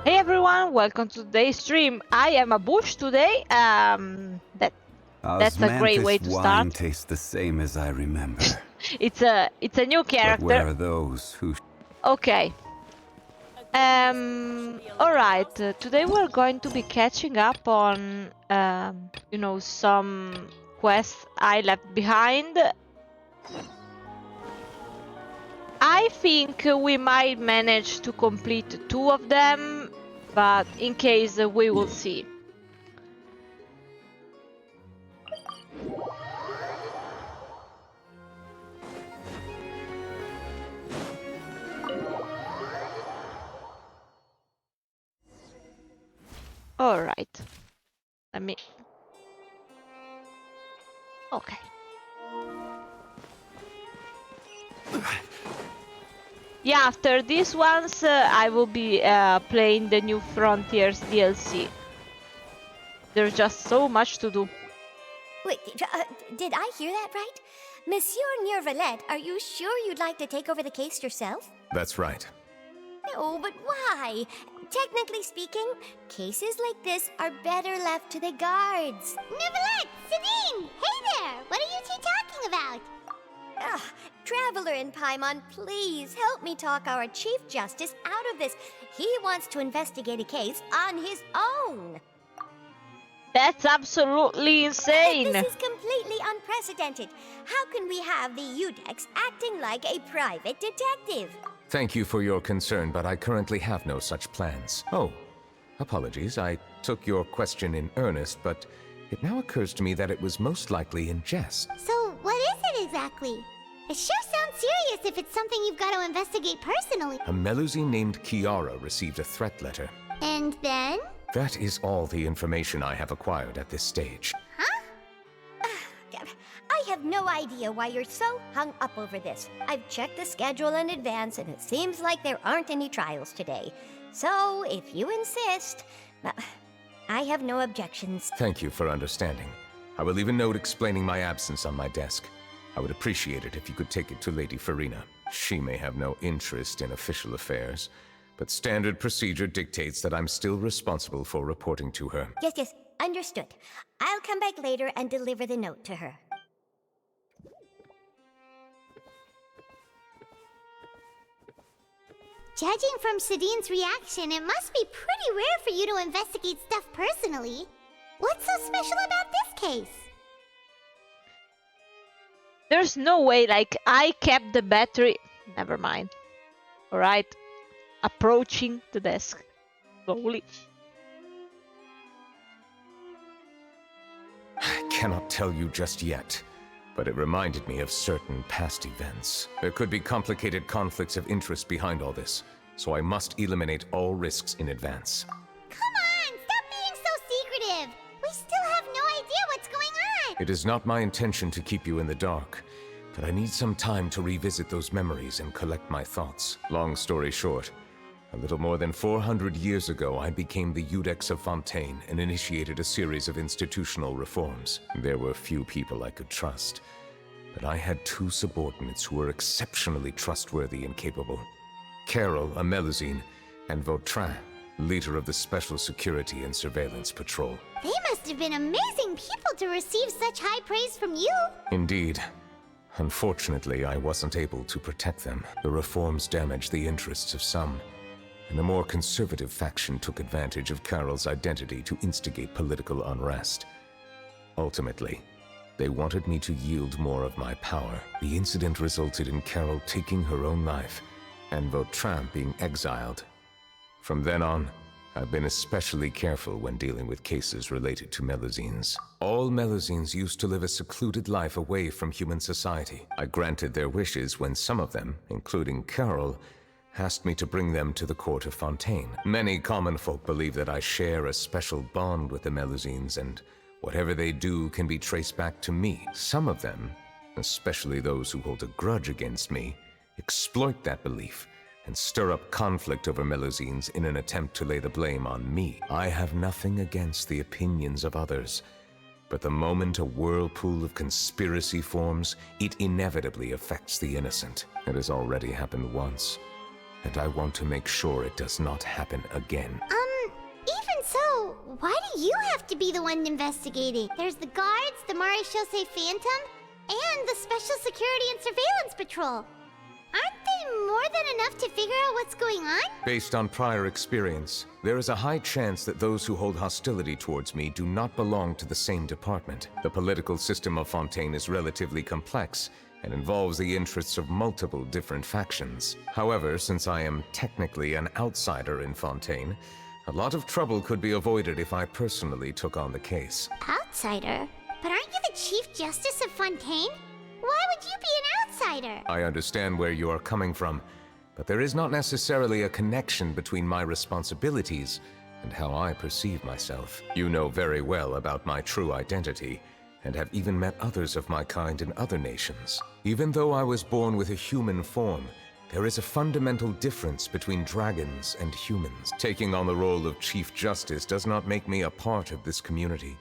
Hey everyone, welcome to today's stream. I am a bush today. That's a great way Osmanthus to wine start. tastes the same as I remember. It's a new But where character. are those who... Okay. All right. Today we're going to be catching up on some quests I left behind. I think we might manage to complete 2 of them, but in case we will see. All right. Let me... Okay. Yeah, after these ones, I will be playing the New Frontiers DLC. There's just so much to do. Wait, did I hear that right? Monsieur Neuvilette, are you sure you'd like to take over the case yourself? That's right. No, but why? Technically speaking, cases like this are better left to the guards. Neuvilette! Sabine! Hey there! What are you two talking about? Ugh, Traveler in Paimon, please help me talk our Chief Justice out of this. He wants to investigate a case on his own. That's absolutely insane! This is completely unprecedented. How can we have the Udex acting like a private detective? Thank you for your concern, but I currently have no such plans. Oh, apologies. I took your question in earnest, but it now occurs to me that it was most likely in jest. So, what is it exactly? It sure sounds serious if it's something you've got to investigate personally. A Melusine named Kiara received a threat letter. And then? That is all the information I have acquired at this stage. Huh? I have no idea why you're so hung up over this. I've checked the schedule in advance, and it seems like there aren't any trials today. So, if you insist, I have no objections. Thank you for understanding. I will leave a note explaining my absence on my desk. I would appreciate it if you could take it to Lady Farina. She may have no interest in official affairs, but standard procedure dictates that I'm still responsible for reporting to her. Yes, understood. I'll come back later and deliver the note to her. Judging from Sadine's reaction, it must be pretty rare for you to investigate stuff personally. What's so special about this case? There's no way, like, I kept the battery... Never mind. Alright. Approaching the desk. Slowly. I cannot tell you just yet, but it reminded me of certain past events. There could be complicated conflicts of interest behind all this, so I must eliminate all risks in advance. Come on! Stop being so secretive! We still have no idea what's going on! It is not my intention to keep you in the dark, but I need some time to revisit those memories and collect my thoughts. Long story short, a little more than 400 years ago, I became the Udex of Fontaine and initiated a series of institutional reforms. There were few people I could trust, but I had 2 subordinates who were exceptionally trustworthy and capable. Carol, a Melusine, and Vautrin, leader of the Special Security and Surveillance Patrol. They must have been amazing people to receive such high praise from you! Indeed. Unfortunately, I wasn't able to protect them. The reforms damaged the interests of some, and a more conservative faction took advantage of Carol's identity to instigate political unrest. Ultimately, they wanted me to yield more of my power. The incident resulted in Carol taking her own life, and Vautrin being exiled. From then on, I've been especially careful when dealing with cases related to Melusines. All Melusines used to live a secluded life away from human society. I granted their wishes when some of them, including Carol, asked me to bring them to the court of Fontaine. Many common folk believe that I share a special bond with the Melusines, and whatever they do can be traced back to me. Some of them, especially those who hold a grudge against me, exploit that belief and stir up conflict over Melusines in an attempt to lay the blame on me. I have nothing against the opinions of others, but the moment a whirlpool of conspiracy forms, it inevitably affects the innocent. It has already happened once. and I want to make sure it does not happen again. Even so, why do you have to be the one investigating? There's the guards, the Marechaussee Phantom, and the Special Security and Surveillance Patrol. Aren't they more than enough to figure out what's going on? Based on prior experience, there is a high chance that those who hold hostility towards me do not belong to the same department. The political system of Fontaine is relatively complex and involves the interests of multiple different factions. However, since I am technically an outsider in Fontaine, a lot of trouble could be avoided if I personally took on the case. Outsider? But aren't you the Chief Justice of Fontaine? Why would you be an outsider? I understand where you are coming from, but there is not necessarily a connection between my responsibilities and how I perceive myself. You know very well about my true identity, and have even met others of my kind in other nations. Even though I was born with a human form, there is a fundamental difference between dragons and humans. Taking on the role of Chief Justice does not make me a part of this community.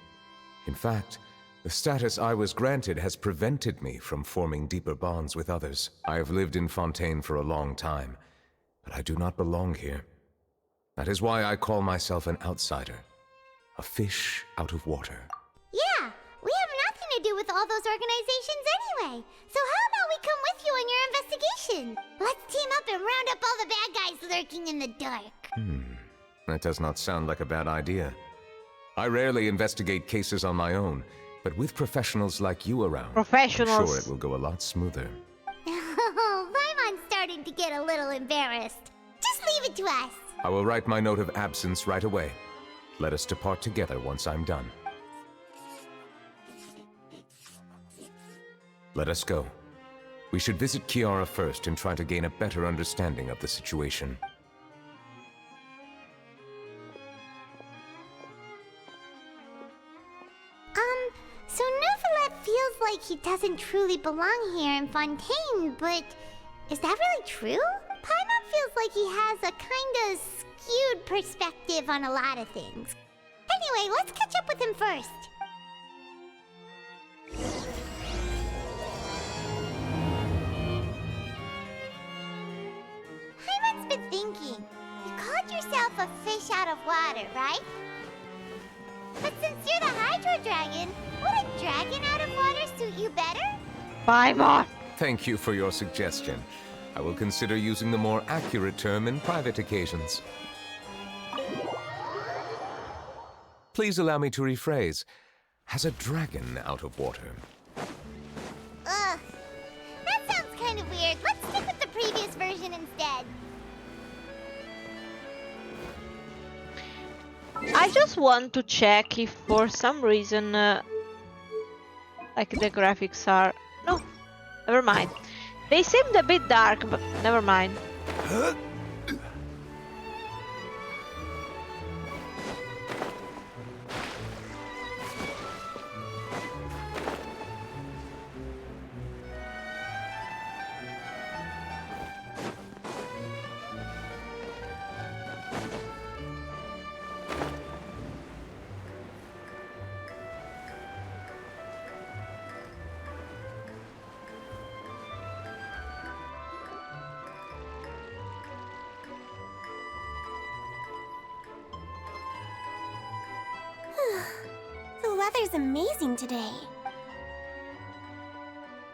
In fact, the status I was granted has prevented me from forming deeper bonds with others. I have lived in Fontaine for a long time, but I do not belong here. That is why I call myself an outsider, a fish out of water. Yeah, we have nothing to do with all those organizations anyway. So how about we come with you on your investigation? Let's team up and round up all the bad guys lurking in the dark. That does not sound like a bad idea. I rarely investigate cases on my own, but with professionals like you around, I'm sure it will go a lot smoother. Oh, Paimon's starting to get a little embarrassed. Just leave it to us. I will write my note of absence right away. Let us depart together once I'm done. Let us go. We should visit Kiara first and try to gain a better understanding of the situation. So Neuvilette feels like he doesn't truly belong here in Fontaine, but is that really true? Paimon feels like he has a kinda skewed perspective on a lot of things. Anyway, let's catch up with him first. Paimon's been thinking. You called yourself a fish out of water, right? But since you're the Hydro Dragon, would a dragon out of water suit you better? Paimon! Thank you for your suggestion. I will consider using the more accurate term in private occasions. Please allow me to rephrase. Has a dragon out of water? Ugh. That sounds kind of weird. Let's stick with the previous version instead. I just want to check if for some reason, like the graphics are... No, never mind. They seemed a bit dark, but never mind. The weather's amazing today.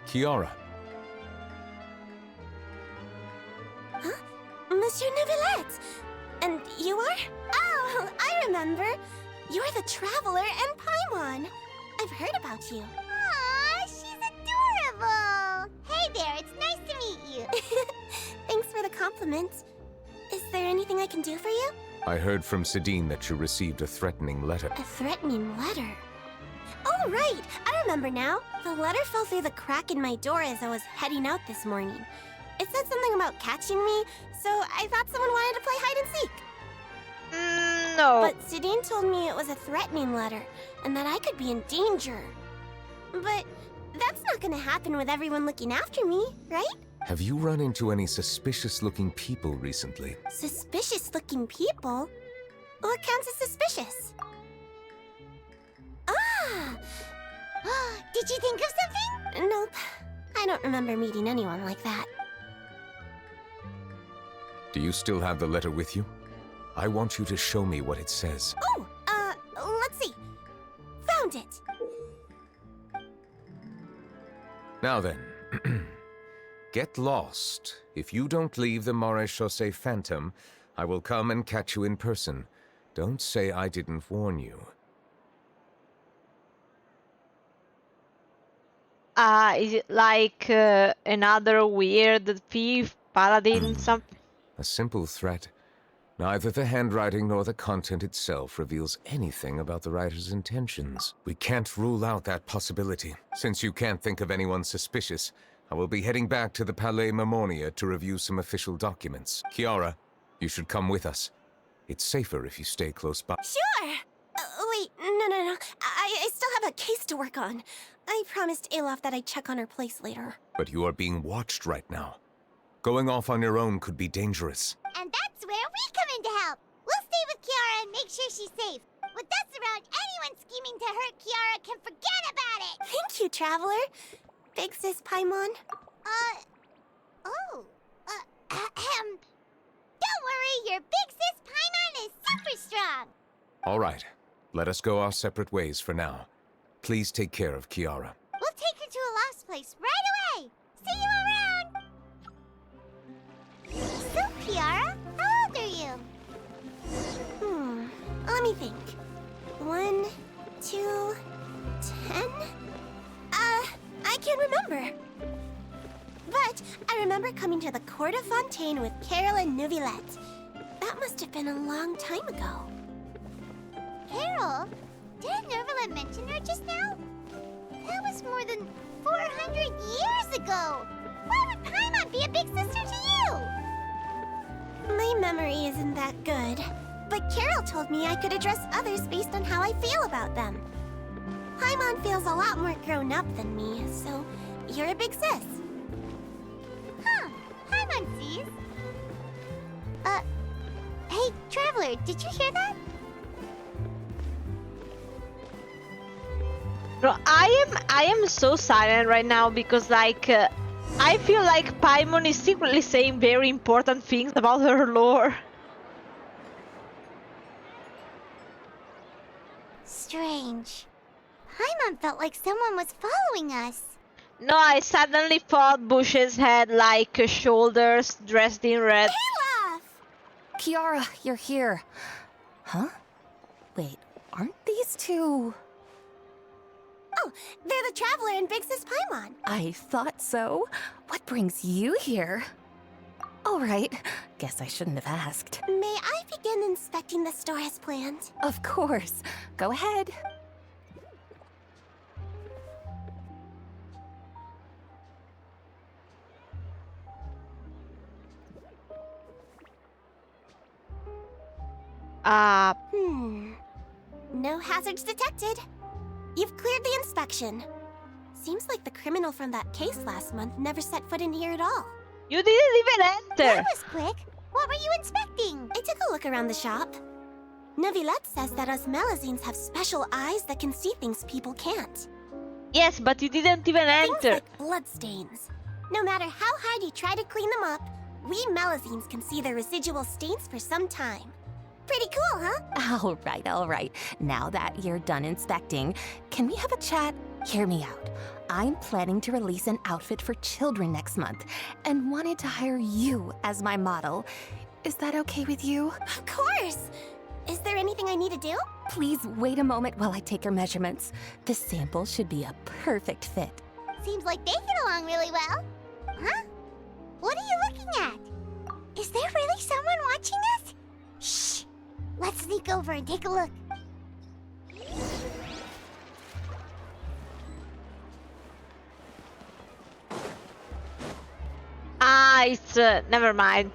Kiara. Huh? Monsieur Neuvilette! And you are? Oh, I remember. You're the Traveler and Paimon. I've heard about you. Aw, she's adorable. Hey there, it's nice to meet you. Thanks for the compliment. Is there anything I can do for you? I heard from Sidine that you received a threatening letter. A threatening letter? Oh, right! I remember now. The letter fell through the crack in my door as I was heading out this morning. It said something about catching me, so I thought someone wanted to play hide and seek. No. But Sidine told me it was a threatening letter, and that I could be in danger. But that's not gonna happen with everyone looking after me, right? Have you run into any suspicious-looking people recently? Suspicious-looking people? What counts as suspicious? Ah! Did you think of something? Nope. I don't remember meeting anyone like that. Do you still have the letter with you? I want you to show me what it says. Oh, let's see. Found it. Now then, get lost. If you don't leave the Maréchaussée Phantom, I will come and catch you in person. Don't say I didn't warn you. Is it like another weird thief, paladin, something? A simple threat. Neither the handwriting nor the content itself reveals anything about the writer's intentions. We can't rule out that possibility. Since you can't think of anyone suspicious, I will be heading back to the Palais Mermonia to review some official documents. Kiara, you should come with us. It's safer if you stay close by. Sure! Wait, no. I still have a case to work on. I promised Alof that I'd check on her place later. But you are being watched right now. Going off on your own could be dangerous. And that's where we come in to help. We'll stay with Kiara and make sure she's safe. With us around, anyone scheming to hurt Kiara can forget about it. Thank you, Traveler. Big Sis Paimon. Don't worry, your big sis Paimon is super strong. All right, let us go our separate ways for now. Please take care of Kiara. We'll take her to a lost place right away. See you around. So, Kiara, how old are you? Let me think. 1, 2, 10? I can't remember. But I remember coming to the Court of Fontaine with Carol and Neuvilette. That must have been a long time ago. Carol? Didn't Neuvilette mention her just now? That was more than 400 years ago. Why would Paimon be a big sister to you? My memory isn't that good. But Carol told me I could address others based on how I feel about them. Paimon feels a lot more grown up than me, so you're a big sis. Huh. Paimon sees. Hey, Traveler, did you hear that? No, I am so silent right now because like I feel like Paimon is secretly saying very important things about her lore. Strange. Paimon felt like someone was following us. No, I suddenly thought bushes had like shoulders dressed in red. Olaf! Kiara, you're here. Huh? Wait, aren't these two? Oh, they're the Traveler and Big Sis Paimon. I thought so. What brings you here? All right, guess I shouldn't have asked. May I begin inspecting the store as planned? Of course. Go ahead. No hazards detected. You've cleared the inspection. Seems like the criminal from that case last month never set foot in here at all. You didn't even enter. That was quick. What were you inspecting? I took a look around the shop. Neuvilette says that us Melazines have special eyes that can see things people can't. Yes, but you didn't even Things enter. like bloodstains. No matter how hard you try to clean them up, we Melazines can see their residual stains for some time. Pretty cool, huh? All right. Now that you're done inspecting, can we have a chat? Hear me out. I'm planning to release an outfit for children next month and wanted to hire you as my model. Is that okay with you? Of course! Is there anything I need to do? Please wait a moment while I take your measurements. The sample should be a perfect fit. Seems like they get along really well. Huh? What are you looking at? Is there really someone watching us? Shh! Let's sneak over and take a look. It's never mind.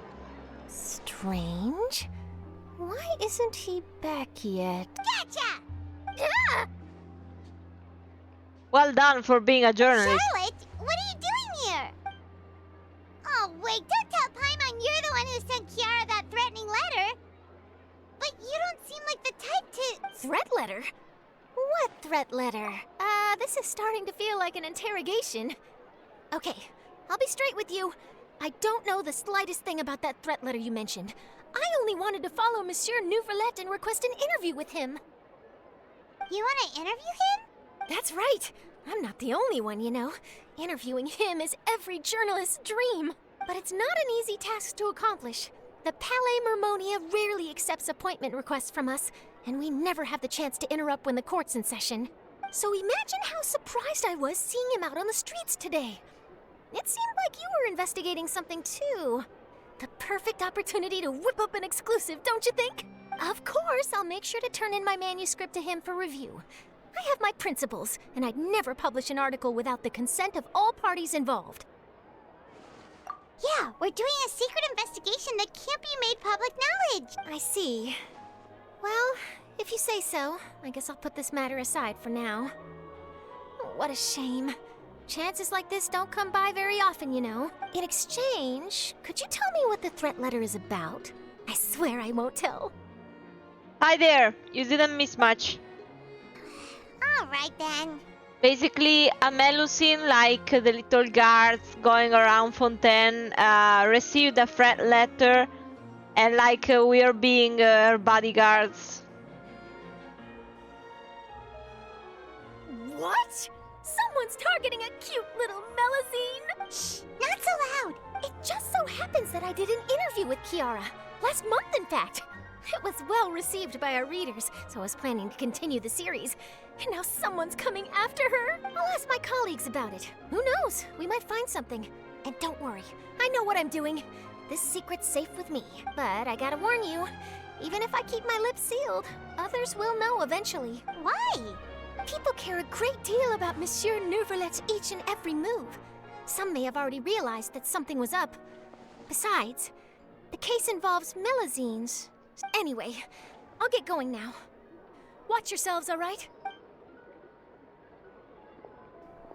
Strange. Why isn't he back yet? Gotcha! Well done for being a journalist. Charlotte, what are you doing here? Oh, wait, don't tell Paimon you're the one who sent Kiara that threatening letter. But you don't seem like the type to... Threat letter? What threat letter? This is starting to feel like an interrogation. Okay, I'll be straight with you. I don't know the slightest thing about that threat letter you mentioned. I only wanted to follow Monsieur Neuvilette and request an interview with him. You want to interview him? That's right. I'm not the only one, you know. Interviewing him is every journalist's dream. But it's not an easy task to accomplish. The Palais Mermonia rarely accepts appointment requests from us, and we never have the chance to interrupt when the court's in session. So imagine how surprised I was seeing him out on the streets today. It seemed like you were investigating something too. The perfect opportunity to whip up an exclusive, don't you think? Of course, I'll make sure to turn in my manuscript to him for review. I have my principles, and I'd never publish an article without the consent of all parties involved. Yeah, we're doing a secret investigation that can't be made public knowledge. I see. Well, if you say so, I guess I'll put this matter aside for now. What a shame. Chances like this don't come by very often, you know. In exchange, could you tell me what the threat letter is about? I swear I won't tell. Hi there. You didn't miss much. Alright then. Basically, a Melusine, like the little guards going around Fontaine, received a threat letter, and like we are being her bodyguards. What? Someone's targeting a cute little Melusine? Shh, not so loud. It just so happens that I did an interview with Kiara. Last month, in fact. It was well received by our readers, so I was planning to continue the series. And now someone's coming after her? I'll ask my colleagues about it. Who knows? We might find something. And don't worry, I know what I'm doing. This secret's safe with me. But I gotta warn you, even if I keep my lips sealed, others will know eventually. Why? People care a great deal about Monsieur Neuvillette's each and every move. Some may have already realized that something was up. Besides, the case involves Melusines. Anyway, I'll get going now. Watch yourselves, all right?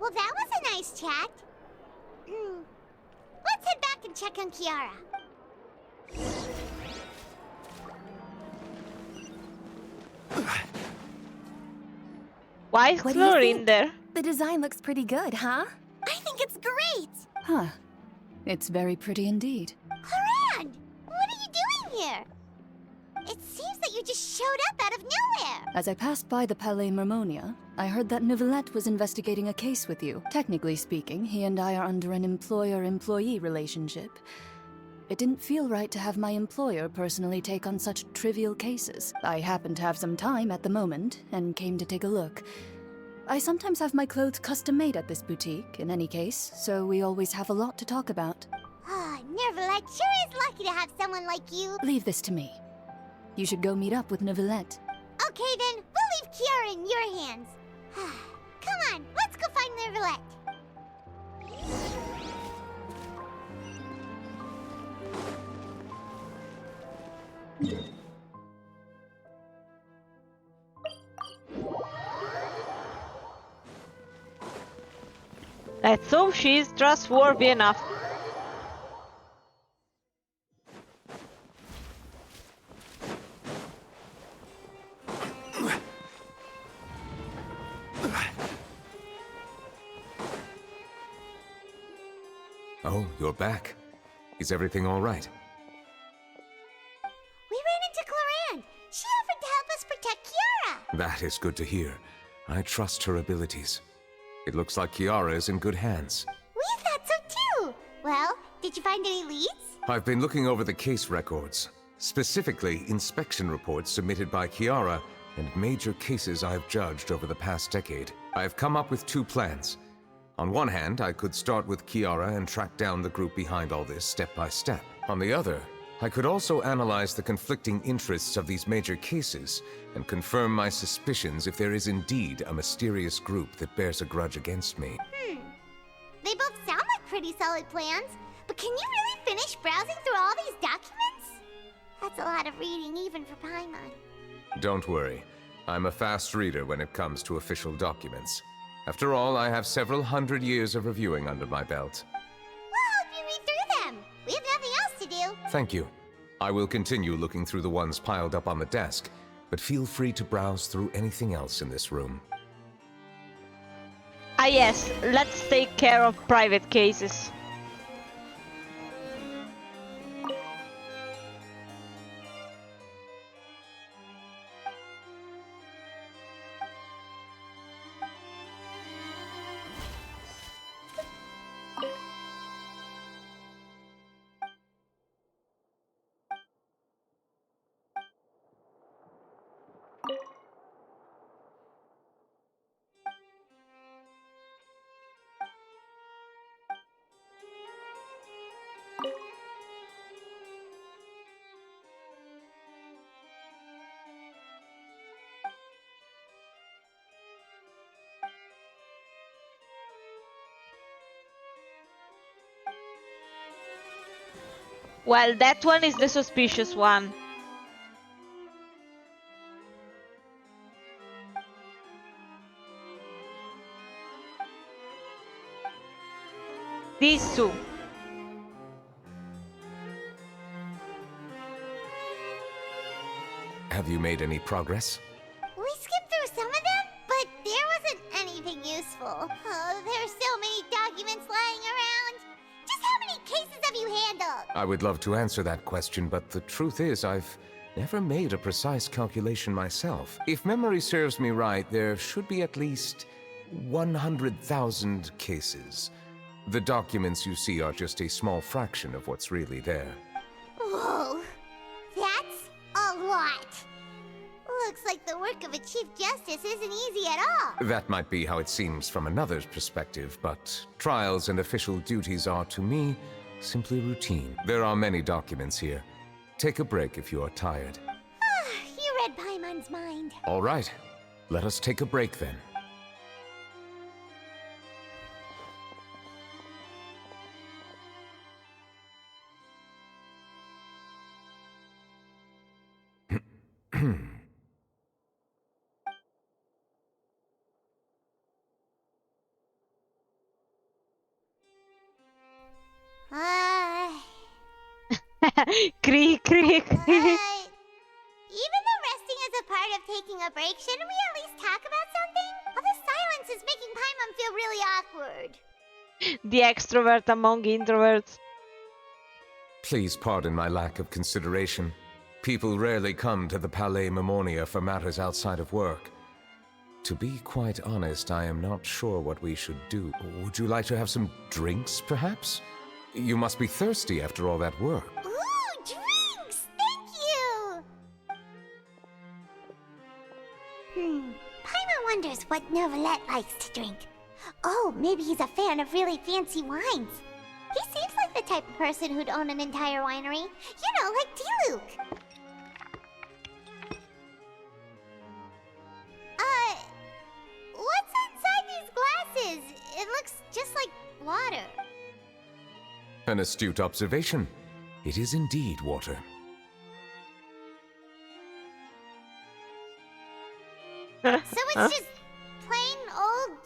Well, that was a nice chat. Let's head back and check on Kiara. Why is What do you Chlorine think? there? The design looks pretty good, huh? I think it's great! Huh. It's very pretty indeed. Haran! What are you doing here? It seems that you just showed up out of nowhere. As I passed by the Palais Mermonia, I heard that Neuvilette was investigating a case with you. Technically speaking, he and I are under an employer-employee relationship. It didn't feel right to have my employer personally take on such trivial cases. I happened to have some time at the moment, and came to take a look. I sometimes have my clothes custom-made at this boutique, in any case, so we always have a lot to talk about. Ah, Neuvilette sure is lucky to have someone like you. Leave this to me. You should go meet up with Neuvilette. Okay then, we'll leave Kiara in your hands. Come on, let's go find Neuvilette. Let's hope she is trustworthy enough. Oh, you're back. Is everything all right? We ran into Cloran. She offered to help us protect Kiara. That is good to hear. I trust her abilities. It looks like Kiara is in good hands. We thought so too. Well, did you find any leads? I've been looking over the case records, specifically inspection reports submitted by Kiara and major cases I've judged over the past decade. I have come up with two plans. On one hand, I could start with Kiara and track down the group behind all this step by step. On the other, I could also analyze the conflicting interests of these major cases and confirm my suspicions if there is indeed a mysterious group that bears a grudge against me. They both sound like pretty solid plans, but can you really finish browsing through all these documents? That's a lot of reading even for Paimon. Don't worry. I'm a fast reader when it comes to official documents. After all, I have several hundred years of reviewing under my belt. We'll help you read through them. We have nothing else to do. Thank you. I will continue looking through the ones piled up on the desk, but feel free to browse through anything else in this room. Ah yes, let's take care of private cases. Well, that one is the suspicious one. These two. Have you made any progress? We skipped through some of them, but there wasn't anything useful. Oh, there's so many documents lying around. Just how many cases have you handled? I would love to answer that question, but the truth is I've never made a precise calculation myself. If memory serves me right, there should be at least 100,000 cases. The documents you see are just a small fraction of what's really there. Whoa, that's a lot. Looks like the work of a Chief Justice isn't easy at all. That might be how it seems from another's perspective, but trials and official duties are, to me, simply routine. There are many documents here. Take a break if you are tired. You read Paimon's mind. All right, let us take a break then. Creak, creak. Even though resting is a part of taking a break, shouldn't we at least talk about something? All this silence is making Paimon feel really awkward. The extrovert among introverts. Please pardon my lack of consideration. People rarely come to the Palais Mermonia for matters outside of work. To be quite honest, I am not sure what we should do. Would you like to have some drinks, perhaps? You must be thirsty after all that work. Ooh, drinks! Thank you! Paimon wonders what Neuvilette likes to drink. Oh, maybe he's a fan of really fancy wines. He seems like the type of person who'd own an entire winery. You know, like Diluc. What's inside these glasses? It looks just like water. An astute observation. It is indeed water. So it's just plain old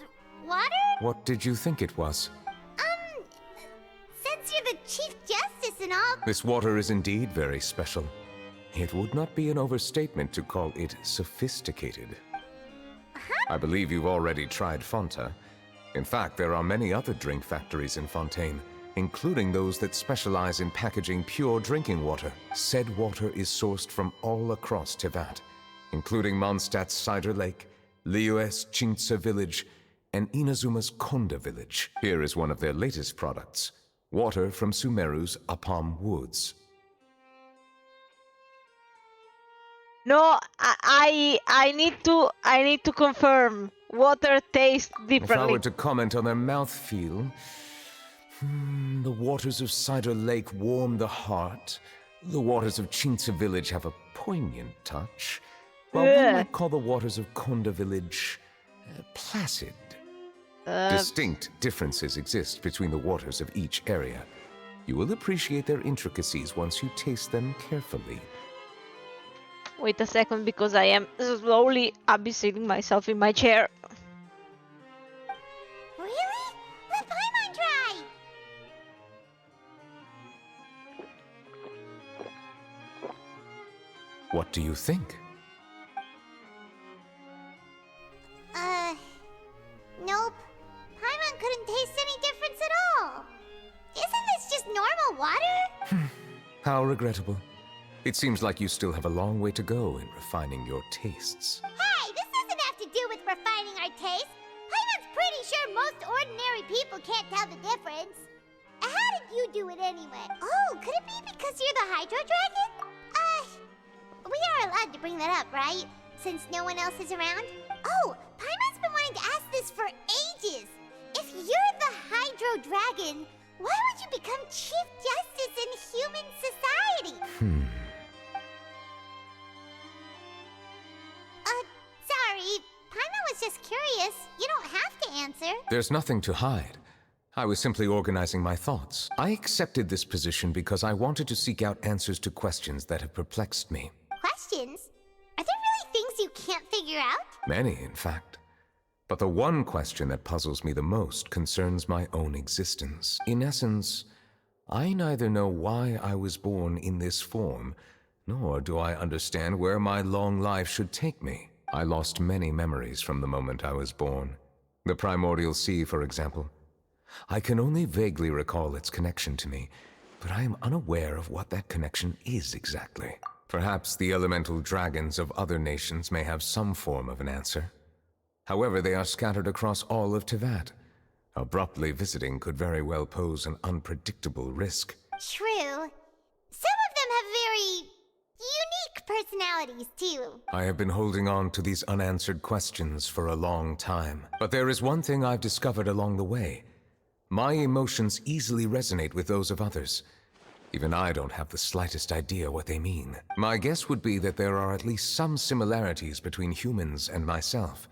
water? What did you think it was? Since you're the Chief Justice and all... This water is indeed very special. It would not be an overstatement to call it sophisticated. I believe you've already tried Fonta. In fact, there are many other drink factories in Fontaine, including those that specialize in packaging pure drinking water. Said water is sourced from all across Tevat, including Mondstadt's Cider Lake, Liyue's Chintsa Village, and Inazuma's Konda Village. Here is one of their latest products, water from Sumeru's Apam Woods. No, I need to confirm. Water tastes If I differently. were to comment on their mouthfeel, the waters of Cider Lake warm the heart. The waters of Chintsa Village have a poignant touch, while one might call the waters of Konda Village placid. Distinct differences exist between the waters of each area. You will appreciate their intricacies once you taste them carefully. Wait a second, because I am slowly abyssing myself in my chair. Really? Let Paimon try! What do you think? Nope. Paimon couldn't taste any difference at all. Isn't this just normal water? How regrettable. It seems like you still have a long way to go in refining your tastes. Hey, this doesn't have to do with refining our taste. Paimon's pretty sure most ordinary people can't tell the difference. How did you do it anyway? Oh, could it be because you're the Hydro Dragon? We are allowed to bring that up, right? Since no one else is around? Oh, Paimon's been wanting to ask this for ages. If you're the Hydro Dragon, why would you become Chief Justice in human society? Sorry. Paimon was just curious. You don't have to answer. There's nothing to hide. I was simply organizing my thoughts. I accepted this position because I wanted to seek out answers to questions that have perplexed me. Questions? Are there really things you can't figure out? Many, in fact. But the one question that puzzles me the most concerns my own existence. In essence, I neither know why I was born in this form, nor do I understand where my long life should take me. I lost many memories from the moment I was born. The primordial sea, for example. I can only vaguely recall its connection to me, but I am unaware of what that connection is exactly. Perhaps the elemental dragons of other nations may have some form of an answer. However, they are scattered across all of Teyvat. Abruptly visiting could very well pose an unpredictable risk. True. Some of them have very unique personalities, too. I have been holding on to these unanswered questions for a long time. But there is one thing I've discovered along the way. My emotions easily resonate with those of others. Even I don't have the slightest idea what they mean. My guess would be that there are at least some similarities between humans and myself.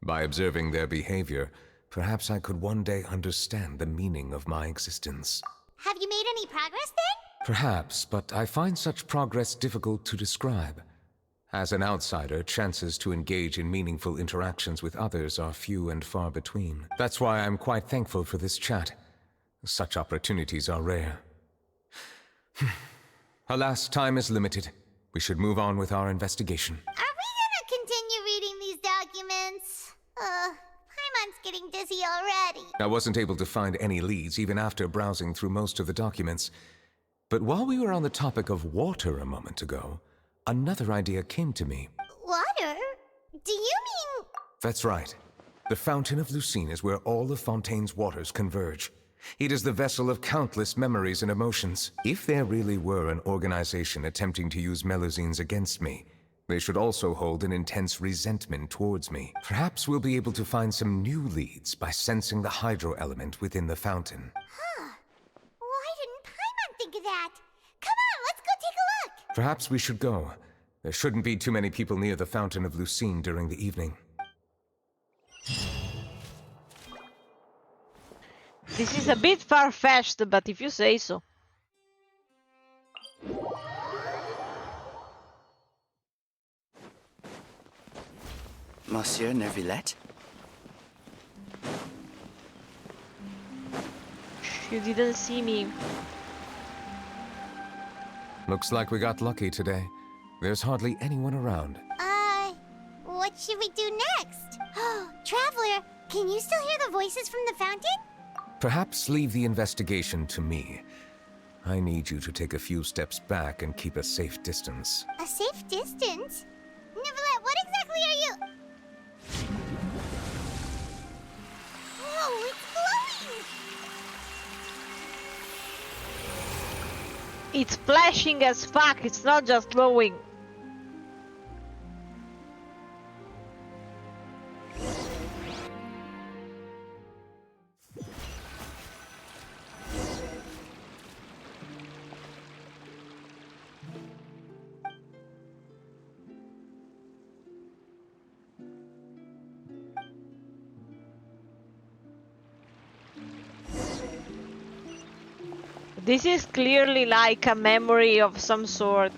By observing their behavior, perhaps I could one day understand the meaning of my existence. Have you made any progress then? Perhaps, but I find such progress difficult to describe. As an outsider, chances to engage in meaningful interactions with others are few and far between. That's why I'm quite thankful for this chat. Such opportunities are rare. Alas, time is limited. We should move on with our investigation. Are we gonna continue reading these documents? Paimon's getting dizzy already. I wasn't able to find any leads even after browsing through most of the documents. But while we were on the topic of water a moment ago, another idea came to me. Water? Do you mean... That's right. The Fountain of Lucine is where all of Fontaine's waters converge. It is the vessel of countless memories and emotions. If there really were an organization attempting to use Melusines against me, they should also hold an intense resentment towards me. Perhaps we'll be able to find some new leads by sensing the hydro element within the fountain. Huh. Why didn't Paimon think of that? Come on, let's go take a look! Perhaps we should go. There shouldn't be too many people near the Fountain of Lucine during the evening. This is a bit far-fetched, but if you say so. Monsieur Neuvilette? You didn't see me. Looks like we got lucky today. There's hardly anyone around. What should we do next? Oh, Traveler, can you still hear the voices from the fountain? Perhaps leave the investigation to me. I need you to take a few steps back and keep a safe distance. A safe distance? Neuvilette, what exactly are you... Whoa, it's glowing! It's flashing as fuck, it's not just glowing. This is clearly like a memory of some sort.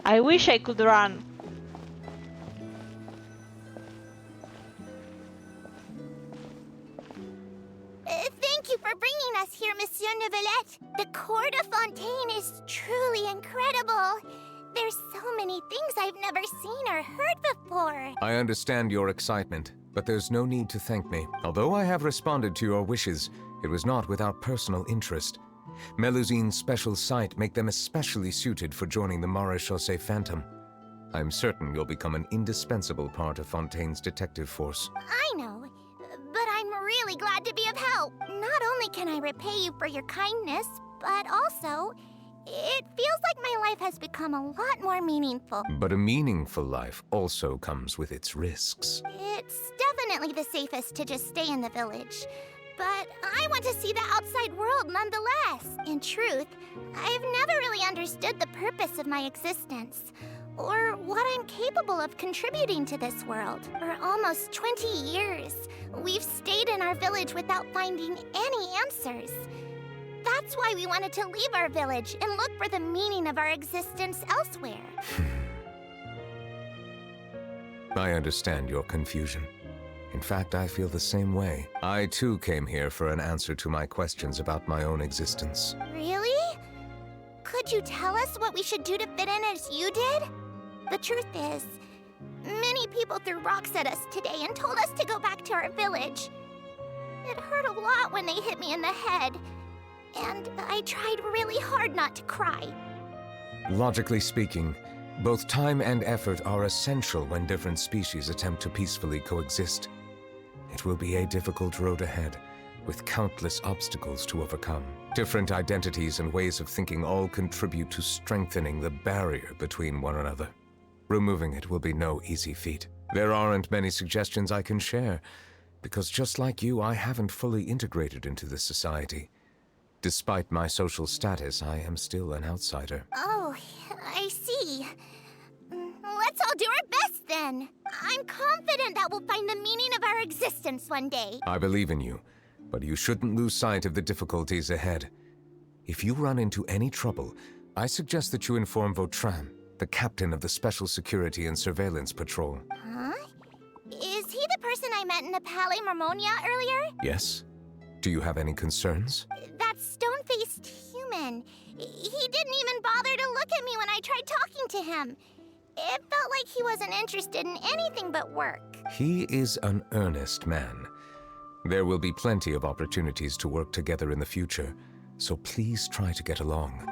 I wish I could run. Thank you for bringing us here, Monsieur Neuvilette. The court of Fontaine is truly incredible. There's so many things I've never seen or heard before. I understand your excitement, but there's no need to thank me. Although I have responded to your wishes, it was not without personal interest. Melusine's special sight make them especially suited for joining the Maréchaussée Phantom. I'm certain you'll become an indispensable part of Fontaine's detective force. I know, but I'm really glad to be of help. Not only can I repay you for your kindness, but also, it feels like my life has become a lot more meaningful. But a meaningful life also comes with its risks. It's definitely the safest to just stay in the village. But I want to see the outside world nonetheless. In truth, I've never really understood the purpose of my existence. or what I'm capable of contributing to this world. For almost 20 years, we've stayed in our village without finding any answers. That's why we wanted to leave our village and look for the meaning of our existence elsewhere. I understand your confusion. In fact, I feel the same way. I too came here for an answer to my questions about my own existence. Really? Could you tell us what we should do to fit in as you did? The truth is, many people threw rocks at us today and told us to go back to our village. It hurt a lot when they hit me in the head, and I tried really hard not to cry. Logically speaking, both time and effort are essential when different species attempt to peacefully coexist. It will be a difficult road ahead, with countless obstacles to overcome. Different identities and ways of thinking all contribute to strengthening the barrier between one another. Removing it will be no easy feat. There aren't many suggestions I can share, because just like you, I haven't fully integrated into this society. Despite my social status, I am still an outsider. Oh, I see. Let's all do our best then. I'm confident that we'll find the meaning of our existence one day. I believe in you, but you shouldn't lose sight of the difficulties ahead. If you run into any trouble, I suggest that you inform Vautrin, the captain of the Special Security and Surveillance Patrol. Huh? Is he the person I met in the Palais Marmonia earlier? Yes? Do you have any concerns? That stone-faced human. He didn't even bother to look at me when I tried talking to him. It felt like he wasn't interested in anything but work. He is an earnest man. There will be plenty of opportunities to work together in the future, so please try to get along.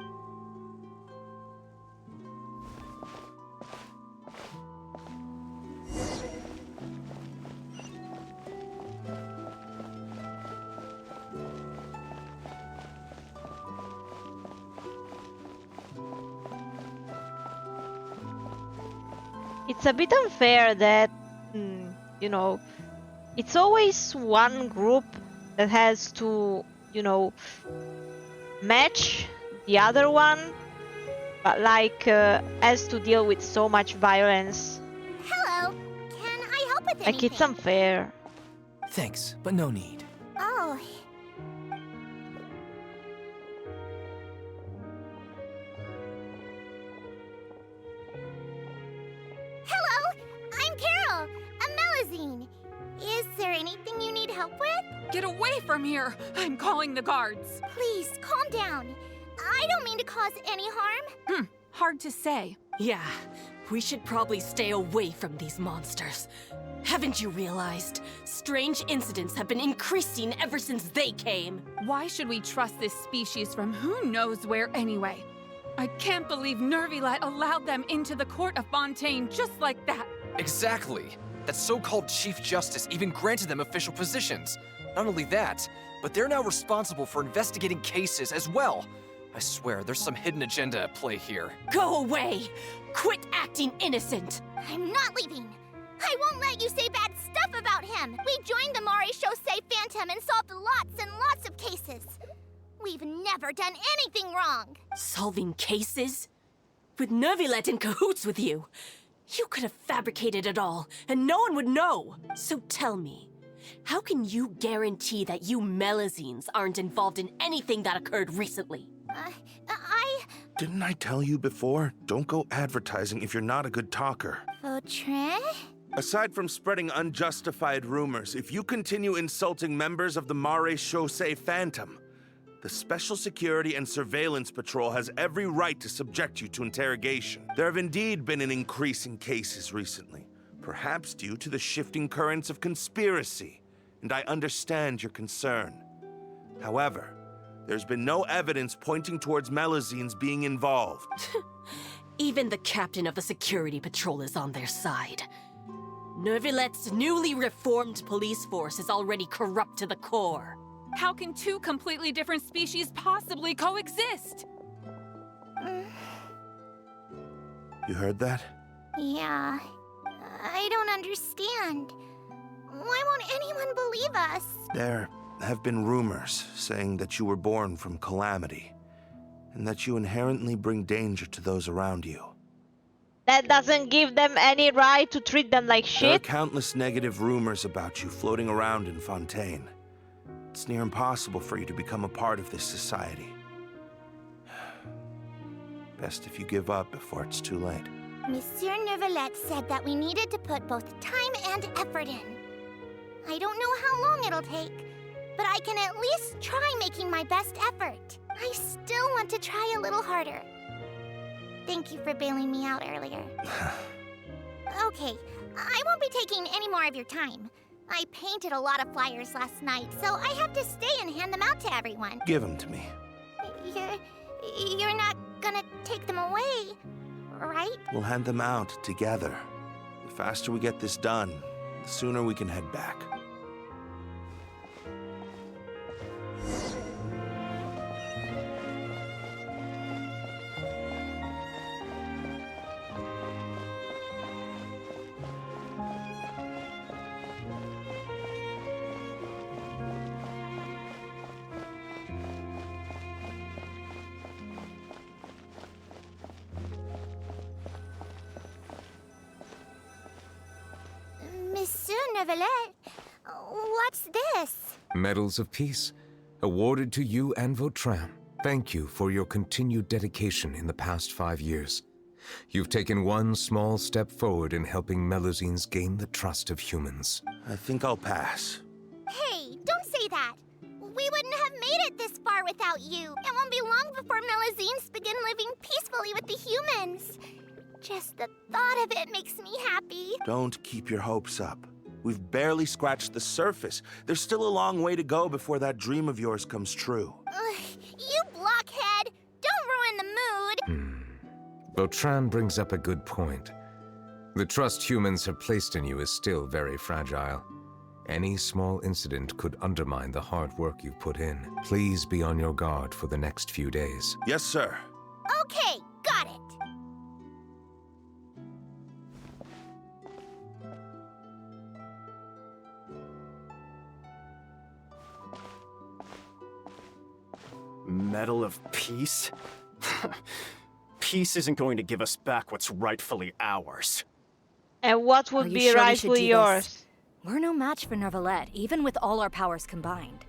It's a bit unfair that, you know, it's always one group that has to, you know, match the other one, but like has to deal with so much violence. Hello. Can I help with anything? Like it's unfair. Thanks, but no need. Oh. Hello, I'm Carol, a Melazine. Is there anything you need help with? Get away from here! I'm calling the guards. Please, calm down. I don't mean to cause any harm. Hard to say. Yeah, we should probably stay away from these monsters. Haven't you realized? Strange incidents have been increasing ever since they came. Why should we trust this species from who knows where anyway? I can't believe Neuvilette allowed them into the court of Fontaine just like that. Exactly. That so-called Chief Justice even granted them official positions. Not only that, but they're now responsible for investigating cases as well. I swear, there's some hidden agenda at play here. Go away! Quit acting innocent! I'm not leaving. I won't let you say bad stuff about him. We joined the Maréchaussée Phantom and solved lots and lots of cases. We've never done anything wrong. Solving cases? With Neuvilette in cahoots with you? You could have fabricated it all, and no one would know. So tell me, how can you guarantee that you Melazines aren't involved in anything that occurred recently? Didn't I tell you before? Don't go advertising if you're not a good talker. Vautrin? Aside from spreading unjustified rumors, if you continue insulting members of the Maréchaussée Phantom, the Special Security and Surveillance Patrol has every right to subject you to interrogation. There have indeed been an increase in cases recently, perhaps due to the shifting currents of conspiracy, and I understand your concern. However, there's been no evidence pointing towards Melazines being involved. Even the captain of the security patrol is on their side. Neuvilette's newly reformed police force is already corrupt to the core. How can two completely different species possibly coexist? You heard that? Yeah. I don't understand. Why won't anyone believe us? There have been rumors saying that you were born from calamity, and that you inherently bring danger to those around you. That doesn't give them any right to treat them like There are shit. countless negative rumors about you floating around in Fontaine. It's near impossible for you to become a part of this society. Best if you give up before it's too late. Monsieur Neuvilette said that we needed to put both time and effort in. I don't know how long it'll take, but I can at least try making my best effort. I still want to try a little harder. Thank you for bailing me out earlier. Okay, I won't be taking any more of your time. I painted a lot of flyers last night, so I have to stay and hand them out to everyone. Give them to me. You're not gonna take them away, right? We'll hand them out together. The faster we get this done, the sooner we can head back. Monsieur Neuvilette, what's this? Medals of Peace, awarded to you and Vautrin. Thank you for your continued dedication in the past 5 years. You've taken one small step forward in helping Melusines gain the trust of humans. I think I'll pass. Hey, don't say that. We wouldn't have made it this far without you. It won't be long before Melusines begin living peacefully with the humans. Just the thought of it makes me happy. Don't keep your hopes up. We've barely scratched the surface. There's still a long way to go before that dream of yours comes true. You blockhead! Don't ruin the mood! Vautrin brings up a good point. The trust humans have placed in you is still very fragile. Any small incident could undermine the hard work you've put in. Please be on your guard for the next few days. Yes, sir. Okay, got it. Medal of Peace? Peace isn't going to give us back what's rightfully ours. And what would be rightfully yours? We're no match for Neuvilette, even with all our powers combined.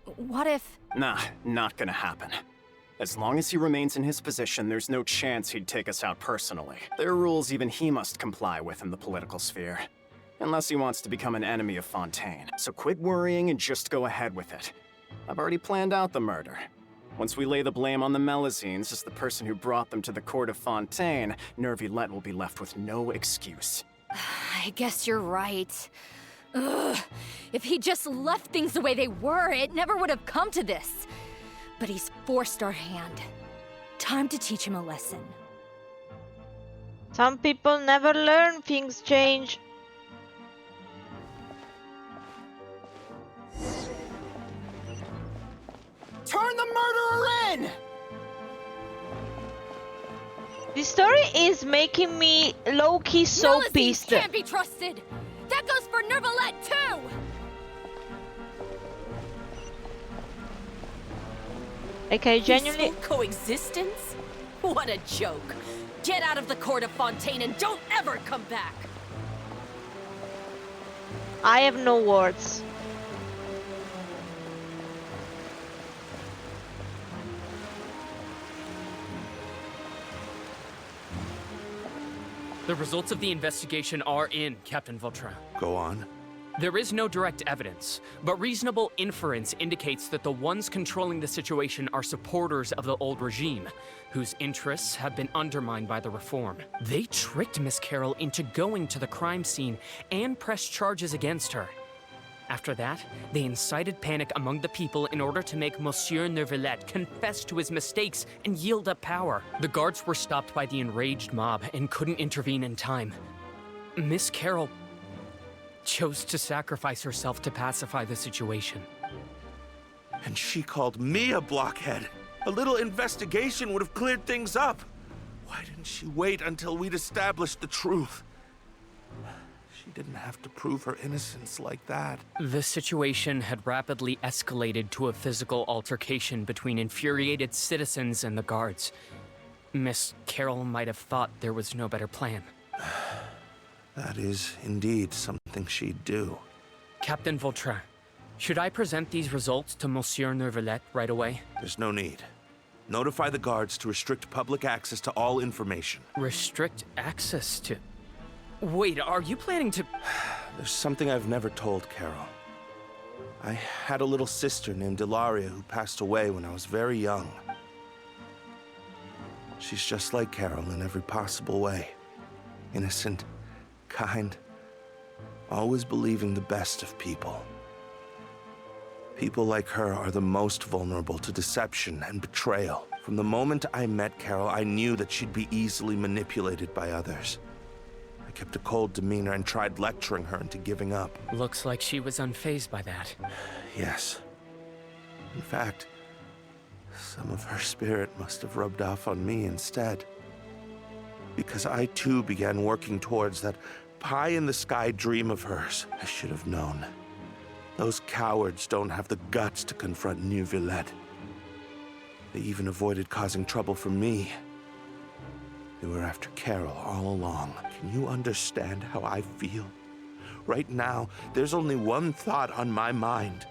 What if... Nah, not gonna happen. As long as he remains in his position, there's no chance he'd take us out personally. There are rules even he must comply with in the political sphere. Unless he wants to become an enemy of Fontaine. So quit worrying and just go ahead with it. I've already planned out the murder. Once we lay the blame on the Melusines as the person who brought them to the court of Fontaine, Neuvilette will be left with no excuse. I guess you're right. Ugh. If he just left things the way they were, it never would have come to this. But he's forced our hand. Time to teach him a lesson. Some people never learn, things change. Turn the murderer in! This story is making me low-key so Melusines pissed. can't be trusted! That goes for Neuvilette too! Like, I genuinely... Peaceful coexistence? What a joke. Get out of the court of Fontaine and don't ever come back! I have no words. The results of the investigation are in, Captain Vautrin. Go on. There is no direct evidence, but reasonable inference indicates that the ones controlling the situation are supporters of the old regime, whose interests have been undermined by the reform. They tricked Miss Carroll into going to the crime scene and pressed charges against her. After that, they incited panic among the people in order to make Monsieur Neuvilette confess to his mistakes and yield up power. The guards were stopped by the enraged mob and couldn't intervene in time. Miss Carroll chose to sacrifice herself to pacify the situation. And she called me a blockhead. A little investigation would have cleared things up. Why didn't she wait until we'd established the truth? She didn't have to prove her innocence like that. The situation had rapidly escalated to a physical altercation between infuriated citizens and the guards. Miss Carol might have thought there was no better plan. That is indeed something she'd do. Captain Vautrin, should I present these results to Monsieur Neuvilette right away? There's no need. Notify the guards to restrict public access to all information. Restrict access to... Wait, are you planning to... There's something I've never told Carol. I had a little sister named Ilaria who passed away when I was very young. She's just like Carol in every possible way. Innocent, kind, always believing the best of people. People like her are the most vulnerable to deception and betrayal. From the moment I met Carol, I knew that she'd be easily manipulated by others. I kept a cold demeanor and tried lecturing her into giving up. Looks like she was unfazed by that. Yes. In fact, some of her spirit must have rubbed off on me instead. Because I too began working towards that pie-in-the-sky dream of hers. I should have known. Those cowards don't have the guts to confront Neuvilette. They even avoided causing trouble for me. They were after Carol all along. Can you understand how I feel? Right now, there's only one thought on my mind.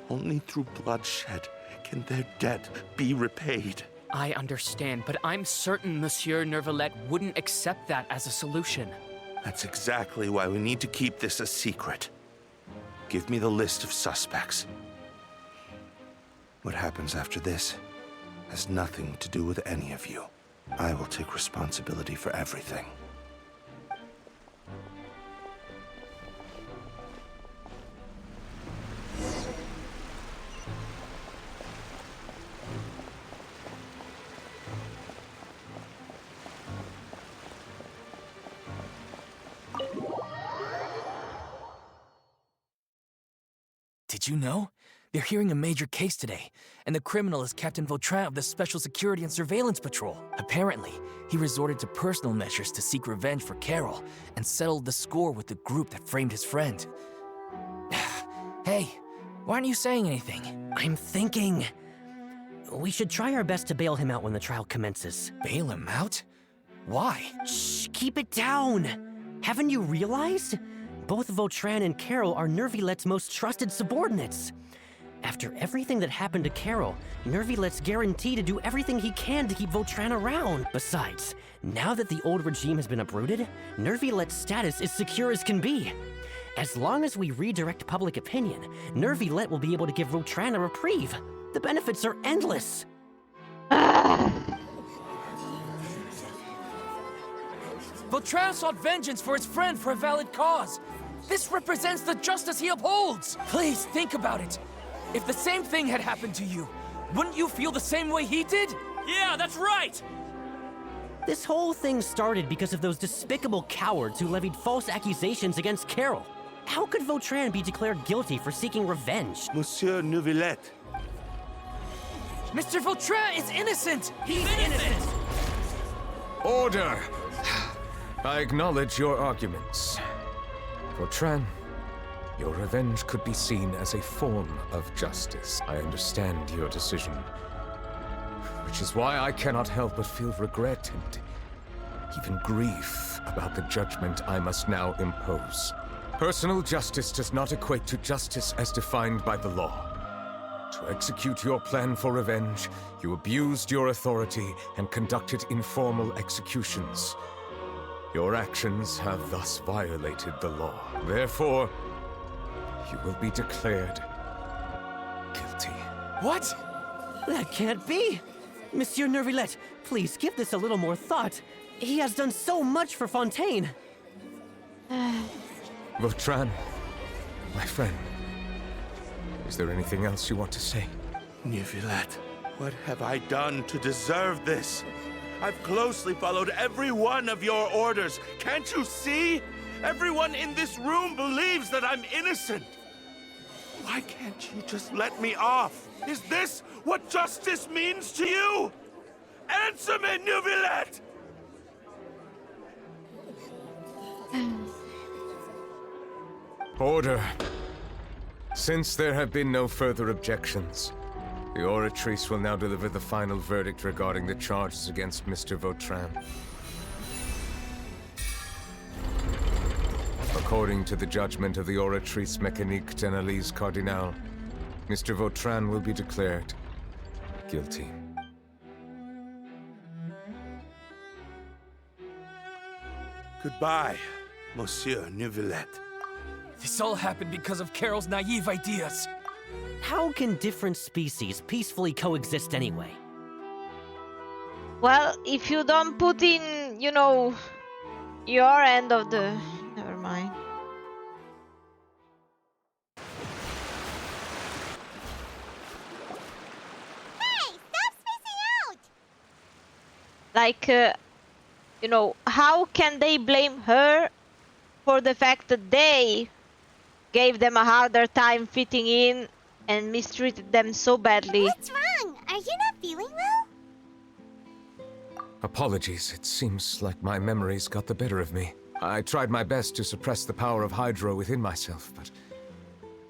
Only through bloodshed can their debt be repaid. I understand, but I'm certain Monsieur Neuvilette wouldn't accept that as a solution. That's exactly why we need to keep this a secret. Give me the list of suspects. What happens after this has nothing to do with any of you. I will take responsibility for everything. Did you know? They're hearing a major case today, and the criminal is Captain Vautrin of the Special Security and Surveillance Patrol. Apparently, he resorted to personal measures to seek revenge for Carol and settled the score with the group that framed his friend. Hey, why aren't you saying anything? I'm thinking... we should try our best to bail him out when the trial commences. Bail him out? Why? Shh, keep it down! Haven't you realized? Both Vautrin and Carol are Neuvillette's most trusted subordinates. After everything that happened to Carol, Neuvillette's guaranteed to do everything he can to keep Vautrin around. Besides, now that the old regime has been uprooted, Neuvillette's status is secure as can be. As long as we redirect public opinion, Neuvilette will be able to give Vautrin a reprieve. The benefits are endless. Vautrin sought vengeance for his friend for a valid cause. This represents the justice he upholds. Please think about it. If the same thing had happened to you, wouldn't you feel the same way he did? Yeah, that's right! This whole thing started because of those despicable cowards who levied false accusations against Carol. How could Vautrin be declared guilty for seeking revenge? Monsieur Neuvilette. Mr. Vautrin is innocent! He's innocent! Order! I acknowledge your arguments. Vautrin, your revenge could be seen as a form of justice. I understand your decision, which is why I cannot help but feel regret and even grief about the judgment I must now impose. Personal justice does not equate to justice as defined by the law. To execute your plan for revenge, you abused your authority and conducted informal executions. Your actions have thus violated the law. Therefore, you will be declared guilty. What? That can't be! Monsieur Neuvilette, please give this a little more thought. He has done so much for Fontaine. Vautrin, my friend, is there anything else you want to say? Neuvilette, what have I done to deserve this? I've closely followed every one of your orders. Can't you see? Everyone in this room believes that I'm innocent. Why can't you just let me off? Is this what justice means to you? Answer me, Neuvilette! Order. Since there have been no further objections, The Oratrice will now deliver the final verdict regarding the charges against Mr. Vautrin. According to the judgment of the Oratrice Mécanique d'Analyse Cardinal, Mr. Vautrin will be declared guilty. Goodbye, Monsieur Neuvilette. This all happened because of Carol's naive ideas. How can different species peacefully coexist anyway? Well, if you don't put in, you know, your end of the... Never mind. Hey, stop spacing out! Like, you know, how can they blame her for the fact that they gave them a harder time fitting in and mistreated them so badly? What's wrong? Are you not feeling well? Apologies, it seems like my memories got the better of me. I tried my best to suppress the power of Hydro within myself, but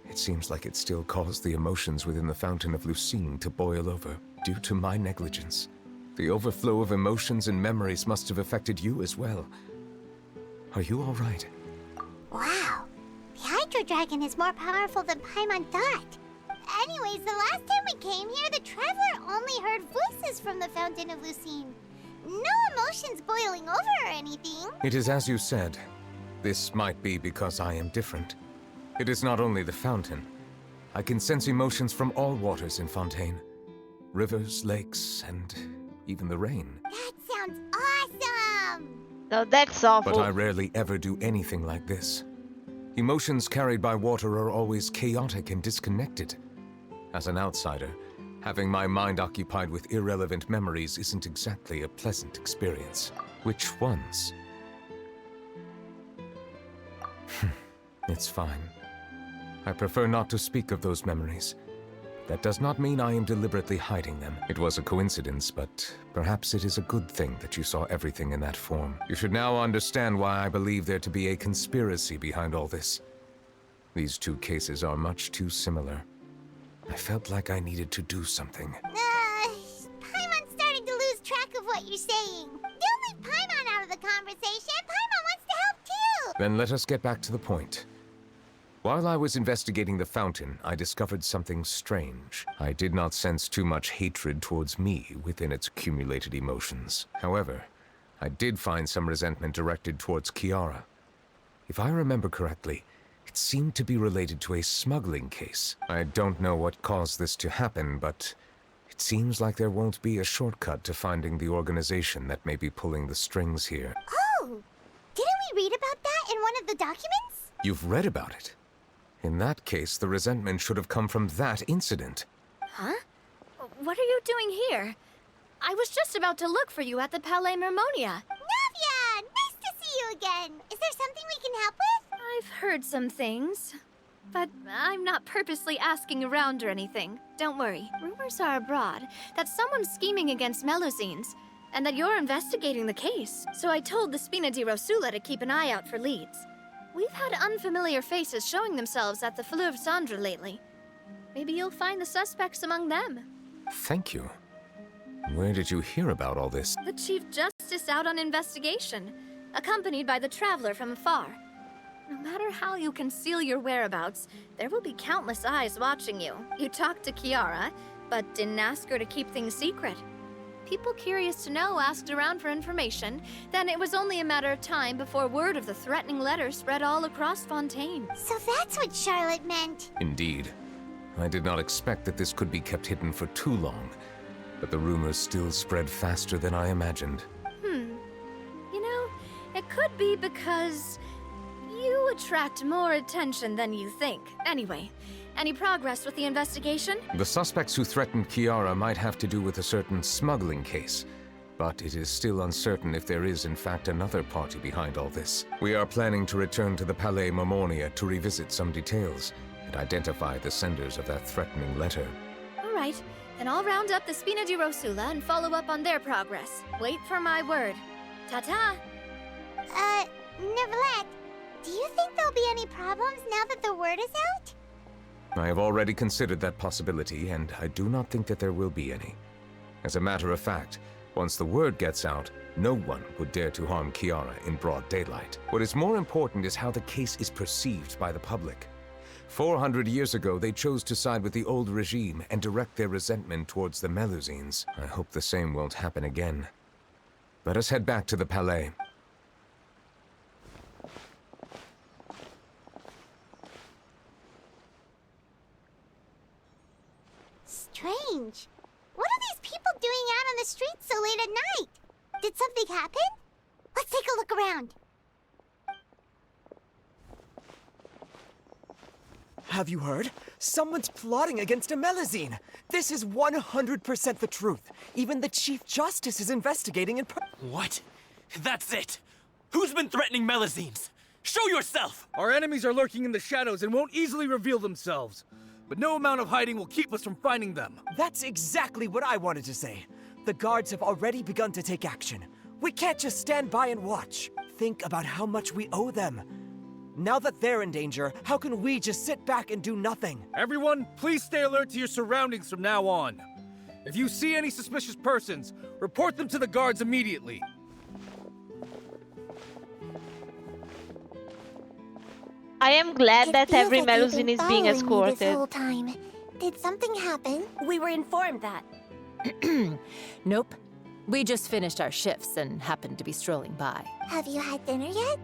it seems like it still caused the emotions within the Fountain of Lucine to boil over, due to my negligence. The overflow of emotions and memories must have affected you as well. Are you all right? Wow. The Hydro Dragon is more powerful than Paimon thought. Anyways, the last time we came here, the Traveler only heard voices from the Fountain of Lucine. No emotions boiling over or anything. It is as you said. This might be because I am different. It is not only the fountain. I can sense emotions from all waters in Fontaine. Rivers, lakes, and even the rain. That sounds awesome! No, that's awful. But I rarely ever do anything like this. Emotions carried by water are always chaotic and disconnected. As an outsider, having my mind occupied with irrelevant memories isn't exactly a pleasant experience. Which ones? It's fine. I prefer not to speak of those memories. That does not mean I am deliberately hiding them. It was a coincidence, but perhaps it is a good thing that you saw everything in that form. You should now understand why I believe there to be a conspiracy behind all this. These two cases are much too similar. I felt like I needed to do something. Paimon's starting to lose track of what you're saying. Don't leave Paimon out of the conversation. Paimon wants to help too. Then let us get back to the point. While I was investigating the fountain, I discovered something strange. I did not sense too much hatred towards me within its accumulated emotions. However, I did find some resentment directed towards Kiara. If I remember correctly, it seemed to be related to a smuggling case. I don't know what caused this to happen, but it seems like there won't be a shortcut to finding the organization that may be pulling the strings here. Oh! Didn't we read about that in one of the documents? You've read about it? In that case, the resentment should have come from that incident. Huh? What are you doing here? I was just about to look for you at the Palais Mermonia. Navia! Nice to see you again! Is there something we can help with? I've heard some things, but I'm not purposely asking around or anything. Don't worry. Rumors are abroad that someone's scheming against Melusines, and that you're investigating the case. So I told the Spina di Rosula to keep an eye out for leads. We've had unfamiliar faces showing themselves at the Fleuve Cendre lately. Maybe you'll find the suspects among them. Thank you. Where did you hear about all this? The Chief Justice out on investigation, accompanied by the Traveler from afar. No matter how you conceal your whereabouts, there will be countless eyes watching you. You talked to Kiara, but didn't ask her to keep things secret. People curious to know asked around for information, then it was only a matter of time before word of the threatening letter spread all across Fontaine. So that's what Charlotte meant. Indeed. I did not expect that this could be kept hidden for too long, but the rumors still spread faster than I imagined. You know, it could be because you attract more attention than you think. Anyway, any progress with the investigation? The suspects who threatened Kiara might have to do with a certain smuggling case, but it is still uncertain if there is in fact another party behind all this. We are planning to return to the Palais Mermonia to revisit some details and identify the senders of that threatening letter. All right, then I'll round up the Spina di Rosula and follow up on their progress. Wait for my word. Ta-ta! Neuvilette, do you think there'll be any problems now that the word is out? I have already considered that possibility, and I do not think that there will be any. As a matter of fact, once the word gets out, no one would dare to harm Kiara in broad daylight. What is more important is how the case is perceived by the public. 400 years ago, they chose to side with the old regime and direct their resentment towards the Melusines. I hope the same won't happen again. Let us head back to the Palais. Strange. What are these people doing out on the streets so late at night? Did something happen? Let's take a look around. Have you heard? Someone's plotting against a Melusine. This is 100% the truth. Even the Chief Justice is investigating in What? That's it! Who's been threatening Melusines? Show yourself! Our enemies are lurking in the shadows and won't easily reveal themselves. But no amount of hiding will keep us from finding them. That's exactly what I wanted to say. The guards have already begun to take action. We can't just stand by and watch. Think about how much we owe them. Now that they're in danger, how can we just sit back and do nothing? Everyone, please stay alert to your surroundings from now on. If you see any suspicious persons, report them to the guards immediately. I am glad that every Feels like you've Melusine been is being following me escorted. this whole time. Did something happen? We were informed that. Nope. We just finished our shifts and happened to be strolling by. Have you had dinner yet?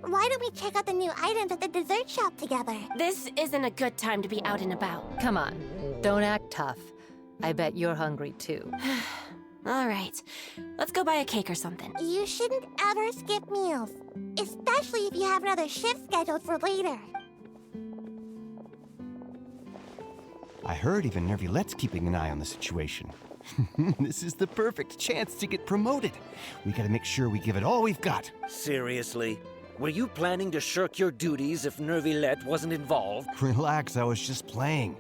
Why don't we check out the new items at the dessert shop together? This isn't a good time to be out and about. Come on, don't act tough. I bet you're hungry too. All right, let's go buy a cake or something. You shouldn't ever skip meals, especially if you have another shift scheduled for later. I heard even Neuvilette's keeping an eye on the situation. This is the perfect chance to get promoted. We gotta make sure we give it all we've got. Seriously? Were you planning to shirk your duties if Neuvilette wasn't involved? Relax, I was just playing.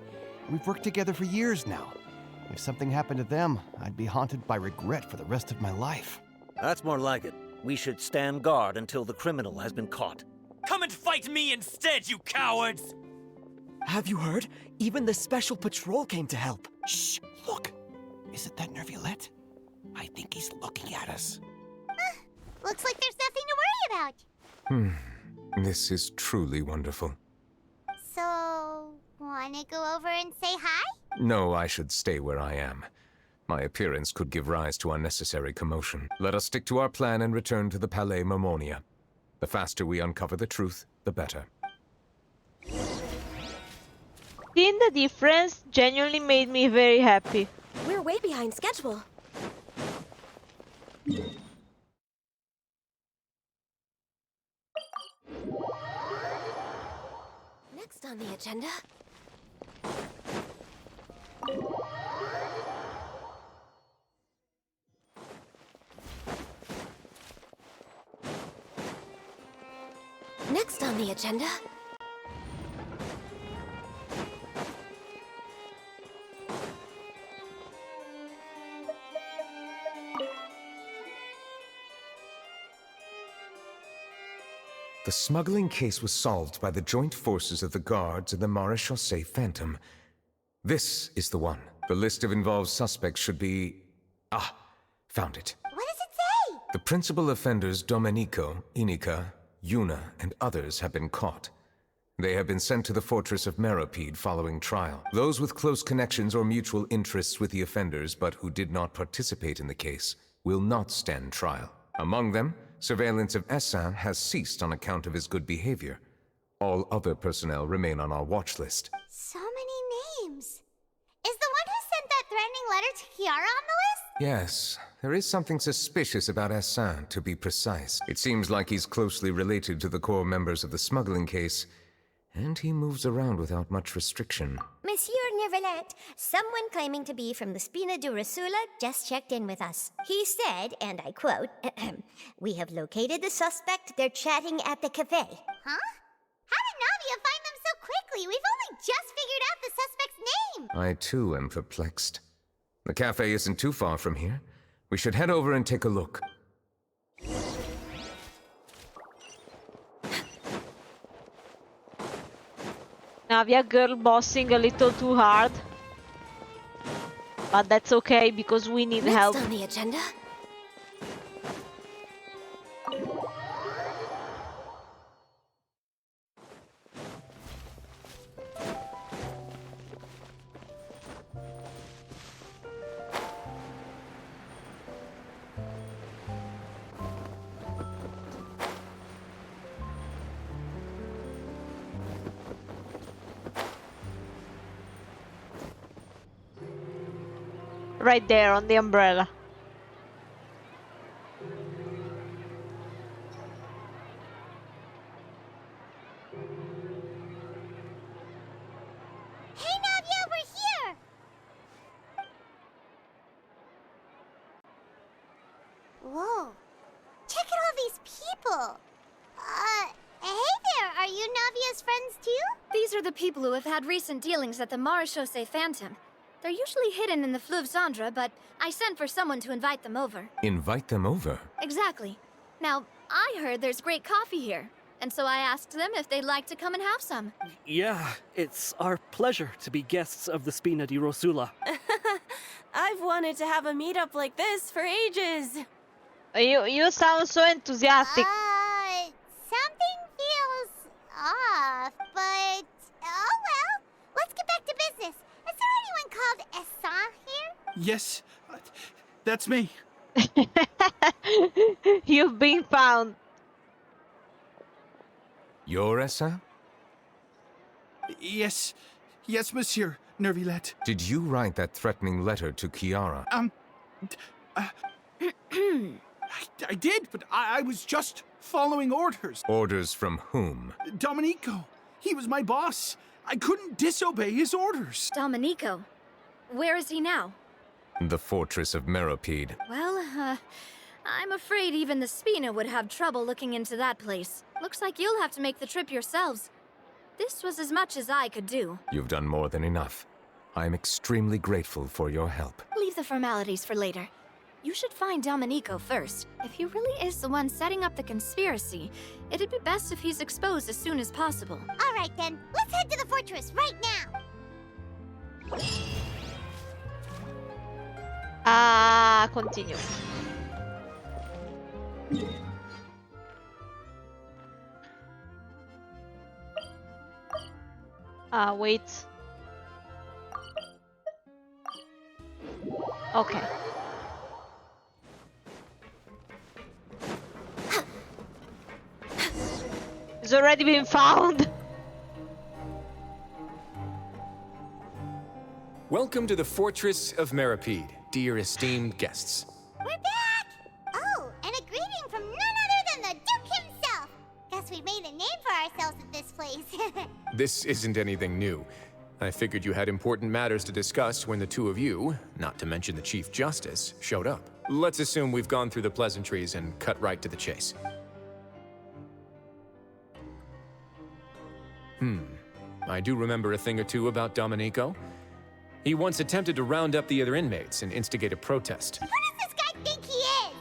We've worked together for years now. If something happened to them, I'd be haunted by regret for the rest of my life. That's more like it. We should stand guard until the criminal has been caught. Come and fight me instead, you cowards! Have you heard? Even the Special Patrol came to help. Shh! Look! Is it that Neuvilette? I think he's looking at us. Looks like there's nothing to worry about. This is truly wonderful. So, wanna go over and say hi? No, I should stay where I am. My appearance could give rise to unnecessary commotion. Let us stick to our plan and return to the Palais Mermonia. The faster we uncover the truth, the better. Seeing the difference genuinely made me very happy. We're way behind schedule. Next on the agenda. Next on the agenda. The smuggling case was solved by the joint forces of the guards and the Maréchaussée Phantom. This is the one. The list of involved suspects should be... Ah, found it. What does it say? The principal offenders Domenico, Inica, Yuna, and others have been caught. They have been sent to the fortress of Meropide following trial. Those with close connections or mutual interests with the offenders but who did not participate in the case will not stand trial. Among them, surveillance of Essin has ceased on account of his good behavior. All other personnel remain on our watch list. So many names. Is the one who sent that threatening letter to Kiara on the list? Yes, there is something suspicious about Essin, to be precise. It seems like he's closely related to the core members of the smuggling case, and he moves around without much restriction. Monsieur Neuvilette, someone claiming to be from the Spina Durasula just checked in with us. He said, and I quote, "We have located the suspect. They're chatting at the cafe." Huh? How did Navia find them so quickly? We've only just figured out the suspect's name. I too am perplexed. The cafe isn't too far from here. We should head over and take a look. Navia girl bossing a little too hard. But that's okay because we need help. Next on the agenda. Right there on the umbrella. Hey, Navia, we're here! Whoa. Check out all these people. Hey there, are you Navia's friends too? These are the people who have had recent dealings at the Marechaussee Phantom. They're usually hidden in the Fleuve Cendre, but I sent for someone to invite them over. Invite them over? Exactly. Now, I heard there's great coffee here, and so I asked them if they'd like to come and have some. Yeah, it's our pleasure to be guests of the Spina di Rosula. I've wanted to have a meetup like this for ages. You sound so enthusiastic. Something feels off, but oh well. Let's get back to business. Is there anyone called Essan here? Yes, that's me. You've been found. You're Essa? Yes, Monsieur Neuvilette. Did you write that threatening letter to Chiara? I did, but I was just following orders. Orders from whom? Domenico. He was my boss. I couldn't disobey his orders. Domenico? Where is he now? The fortress of Meropide. Well, I'm afraid even the Spina would have trouble looking into that place. Looks like you'll have to make the trip yourselves. This was as much as I could do. You've done more than enough. I'm extremely grateful for your help. Leave the formalities for later. You should find Domenico first. If he really is the one setting up the conspiracy, it'd be best if he's exposed as soon as possible. All right then, let's head to the fortress right now. Continue. Wait. Okay. It's already been found. Welcome to the Fortress of Meropide, dear esteemed guests. We're back! Oh, and a greeting from none other than the Duke himself! Guess we made a name for ourselves at this place. This isn't anything new. I figured you had important matters to discuss when the two of you, not to mention the Chief Justice, showed up. Let's assume we've gone through the pleasantries and cut right to the chase. I do remember a thing or two about Domenico. He once attempted to round up the other inmates and instigate a protest. Who does this guy think he is?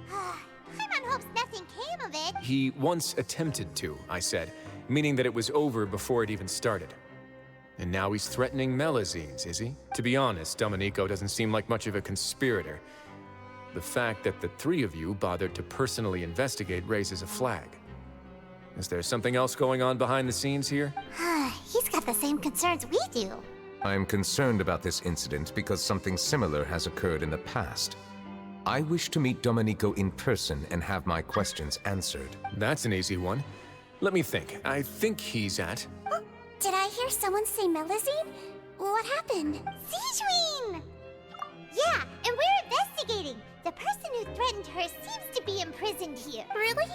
Paimon hopes nothing came of it. He once attempted to, I said, meaning that it was over before it even started. And now he's threatening Melazines, is he? To be honest, Domenico doesn't seem like much of a conspirator. The fact that the three of you bothered to personally investigate raises a flag. Is there something else going on behind the scenes here? He's got the same concerns we do. I'm concerned about this incident because something similar has occurred in the past. I wish to meet Domenico in person and have my questions answered. That's an easy one. Let me think. I think he's at... Oh, did I hear someone say Melazine? What happened? Zijween! Yeah, and we're investigating. The person who threatened her seems to be imprisoned here. Really?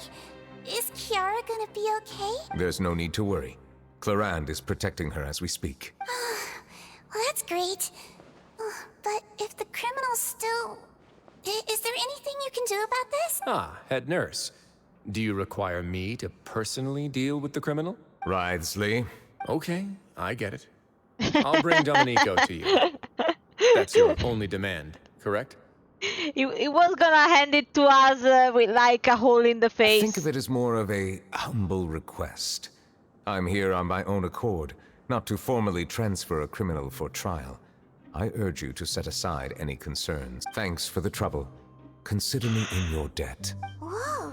Is Chiara gonna be okay? There's no need to worry. Clarande is protecting her as we speak. Well, that's great. But if the criminal's still... Is there anything you can do about this? Ah, head nurse. Do you require me to personally deal with the criminal? Wriothesley. Okay, I get it. I'll bring Domenico to you. That's your only demand, correct? He was gonna hand it to us with like a hole in the face. Think of it as more of a humble request. I'm here on my own accord, not to formally transfer a criminal for trial. I urge you to set aside any concerns. Thanks for the trouble. Consider me in your debt. Whoa!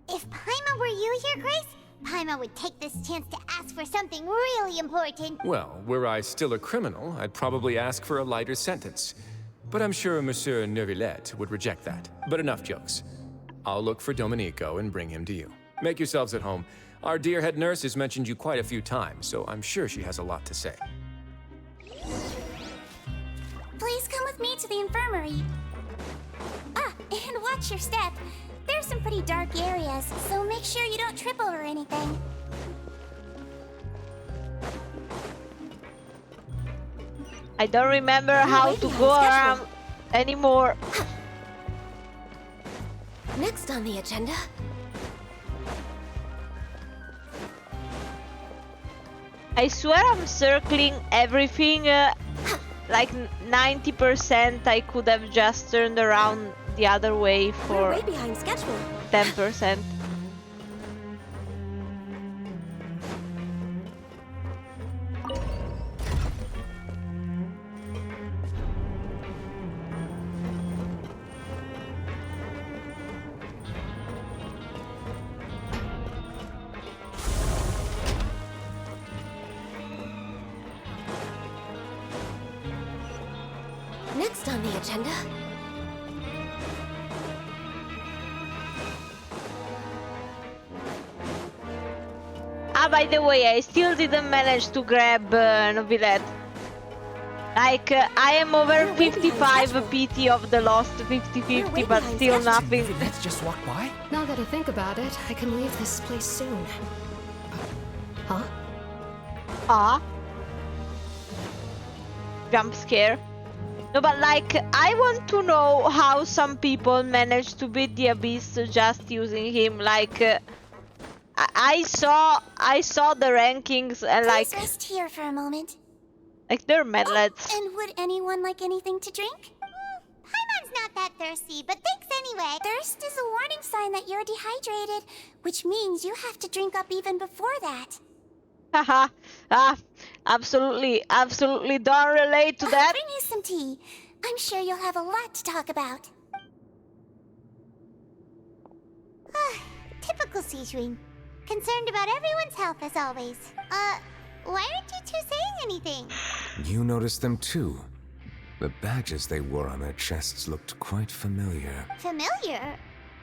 If Paimon were you here, Grace, Paimon would take this chance to ask for something really important. Well, were I still a criminal, I'd probably ask for a lighter sentence. But I'm sure Monsieur Neuvilette would reject that. But enough jokes. I'll look for Domenico and bring him to you. Make yourselves at home. Our dear head nurse has mentioned you quite a few times, so I'm sure she has a lot to say. Please come with me to the infirmary. Ah, and watch your step. There's some pretty dark areas, so make sure you don't trip over anything. I don't remember how to go around anymore. Next on the agenda. I swear I'm circling everything. Like 90% I could have just turned around the other way for We're way behind schedule. 10%. Next on the agenda. Ah, by the way, I still didn't manage to grab Neuvilette. Like, I am over 55 PT of the lost 50-50, but still nothing. Let's just walk by? Now that I think about it, I can leave this place soon. Huh? Ah? Jump scare. No, but like, I want to know how some people manage to beat the Abyss just using him. Like, I saw the rankings and like. Please rest here for a moment. Like they're medlets. And would anyone like anything to drink? Paimon's not that thirsty, but thanks anyway. Thirst is a warning sign that you're dehydrated, which means you have to drink up even before that. Haha, absolutely don't relate to that. Bring you some tea. I'm sure you'll have a lot to talk about. Typical Sejuin. Concerned about everyone's health as always. Why aren't you two saying anything? You noticed them too. The badges they wore on their chests looked quite familiar. Familiar?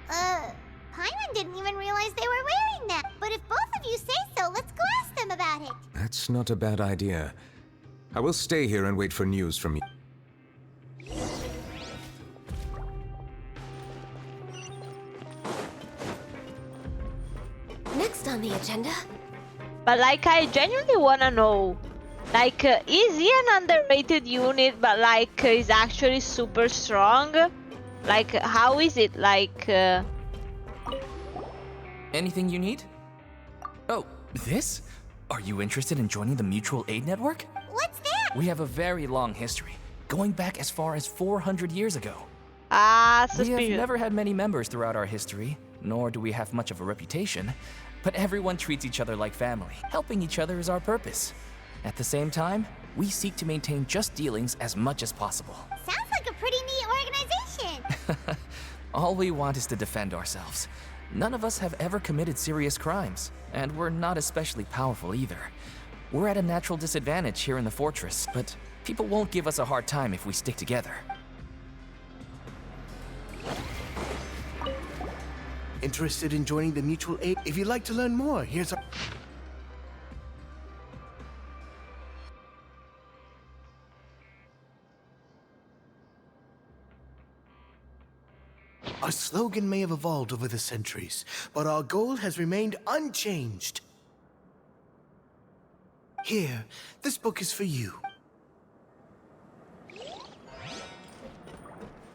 Paimon didn't even realize they were wearing them. But if both of you say so, let's go ask them about it. That's not a bad idea. I will stay here and wait for news from you. Next on the agenda. But like, I genuinely wanna know. Like, is he an underrated unit, but like, is actually super strong? Like, how is it? Like, Anything you need? Oh, this? Are you interested in joining the Mutual Aid Network? What's that? We have a very long history, going back as far as 400 years ago. suspicious. We have never had many members throughout our history, nor do we have much of a reputation, but everyone treats each other like family. Helping each other is our purpose. At the same time, we seek to maintain just dealings as much as possible. Sounds like a pretty neat organization. All we want is to defend ourselves. None of us have ever committed serious crimes, and we're not especially powerful either. We're at a natural disadvantage here in the fortress, but people won't give us a hard time if we stick together. Interested in joining the Mutual Aid? If you'd like to learn more, here's our... Our slogan may have evolved over the centuries, but our goal has remained unchanged. Here, this book is for you.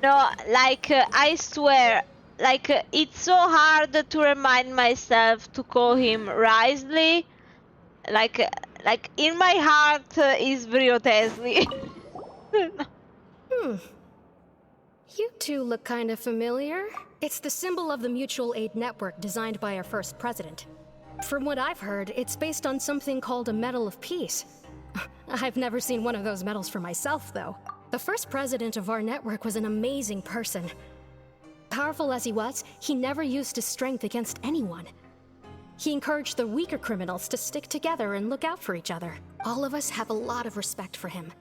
No, like, I swear, like, it's so hard to remind myself to call him Risley. Like in my heart is Briotesli. You two look kind of familiar. It's the symbol of the Mutual Aid Network designed by our first president. From what I've heard, it's based on something called a Medal of Peace. I've never seen one of those medals for myself, though. The first president of our network was an amazing person. Powerful as he was, he never used his strength against anyone. He encouraged the weaker criminals to stick together and look out for each other. All of us have a lot of respect for him.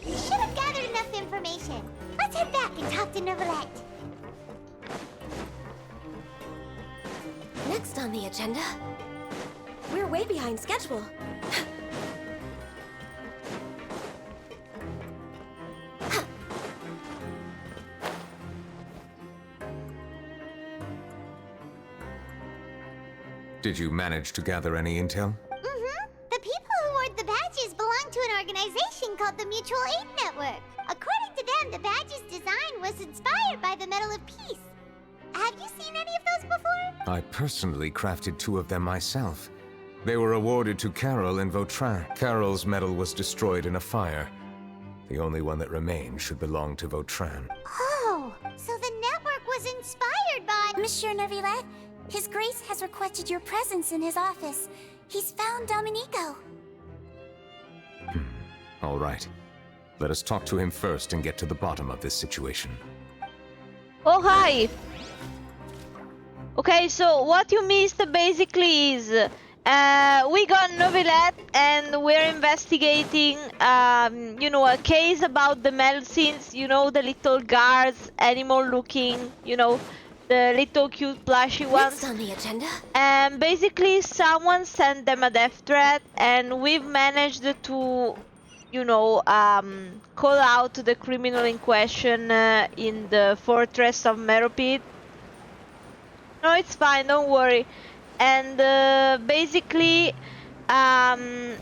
We should have gathered enough information. Let's head back and talk to Neuvilette. Next on the agenda, we're way behind schedule. Did you manage to gather any intel? Mm-hmm. The people who award the badges belong to an organization called the Mutual Aid Network. According to them, the badge's design was inspired by the Medal of Peace. Have you seen any of those before? I personally crafted 2 of them myself. They were awarded to Carol and Vautrin. Carol's medal was destroyed in a fire. The only one that remained should belong to Vautrin. Oh, so the network was inspired by... Monsieur Neuvilette, His Grace has requested your presence in his office. He's found Domenico. All right. Let us talk to him first and get to the bottom of this situation. Oh, hi! Okay, so what you missed basically is we got Neuvilette and we're investigating, you know, a case about the Melusines, you know, the little guards, animal looking, you know, the little cute plushy ones. Next on the agenda. And basically someone sent them a death threat and we've managed to, you know, call out the criminal in question in the fortress of Meropid. No, it's fine, don't worry. And basically, Neuvilette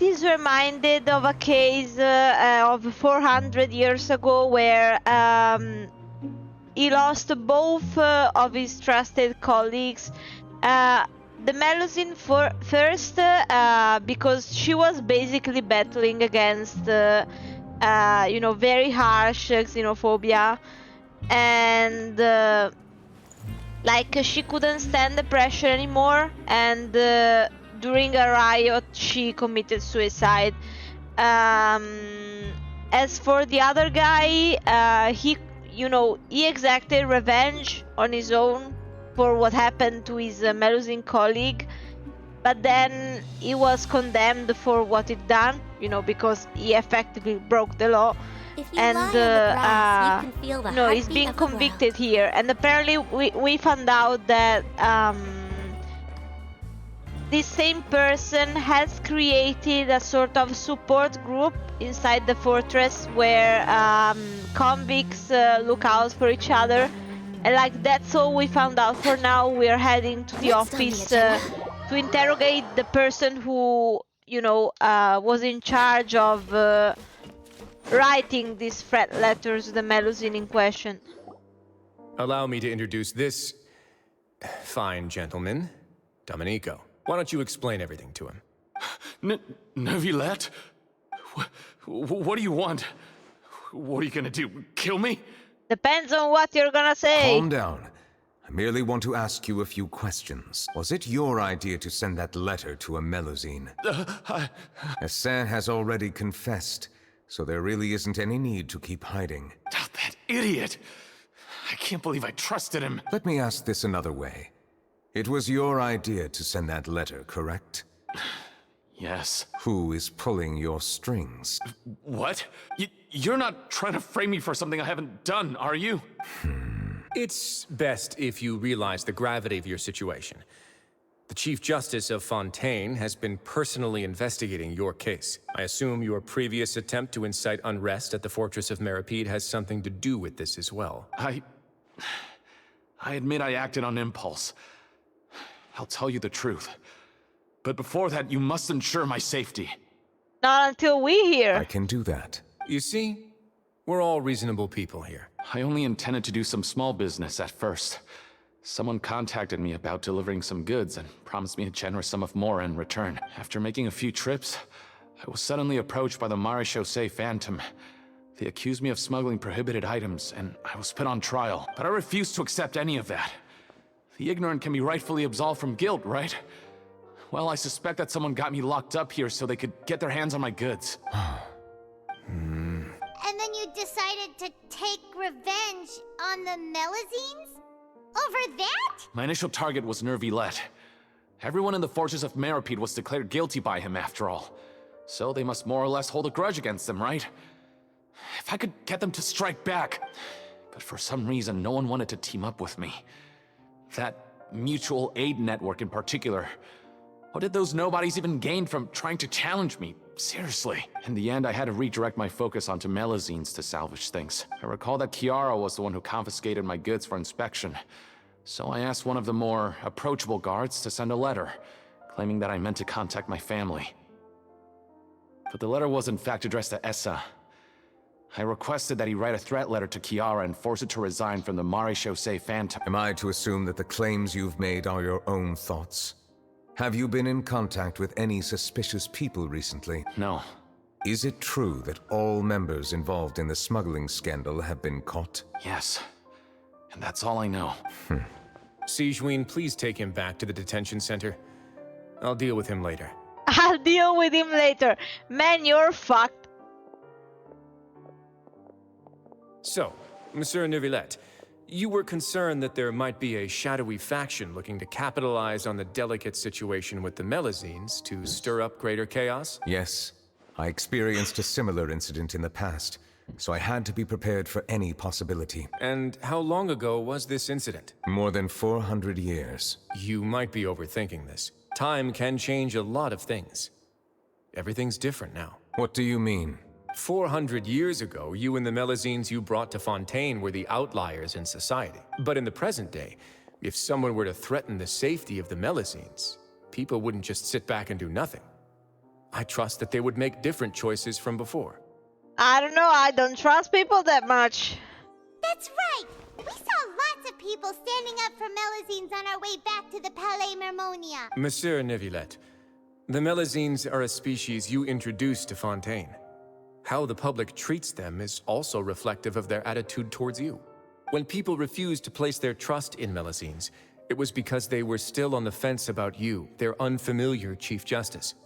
is reminded of a case of 400 years ago where he lost both of his trusted colleagues. The Melusine first because she was basically battling against, you know, very harsh xenophobia, and like she couldn't stand the pressure anymore, and during a riot she committed suicide. As for the other guy, he exacted revenge on his own for what happened to his Melusine colleague, but then he was condemned for what he'd done, you know, because he effectively broke the law. And he's being convicted here, and apparently we found out that this same person has created a sort of support group inside the fortress where convicts look out for each other, and like that's all we found out for now. We're heading to the office to interrogate the person who, you know, was in charge of writing these threat letters to the Melusine in question. Allow me to introduce this fine gentleman, Domenico. Why don't you explain everything to him? Neuvilette? What do you want? What are you gonna do? Kill me? Depends on what you're gonna say. Calm down. I merely want to ask you a few questions. Was it your idea to send that letter to a Melusine? Hassan has already confessed, so there really isn't any need to keep hiding. That idiot! I can't believe I trusted him. Let me ask this another way. It was your idea to send that letter, correct? Yes. Who is pulling your strings? What? You're not trying to frame me for something I haven't done, are you? It's best if you realize the gravity of your situation. The Chief Justice of Fontaine has been personally investigating your case. I assume your previous attempt to incite unrest at the Fortress of Meropide has something to do with this as well. I admit I acted on impulse. I'll tell you the truth. But before that, you must ensure my safety. Not until we hear. I can do that. You see, we're all reasonable people here. I only intended to do some small business at first. Someone contacted me about delivering some goods and promised me a generous sum of more in return. After making a few trips, I was suddenly approached by the Marechaussee Phantom. They accused me of smuggling prohibited items, and I was put on trial. But I refused to accept any of that. The ignorant can be rightfully absolved from guilt, right? Well, I suspect that someone got me locked up here so they could get their hands on my goods. And then you decided to take revenge on the Melazines? Over that? My initial target was Neuvilette. Everyone in the Fortress of Meropide was declared guilty by him after all. So they must more or less hold a grudge against them, right? If I could get them to strike back. But for some reason, no one wanted to team up with me. That mutual aid network in particular. What did those nobodies even gain from trying to challenge me? Seriously. In the end, I had to redirect my focus onto Melazines to salvage things. I recall that Kiara was the one who confiscated my goods for inspection. So I asked one of the more approachable guards to send a letter, claiming that I meant to contact my family. But the letter was in fact addressed to Essa. I requested that he write a threat letter to Kiara and force her to resign from the Maréchaussée Phantom. Am I to assume that the claims you've made are your own thoughts? Have you been in contact with any suspicious people recently? No. Is it true that all members involved in the smuggling scandal have been caught? Yes. And that's all I know. Sijouin, please take him back to the detention center. I'll deal with him later. I'll deal with him later. Man, you're fucked. So, Monsieur Neuvilette, you were concerned that there might be a shadowy faction looking to capitalize on the delicate situation with the Melazines to stir up greater chaos? Yes. I experienced a similar incident in the past, so I had to be prepared for any possibility. And how long ago was this incident? More than 400 years. You might be overthinking this. Time can change a lot of things. Everything's different now. What do you mean? 400 years ago, you and the Melazines you brought to Fontaine were the outliers in society. But in the present day, if someone were to threaten the safety of the Melazines, people wouldn't just sit back and do nothing. I trust that they would make different choices from before. I don't know, I don't trust people that much. That's right! We saw lots of people standing up for Melazines on our way back to the Palais Mermonia. Monsieur Neuvilette, the Melazines are a species you introduced to Fontaine. How the public treats them is also reflective of their attitude towards you. When people refused to place their trust in Melazines, it was because they were still on the fence about you, their unfamiliar Chief Justice.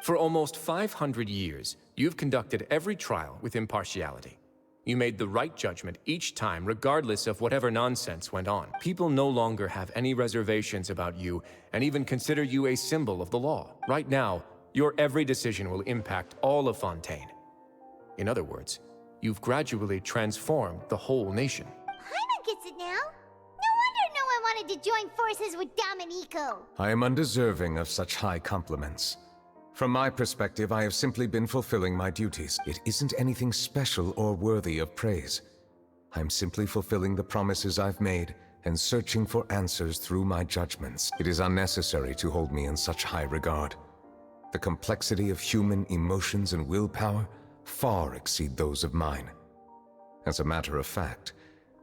For almost 500 years, you've conducted every trial with impartiality. You made the right judgment each time, regardless of whatever nonsense went on. People no longer have any reservations about you, and even consider you a symbol of the law. Right now, your every decision will impact all of Fontaine. In other words, you've gradually transformed the whole nation. Paimon gets it now. No wonder no one wanted to join forces with Domenico. I am undeserving of such high compliments. From my perspective, I have simply been fulfilling my duties. It isn't anything special or worthy of praise. I'm simply fulfilling the promises I've made and searching for answers through my judgments. It is unnecessary to hold me in such high regard. The complexity of human emotions and willpower far exceed those of mine. As a matter of fact,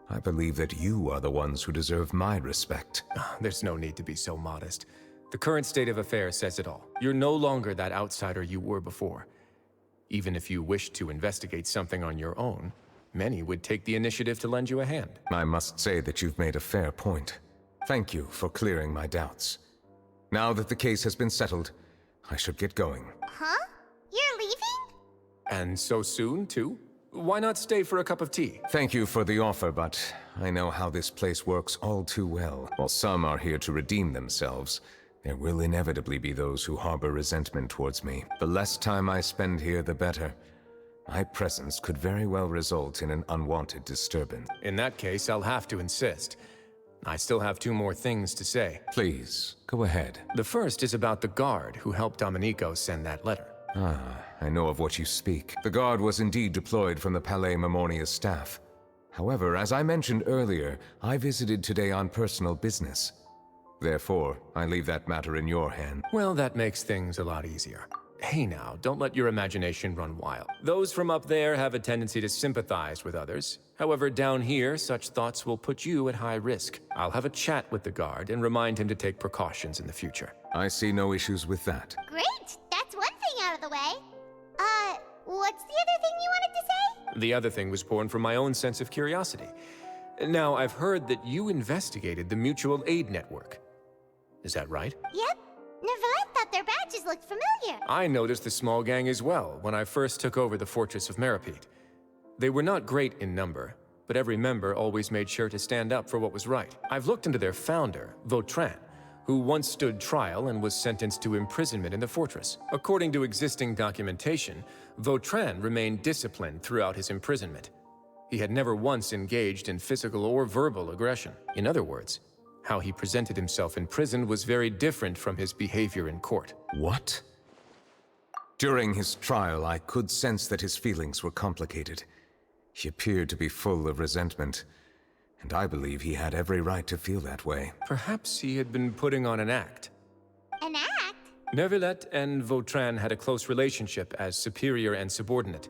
I believe that you are the ones who deserve my respect. There's no need to be so modest. The current state of affairs says it all. You're no longer that outsider you were before. Even if you wished to investigate something on your own, many would take the initiative to lend you a hand. I must say that you've made a fair point. Thank you for clearing my doubts. Now that the case has been settled, I should get going. Huh? You're leaving? And so soon, too? Why not stay for a cup of tea? Thank you for the offer, but I know how this place works all too well. While some are here to redeem themselves, there will inevitably be those who harbor resentment towards me. The less time I spend here, the better. My presence could very well result in an unwanted disturbance. In that case, I'll have to insist. I still have 2 more things to say. Please, go ahead. The first is about the guard who helped Domenico send that letter. I know of what you speak. The guard was indeed deployed from the Palais Mermonia's staff. However, as I mentioned earlier, I visited today on personal business. Therefore, I leave that matter in your hand. Well, that makes things a lot easier. Hey now, don't let your imagination run wild. Those from up there have a tendency to sympathize with others. However, down here, such thoughts will put you at high risk. I'll have a chat with the guard and remind him to take precautions in the future. I see no issues with that. Great! That's one thing out of the way. What's the other thing you wanted to say? The other thing was born from my own sense of curiosity. Now, I've heard that you investigated the mutual aid network. Is that right? Yep. Neuvilette thought their badges looked familiar. I noticed the small gang as well when I first took over the Fortress of Meripede. They were not great in number, but every member always made sure to stand up for what was right. I've looked into their founder, Vautrin, who once stood trial and was sentenced to imprisonment in the fortress. According to existing documentation, Vautrin remained disciplined throughout his imprisonment. He had never once engaged in physical or verbal aggression. In other words, how he presented himself in prison was very different from his behavior in court. What? During his trial, I could sense that his feelings were complicated. He appeared to be full of resentment, and I believe he had every right to feel that way. Perhaps he had been putting on an act. An act? Neuvilette and Vautrin had a close relationship as superior and subordinate.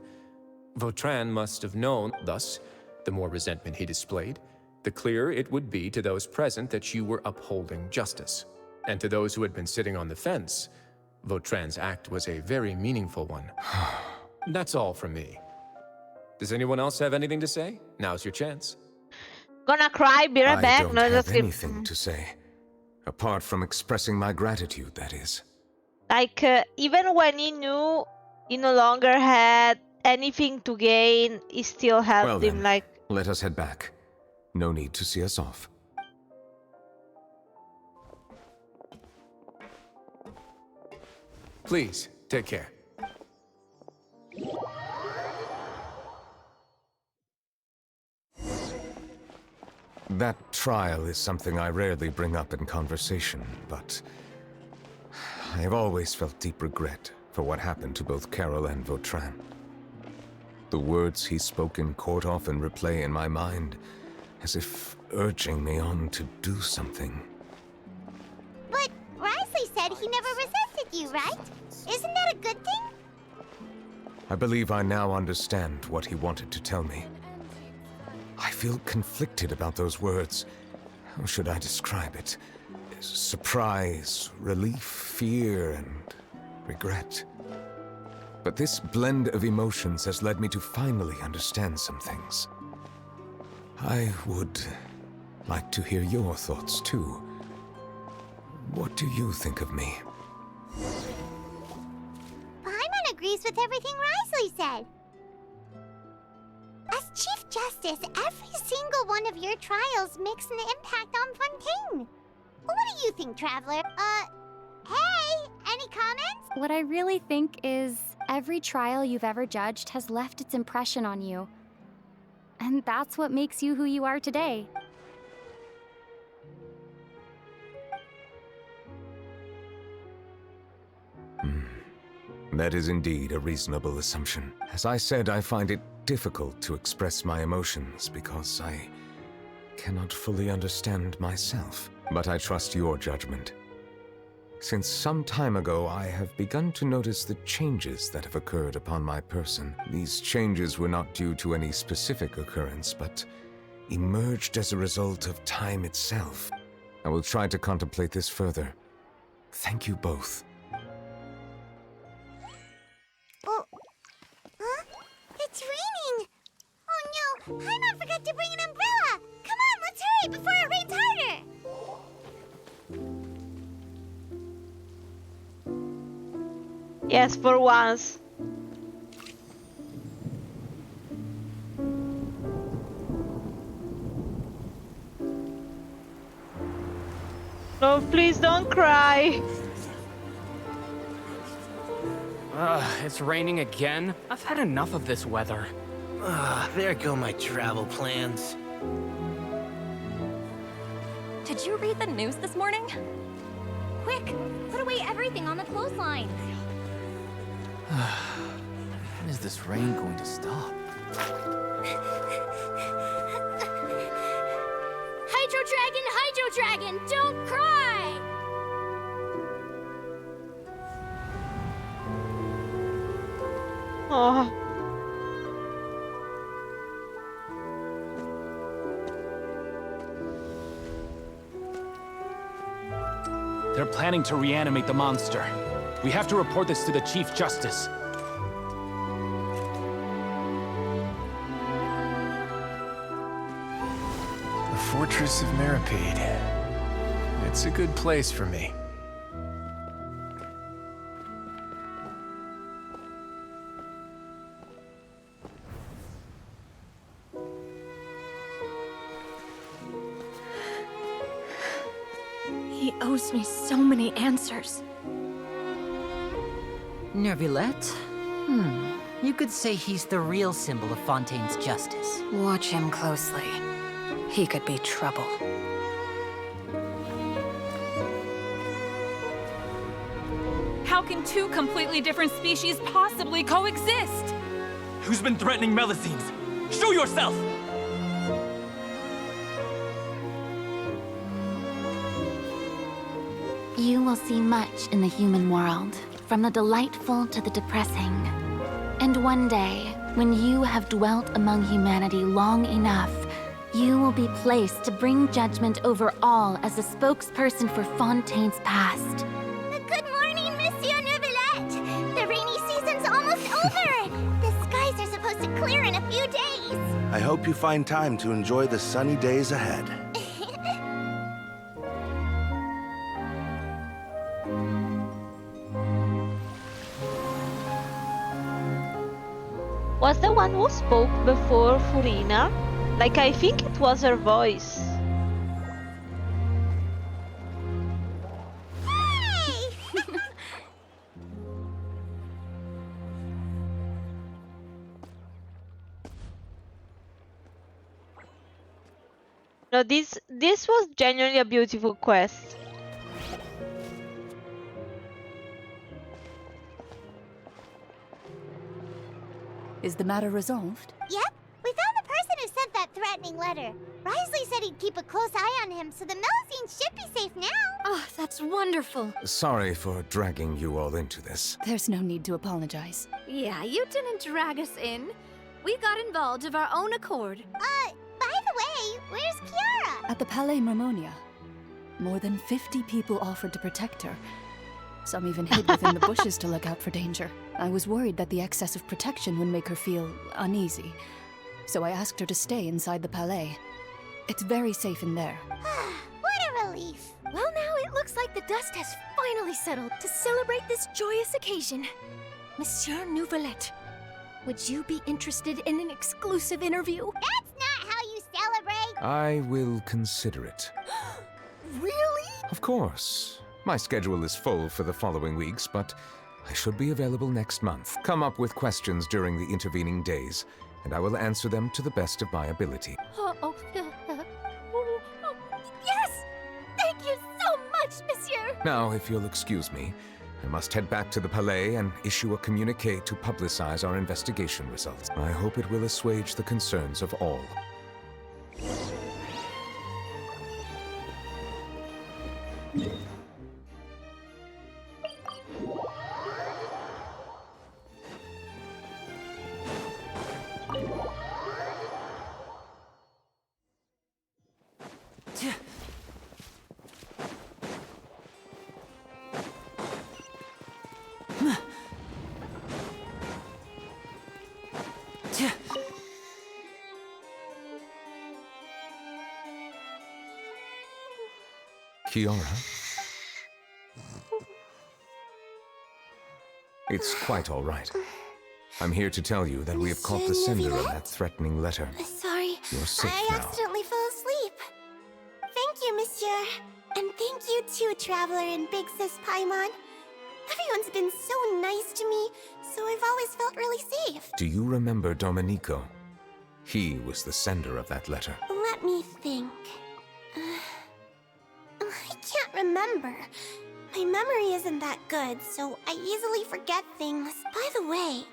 Vautrin must have known, thus, the more resentment he displayed, the clearer it would be to those present that you were upholding justice. And to those who had been sitting on the fence, Vautrin's act was a very meaningful one. That's all from me. Does anyone else have anything to say? Now's your chance. Gonna cry, be right back. I don't have anything to say. Apart from expressing my gratitude, that is. Like, even when he knew he no longer had anything to gain, he still helped Well him, then, like... let us head back. No need to see us off. Please, take care. That trial is something I rarely bring up in conversation, but I have always felt deep regret for what happened to both Carol and Vautrin. The words he spoke in court often replay in my mind, as if urging me on to do something. But Risley said he never resented you, right? Isn't that a good thing? I believe I now understand what he wanted to tell me. I feel conflicted about those words. How should I describe it? Surprise, relief, fear, and regret. But this blend of emotions has led me to finally understand some things. I would like to hear your thoughts, too. What do you think of me? Paimon agrees with everything Risley said. As Chief Justice, every single one of your trials makes an impact on Fontaine. What do you think, Traveler? Hey, any comments? What I really think is every trial you've ever judged has left its impression on you. And that's what makes you who you are today. That is indeed a reasonable assumption. As I said, I find it difficult to express my emotions because I cannot fully understand myself. But I trust your judgment. Since some time ago, I have begun to notice the changes that have occurred upon my person. These changes were not due to any specific occurrence, but emerged as a result of time itself. I will try to contemplate this further. Thank you both. Oh, huh? It's raining! Oh no, Paimon forgot to bring an umbrella! Come on, let's hurry before it rains harder! Yes, for once. No, please don't cry. It's raining again? I've had enough of this weather. There go my travel plans. Did you read the news this morning? Quick, put away everything on the clothesline. When is this rain going to stop? Hydro Dragon, don't cry! Oh. They're planning to reanimate the monster. We have to report this to the Chief Justice. The Fortress of Meripede. It's a good place for me. He owes me so many answers. Neuvilette? You could say he's the real symbol of Fontaine's justice. Watch him closely. He could be trouble. How can two completely different species possibly coexist? Who's been threatening Melusines? Show yourself! You will see much in the human world, from the delightful to the depressing. And one day, when you have dwelt among humanity long enough, you will be placed to bring judgment over all as a spokesperson for Fontaine's past. Good morning, Monsieur Neuvilette! The rainy season's almost over! The skies are supposed to clear in a few days! I hope you find time to enjoy the sunny days ahead. Was the one who spoke before Furina? Like, I think it was her voice. No, this was genuinely a beautiful quest. Is the matter resolved? Yep, we found the person who sent that threatening letter. Risley said he'd keep a close eye on him, so the Melusines should be safe now. Oh, that's wonderful. Sorry for dragging you all into this. There's no need to apologize. Yeah, you didn't drag us in. We got involved of our own accord. By the way, where's Kiara? At the Palais Mermonia, more than 50 people offered to protect her. Some even hid within the bushes to look out for danger. I was worried that the excess of protection would make her feel uneasy, so I asked her to stay inside the Palais. It's very safe in there. What a relief. Well, now it looks like the dust has finally settled to celebrate this joyous occasion. Monsieur Neuvilette, would you be interested in an exclusive interview? That's not how you celebrate. I will consider it. Really? Of course. My schedule is full for the following weeks, but I should be available next month. Come up with questions during the intervening days, and I will answer them to the best of my ability. Yes! Thank you so much, monsieur! Now, if you'll excuse me, I must head back to the Palais and issue a communique to publicize our investigation results. I hope it will assuage the concerns of all. Kiara? It's quite all right. I'm here to tell you that we have caught the sender of that threatening letter. Sorry, You're safe I now. accidentally fell asleep. Thank you, monsieur. And thank you too, Traveler and Big Sis Paimon. Everyone's been so nice to me, so I've always felt really safe. Do you remember Domenico? He was the sender of that letter. Let me think. I can't remember. My memory isn't that good, so I easily forget things. By the way,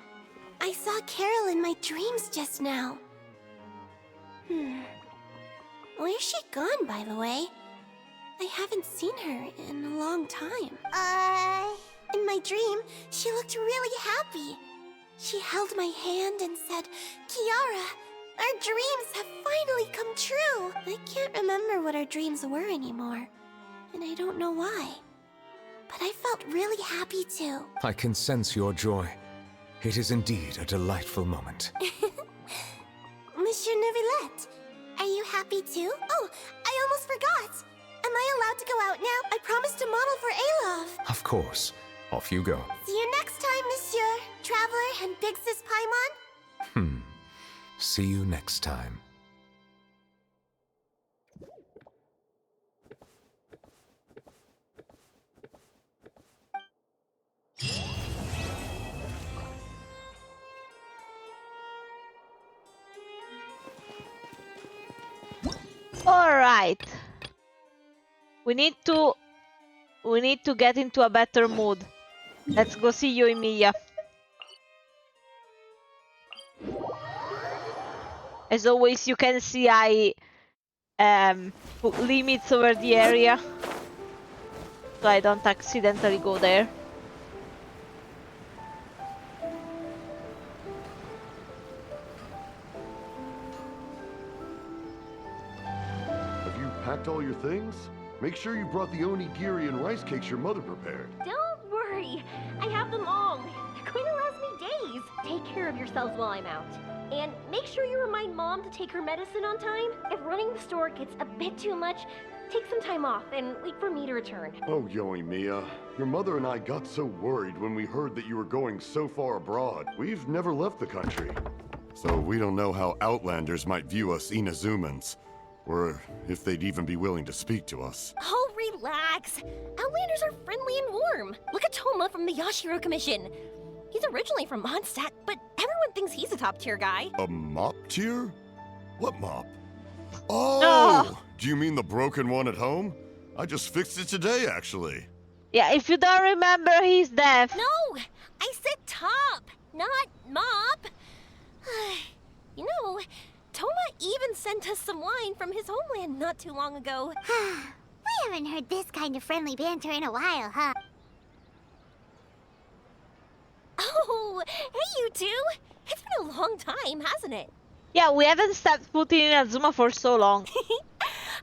I saw Carol in my dreams just now. Where's she gone, by the way? I haven't seen her in a long time. In my dream, she looked really happy. She held my hand and said, "Kiara, our dreams have finally come true." I can't remember what our dreams were anymore, and I don't know why. But I felt really happy too. I can sense your joy. It is indeed a delightful moment. Monsieur Neuvilette, are you happy too? Oh, I almost forgot. Am I allowed to go out now? I promised to model for Alof. Of course. Off you go. See you next time, Monsieur, Traveler, and Big Sis Paimon. See you next time. All right. We need to get into a better mood. Let's go see Yoimiya. As always, you can see I put limits over the area, so I don't accidentally go there. Have you packed all your things? Make sure you brought the onigiri and rice cakes your mother prepared. Don't worry, I have them all. They're going to last me days. Take care of yourselves while I'm out. And make sure you remind Mom to take her medicine on time. If running the store gets a bit too much, take some time off and wait for me to return. Oh, Yoimiya, your mother and I got so worried when we heard that you were going so far abroad. We've never left the country. So we don't know how Outlanders might view us Inazumans, or if they'd even be willing to speak to us. Oh, relax. Outlanders are friendly and warm. Look at Toma from the Yashiro Commission. He's originally from Mondstadt, but everyone thinks he's a top-tier guy. A mop tier? What mop? Oh! Do you mean the broken one at home? I just fixed it today, actually. Yeah, if you don't remember, he's deaf. No! I said top, not mop. You know, Toma even sent us some wine from his homeland not too long ago. We haven't heard this kind of friendly banter in a while, huh? Oh, hey you two! It's been a long time, hasn't it? Yeah, we haven't stepped foot in Inazuma for so long.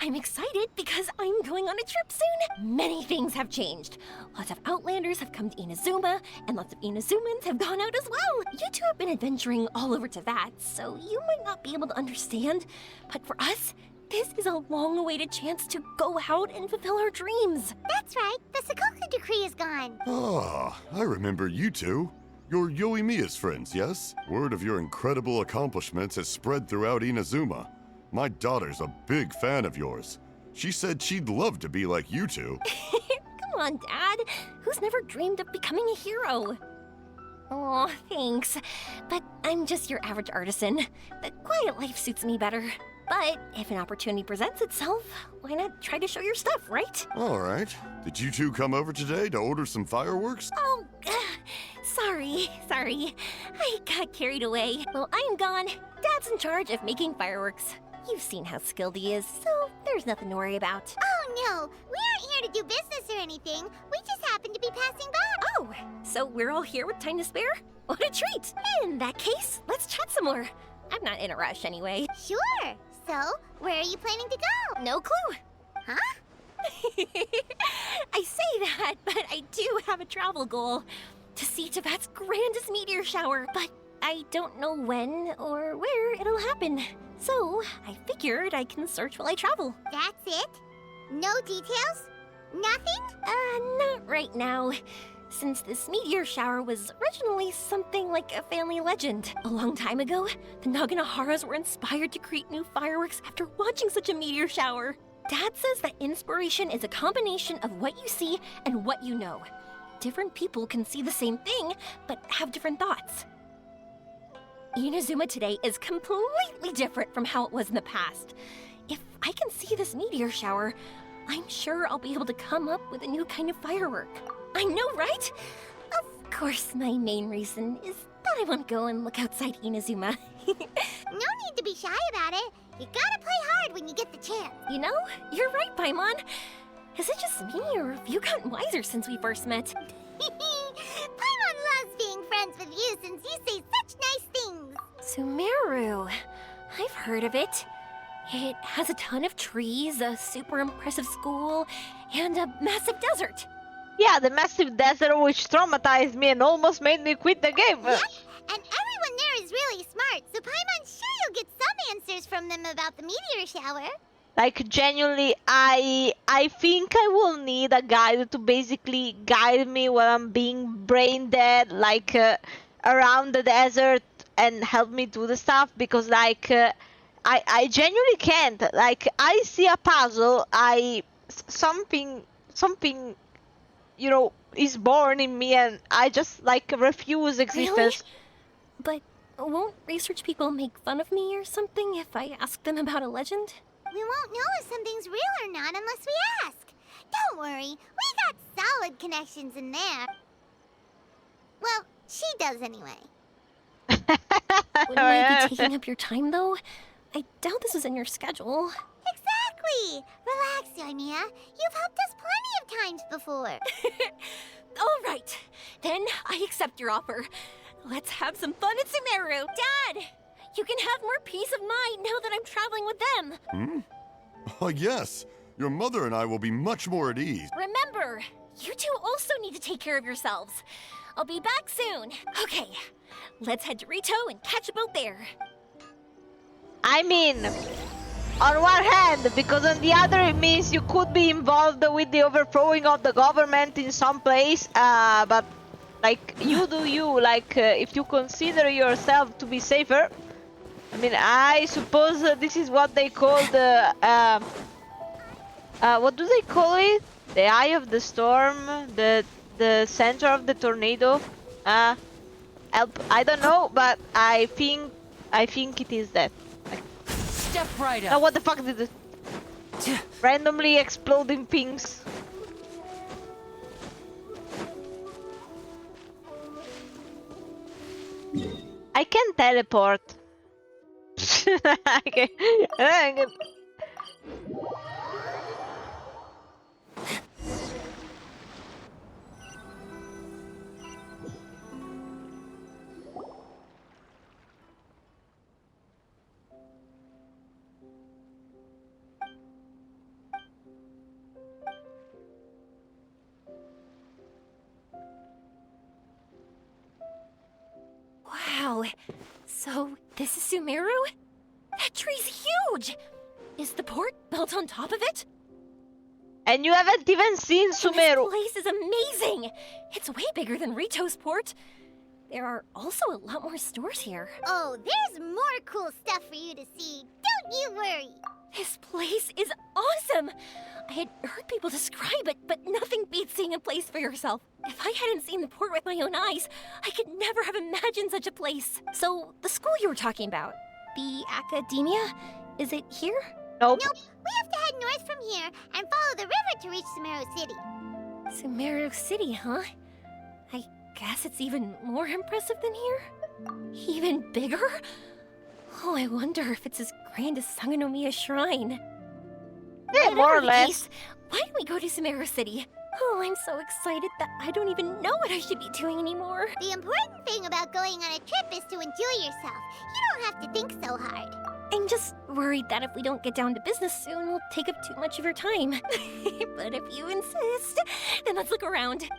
I'm excited because I'm going on a trip soon. Many things have changed. Lots of Outlanders have come to Inazuma, and lots of Inazumans have gone out as well. You two have been adventuring all over Teyvat, so you might not be able to understand. But for us, this is a long-awaited chance to go out and fulfill our dreams. That's right. The Sakoku decree is gone. Ah, I remember you two. You're Yoimiya's friends, yes? Word of your incredible accomplishments has spread throughout Inazuma. My daughter's a big fan of yours. She said she'd love to be like you two. Come on, Dad. Who's never dreamed of becoming a hero? Oh, thanks. But I'm just your average artisan. The quiet life suits me better. But if an opportunity presents itself, why not try to show your stuff, right? All right. Did you two come over today to order some fireworks? Oh, sorry. I got carried away. While I'm gone, Dad's in charge of making fireworks. You've seen how skilled he is, so there's nothing to worry about. Oh no, we aren't here to do business or anything. We just happen to be passing by. Oh, so we're all here with time to spare? What a treat! In that case, let's chat some more. I'm not in a rush anyway. Sure. So, where are you planning to go? No clue. Huh? I say that, but I do have a travel goal. To see Teyvat's grandest meteor shower, but I don't know when or where it'll happen. So, I figured I can search while I travel. That's it? No details? Nothing? Not right now. Since this meteor shower was originally something like a family legend. A long time ago, the Naganaharas were inspired to create new fireworks after watching such a meteor shower. Dad says that inspiration is a combination of what you see and what you know. Different people can see the same thing, but have different thoughts. Inazuma today is completely different from how it was in the past. If I can see this meteor shower, I'm sure I'll be able to come up with a new kind of firework. I know, right? Of course, my main reason is that I want to go and look outside Inazuma. No need to be shy about it. You gotta play hard when you get the chance. You know, you're right, Paimon. Is it just me, or have you gotten wiser since we first met? Paimon loves being friends with you since you say such nice things. Sumeru. I've heard of it. It has a ton of trees, a super impressive school, and a massive desert. Yeah, the massive desert which traumatized me and almost made me quit the game. Yep, and everyone there is really smart, so Paimon's sure you'll get some answers from them about the meteor shower. Like, genuinely, I think I will need a guide to basically guide me when I'm being brain dead, like, around the desert and help me do the stuff, because, like, I genuinely can't. Like, I see a puzzle, something, you know, is born in me, and I just, like, refuse existence. But won't research people make fun of me or something if I ask them about a legend? We won't know if something's real or not unless we ask. Don't worry, we got solid connections in there. Well, she does anyway. Wouldn't I be taking up your time, though? I doubt this is in your schedule. Exactly! Relax, Yoimiya. You've helped us plenty of times before. All right, then I accept your offer. Let's have some fun at Sumeru. Dad! You can have more peace of mind now that I'm traveling with them. Oh, yes. Your mother and I will be much more at ease. Remember, you two also need to take care of yourselves. I'll be back soon. Okay, let's head to Rito and catch a boat there. I mean, on one hand, because on the other it means you could be involved with the overthrowing of the government in some place, but like, you do you, like, if you consider yourself to be safer. I mean, I suppose this is what they call the, what do they call it? The eye of the storm, the center of the tornado. I don't know, but I think it is that. Step right up. Now what the fuck did it? Randomly exploding pings. I can teleport. Okay. Wow, so this is Sumeru? That tree's huge! Is the port built on top of it? And you haven't even seen Sumeru. This place is amazing! It's way bigger than Rito's port. There are also a lot more stores here. Oh, there's more cool stuff for you to see. Don't you worry. This place is awesome! I had heard people describe it, but nothing beats seeing a place for yourself. If I hadn't seen the port with my own eyes, I could never have imagined such a place. So, the school you were talking about, the academia, is it here? Nope. Nope. We have to head north from here and follow the river to reach Sumeru City. Sumeru City, huh? I guess it's even more impressive than here? Even bigger? Oh, I wonder if it's as grand as Sangonomiya Shrine. Yeah, more or less. Case, why don't we go to Sumeru City? Oh, I'm so excited that I don't even know what I should be doing anymore. The important thing about going on a trip is to enjoy yourself. You don't have to think so hard. I'm just worried that if we don't get down to business soon, we'll take up too much of your time. But if you insist, then let's look around.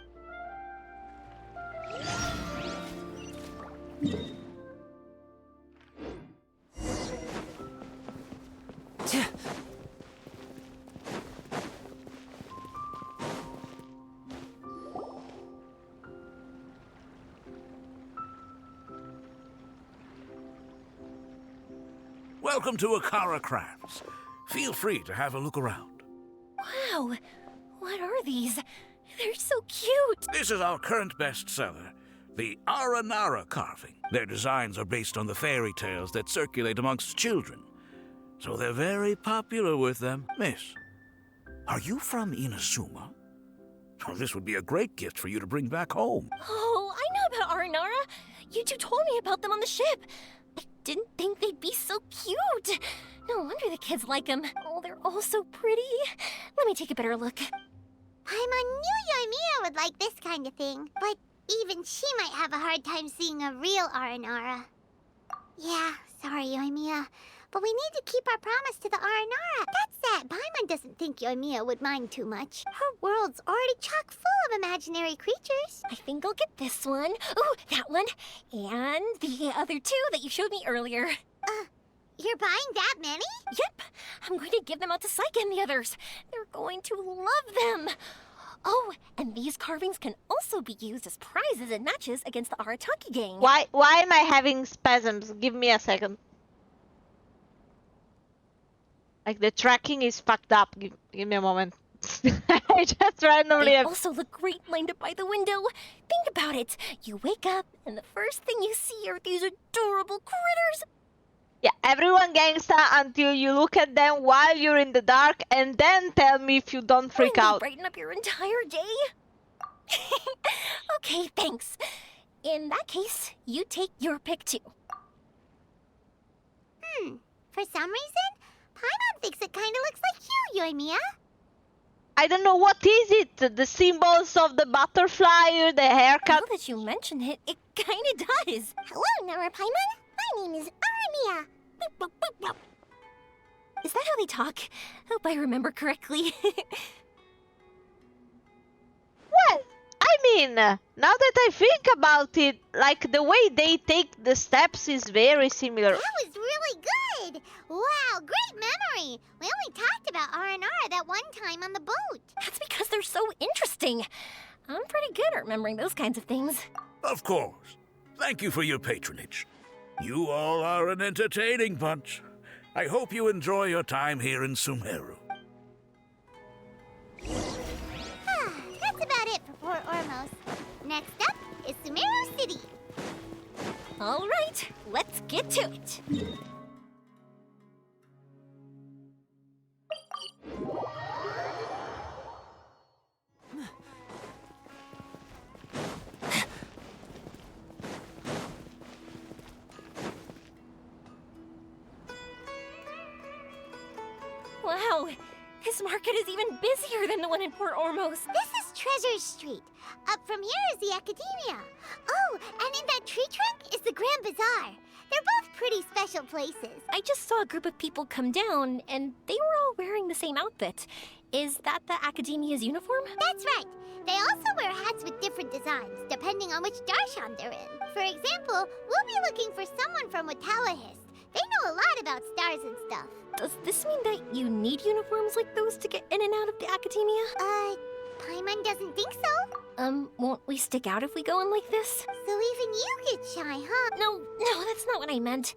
Welcome to Akara Crafts. Feel free to have a look around. Wow, what are these? They're so cute. This is our current bestseller, the Aranara carving. Their designs are based on the fairy tales that circulate amongst children, so they're very popular with them. Miss, are you from Inazuma? Oh, this would be a great gift for you to bring back home. Oh, I know about Aranara. You two told me about them on the ship. I didn't think they'd be so cute. No wonder the kids like them. Oh, they're all so pretty. Let me take a better look. Paimon knew Yoimiya would like this kind of thing, but even she might have a hard time seeing a real Aranara. Yeah, sorry, Yoimiya, but we need to keep our promise to the Aranara. That's that. Paimon doesn't think Yoimiya would mind too much. Her world's already chock full of imaginary creatures. I think I'll get this one. Ooh, that one. And the other two that you showed me earlier. You're buying that many? Yep. I'm going to give them out to Saika and the others. They're going to love them. Oh, and these carvings can also be used as prizes and matches against the Arataki gang. Why am I having spasms? Give me a second. Like the tracking is fucked up. Give me a moment. I just randomly They also look great lined up by the window. Think about it. You wake up and the first thing you see are these adorable critters. Yeah, everyone gangsta until you look at them while you're in the dark and then tell me if you don't freak out. Brighten up your entire day? Okay, thanks. In that case, you take your pick too. For some reason, Paimon thinks it kinda looks like you, Yoimiya. I don't know what is it. The symbols of the butterfly, the haircut. Now that you mention it, it kinda does. Hello, Nara Paimon. My name is Yoimiya. Is that how they talk? Hope I remember correctly. Well, I mean, now that I think about it, like the way they take the steps is very similar. That was really good. Wow, great memory. We only talked about R&R that one time on the boat. That's because they're so interesting. I'm pretty good at remembering those kinds of things. Of course. Thank you for your patronage. You all are an entertaining bunch. I hope you enjoy your time here in Sumeru. That's about it for Port Ormos. Next up is Sumeru City. All right, let's get to it. Wow, this market is even busier than the one in Port Ormos. This is Treasure Street. Up from here is the Academia. Oh, and in that tree trunk is the Grand Bazaar. They're both pretty special places. I just saw a group of people come down, and they were all wearing the same outfit. Is that the Academia's uniform? That's right. They also wear hats with different designs, depending on which darshan they're in. For example, we'll be looking for someone from Watawahist. They know a lot about stars and stuff. Does this mean that you need uniforms like those to get in and out of the Academia? Paimon doesn't think so. Won't we stick out if we go in like this? So even you get shy, huh? No, that's not what I meant.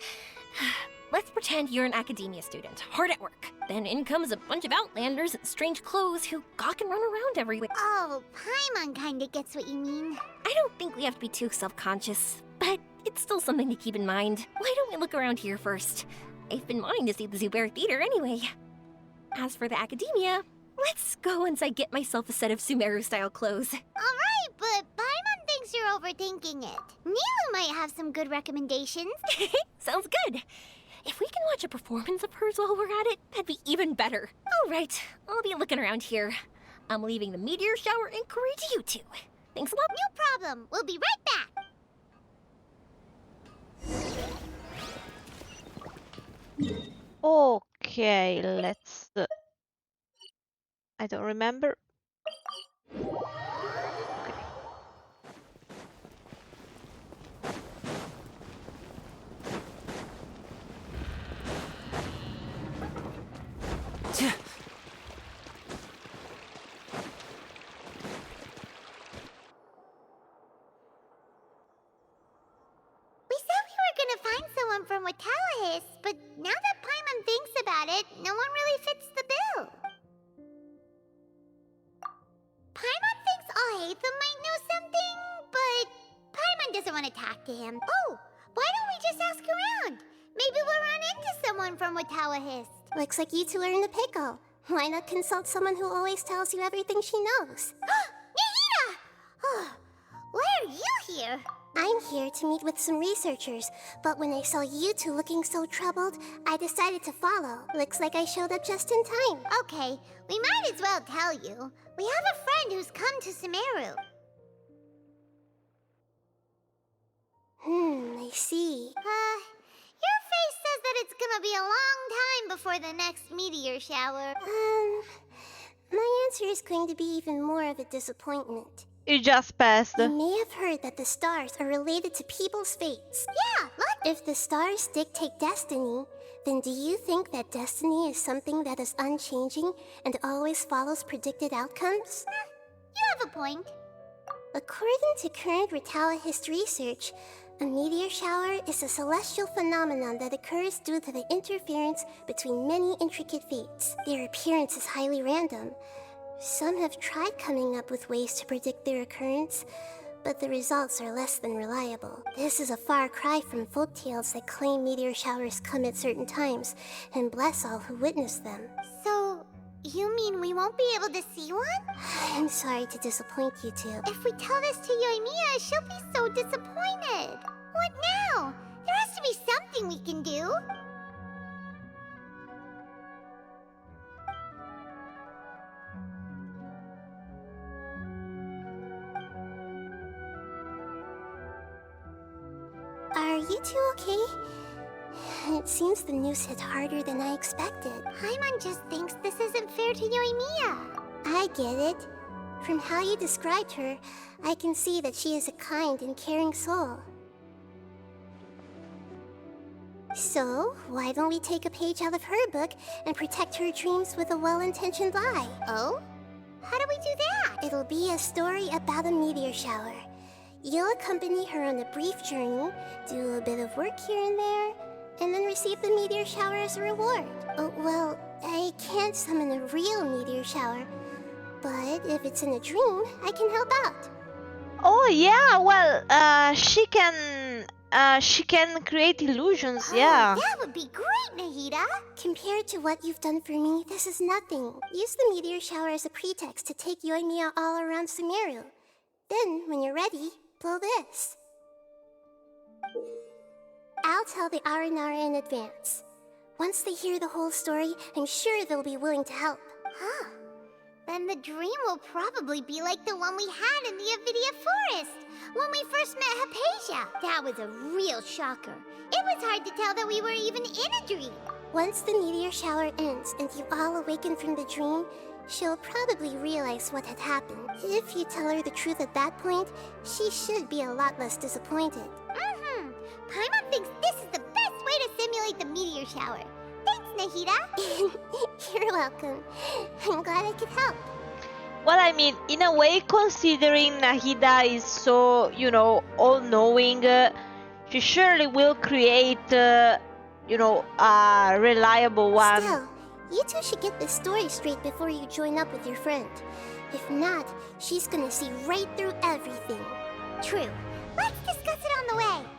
Let's pretend you're an Academia student, hard at work. Then in comes a bunch of Outlanders in strange clothes who gawk and run around everywhere. Oh, Paimon kinda gets what you mean. I don't think we have to be too self-conscious, but it's still something to keep in mind. Why don't we look around here first? I've been wanting to see the Zubair Theater anyway. As for the Academia, let's go once I get myself a set of Sumeru-style clothes. Alright, but Paimon thinks you're overthinking it. Nilu might have some good recommendations. Sounds good. If we can watch a performance of hers while we're at it, that'd be even better. Alright, I'll be looking around here. I'm leaving the meteor shower inquiry to you two. Thanks a lot. No problem. We'll be right back. Okay, let's... I don't remember. From Watawahist, but now that Paimon thinks about it, no one really fits the bill. Paimon thinks Alhaitham might know something, but Paimon doesn't want to talk to him. Oh, why don't we just ask around? Maybe we'll run into someone from Watawahist. Looks like you two are in the pickle. Why not consult someone who always tells you everything she knows? Nahida! Oh, why are you here? I'm here to meet with some researchers, but when I saw you two looking so troubled, I decided to follow. Looks like I showed up just in time. Okay, we might as well tell you. We have a friend who's come to Sumeru. I see. Your face says that it's gonna be a long time before the next meteor shower. My answer is going to be even more of a disappointment. You just passed. You may have heard that the stars are related to people's fates. Yeah, look. If the stars dictate destiny, Then do you think that destiny is something that is unchanging and always follows predicted outcomes? You have a point. According to current Ritala research, a meteor shower is a celestial phenomenon that occurs due to the interference between many intricate fates. Their appearance is highly random. Some have tried coming up with ways to predict their occurrence, but the results are less than reliable. This is a far cry from folktales that claim meteor showers come at certain times and bless all who witness them. So, you mean we won't be able to see one? I'm sorry to disappoint you two. If we tell this to Yoimiya, she'll be so disappointed. What now? There has to be something we can do. Are you two okay? It seems the news hit harder than I expected. Paimon just thinks this isn't fair to Yoimiya. I get it. From how you described her, I can see that she is a kind and caring soul. So, why don't we take a page out of her book and protect her dreams with a well-intentioned lie? Oh? How do we do that? It'll be a story about a meteor shower. You'll accompany her on a brief journey, do a bit of work here and there, and then receive the meteor shower as a reward. Oh, well, I can't summon a real meteor shower, but if it's in a dream, I can help out. Oh yeah, well, she can create illusions, yeah. That would be great, Nahida. Compared to what you've done for me, this is nothing. Use the meteor shower as a pretext to take Yoimiya all around Sumeru. Then, when you're ready, blow this. I'll tell the Aranara in advance. Once they hear the whole story, I'm sure they'll be willing to help. Huh. Then the dream will probably be like the one we had in the Avidia Forest, when we first met Hypatia. That was a real shocker. It was hard to tell that we were even in a dream. Once the meteor shower ends and you all awaken from the dream, she'll probably realize what had happened. If you tell her the truth at that point, she should be a lot less disappointed. Paimon thinks this is the best way to simulate the meteor shower. Thanks, Nahida. You're welcome. I'm glad I could help. Well, I mean, in a way, considering Nahida is so, all-knowing, she surely will create, a reliable one. Still, you two should get this story straight before you join up with your friend. If not, she's gonna see right through everything. True. Let's discuss it on the way.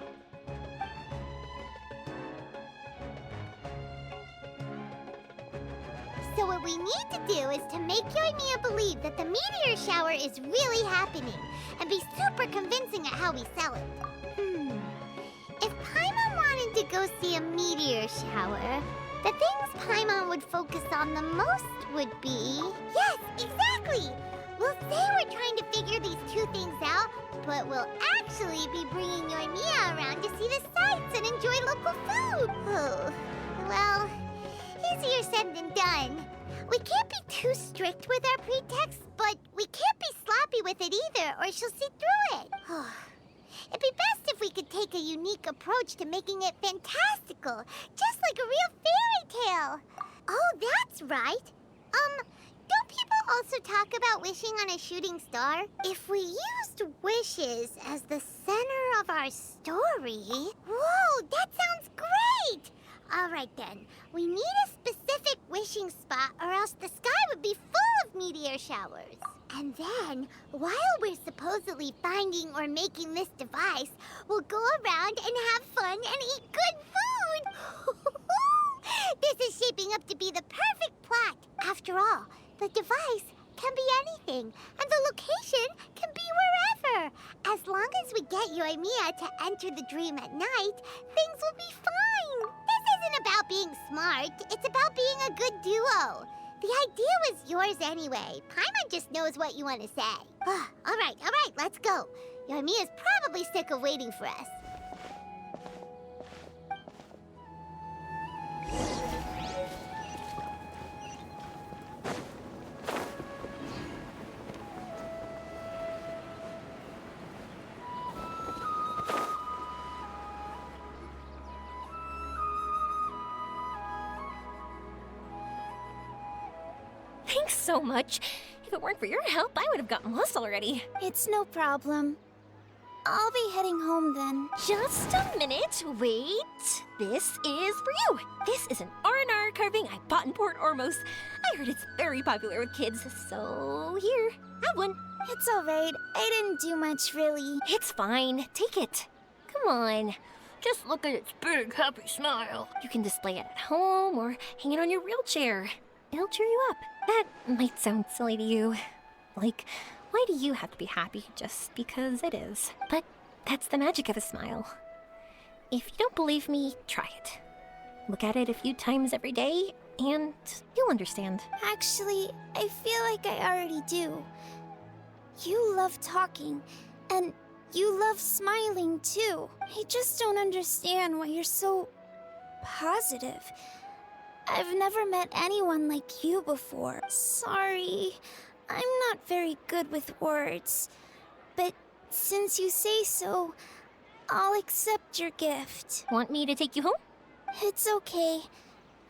So what we need to do is to make Yoimiya believe that the meteor shower is really happening, and be super convincing at how we sell it. If Paimon wanted to go see a meteor shower, the things Paimon would focus on the most would be... Yes, exactly! We'll say we're trying to figure these two things out, but we'll actually be bringing Yoimiya around to see the sights and enjoy local food. Oh, well, easier said than done. We can't be too strict with our pretexts, but we can't be sloppy with it either, or she'll see through it. It'd be best if we could take a unique approach to making it fantastical, just like a real fairy tale. Oh, that's right. Don't people also talk about wishing on a shooting star? If we used wishes as the center of our story... Whoa, that sounds great! Alright then, we need a specific wishing spot or else the sky would be full of meteor showers. And then, while we're supposedly finding or making this device, we'll go around and have fun and eat good food! This is shaping up to be the perfect plot. After all, the device can be anything, and the location can be wherever. As long as we get Yoimiya to enter the dream at night, things will be fine. This isn't about being smart, it's about being a good duo. The idea was yours anyway. Paimon just knows what you want to say. All right, let's go. Yoimiya's probably sick of waiting for us. Thanks so much. If it weren't for your help, I would have gotten lost already. It's no problem. I'll be heading home then. Just a minute, wait. This is for you. This is an R&R carving I bought in Port Ormos. I heard it's very popular with kids, so here, have one. It's alright. I didn't do much, really. It's fine. Take it. Come on. Just look at its big, happy smile. You can display it at home or hang it on your wheelchair. It'll cheer you up. That might sound silly to you. Like, why do you have to be happy just because it is? But that's the magic of a smile. If you don't believe me, try it. Look at it a few times every day, and you'll understand. Actually, I feel like I already do. You love talking, and you love smiling too. I just don't understand why you're so positive. I've never met anyone like you before. Sorry, I'm not very good with words. But since you say so, I'll accept your gift. Want me to take you home? It's okay.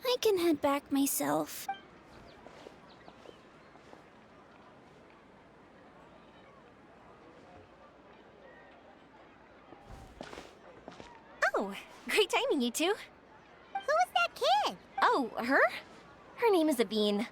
I can head back myself. Oh, great timing, you two. Who was that kid? Oh, her? Her name is Aveen.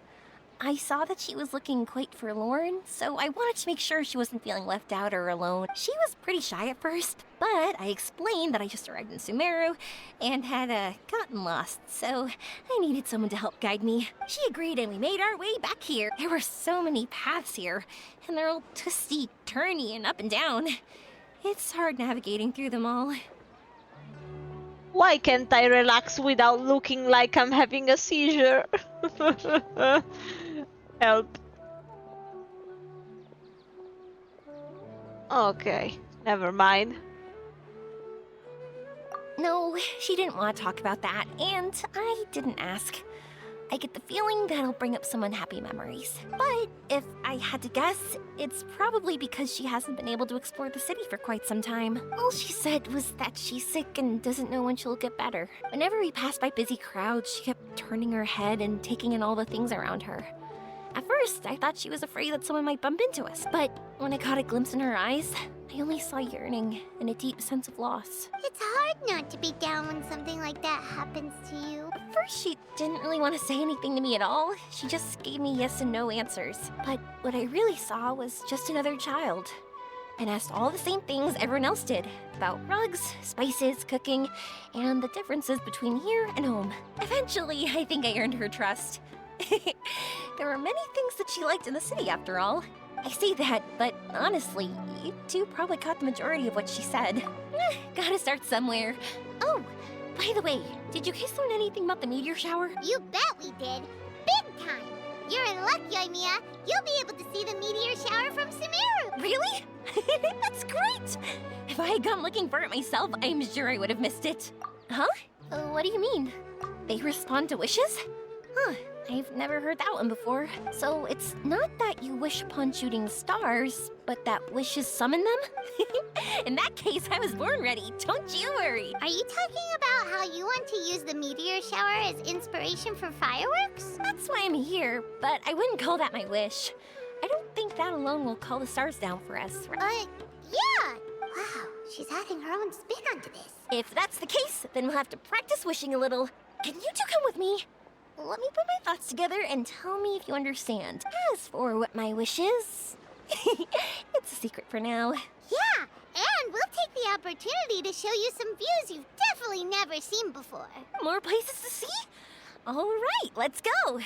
I saw that she was looking quite forlorn, so I wanted to make sure she wasn't feeling left out or alone. She was pretty shy at first, but I explained that I just arrived in Sumeru and had gotten lost, so I needed someone to help guide me. She agreed and we made our way back here. There were so many paths here, and they're all twisty, turny, and up and down. It's hard navigating through them all. Why can't I relax without looking like I'm having a seizure? Help. Okay, never mind. No, she didn't want to talk about that, and I didn't ask. I get the feeling that'll bring up some unhappy memories. But if I had to guess, it's probably because she hasn't been able to explore the city for quite some time. All she said was that she's sick and doesn't know when she'll get better. Whenever we passed by busy crowds, she kept turning her head and taking in all the things around her. At first, I thought she was afraid that someone might bump into us, but when I caught a glimpse in her eyes, I only saw yearning and a deep sense of loss. It's hard not to be down when something like that happens to you. At first, she didn't really want to say anything to me at all. She just gave me yes and no answers. But what I really saw was just another child. And asked all the same things everyone else did about rugs, spices, cooking, and the differences between here and home. Eventually, I think I earned her trust. There were many things that she liked in the city, after all. I say that, but honestly, you two probably caught the majority of what she said. Gotta start somewhere. Oh, by the way, did you guys learn anything about the meteor shower? You bet we did. Big time. You're in luck, Yoimiya. You'll be able to see the meteor shower from Sumeru. Really? That's great! If I had gone looking for it myself, I'm sure I would have missed it. Huh? What do you mean? They respond to wishes? Huh. I've never heard that one before. So it's not that you wish upon shooting stars, but that wishes summon them? In that case, I was born ready. Don't you worry. Are you talking about how you want to use the meteor shower as inspiration for fireworks? That's why I'm here, but I wouldn't call that my wish. I don't think that alone will call the stars down for us. Yeah. Wow, she's adding her own spin onto this. If that's the case, then we'll have to practice wishing a little. Can you two come with me? Let me put my thoughts together and tell me if you understand. As for what my wish is, it's a secret for now. Yeah, and we'll take the opportunity to show you some views you've definitely never seen before. More places to see? All right, let's go.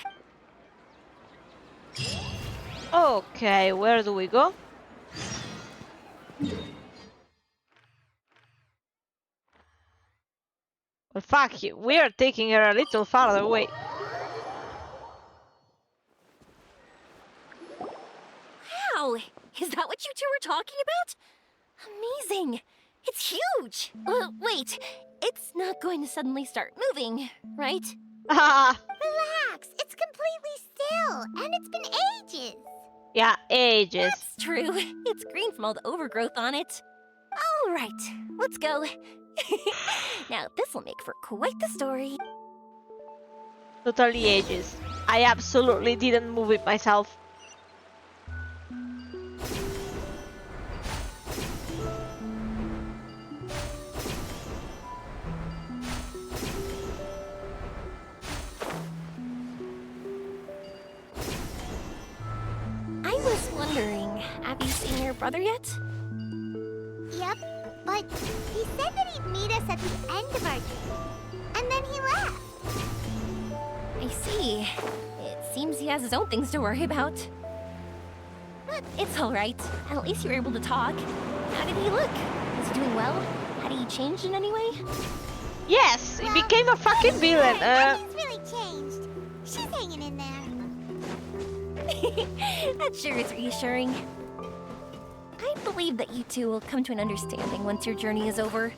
Okay, where do we go? Well, fuck you. We are taking her a little farther away. Wow! Is that what you two were talking about? Amazing! It's huge! Wait, it's not going to suddenly start moving, right? Relax, it's completely still, and it's been ages. Yeah, ages. That's true. It's green from all the overgrowth on it. All right, let's go. Now, this will make for quite the story. Totally ages. I absolutely didn't move it myself. I was wondering, have you seen your brother yet? Yep, but he said that he'd meet us at the end of our trip. And then he left. I see. It seems he has his own things to worry about. But it's alright. At least you were able to talk. How did he look? Was he doing well? Had he changed in any way? Yes, he became a fucking villain. He's really changed. She's hanging in there. That sure is reassuring. I believe that you two will come to an understanding once your journey is over.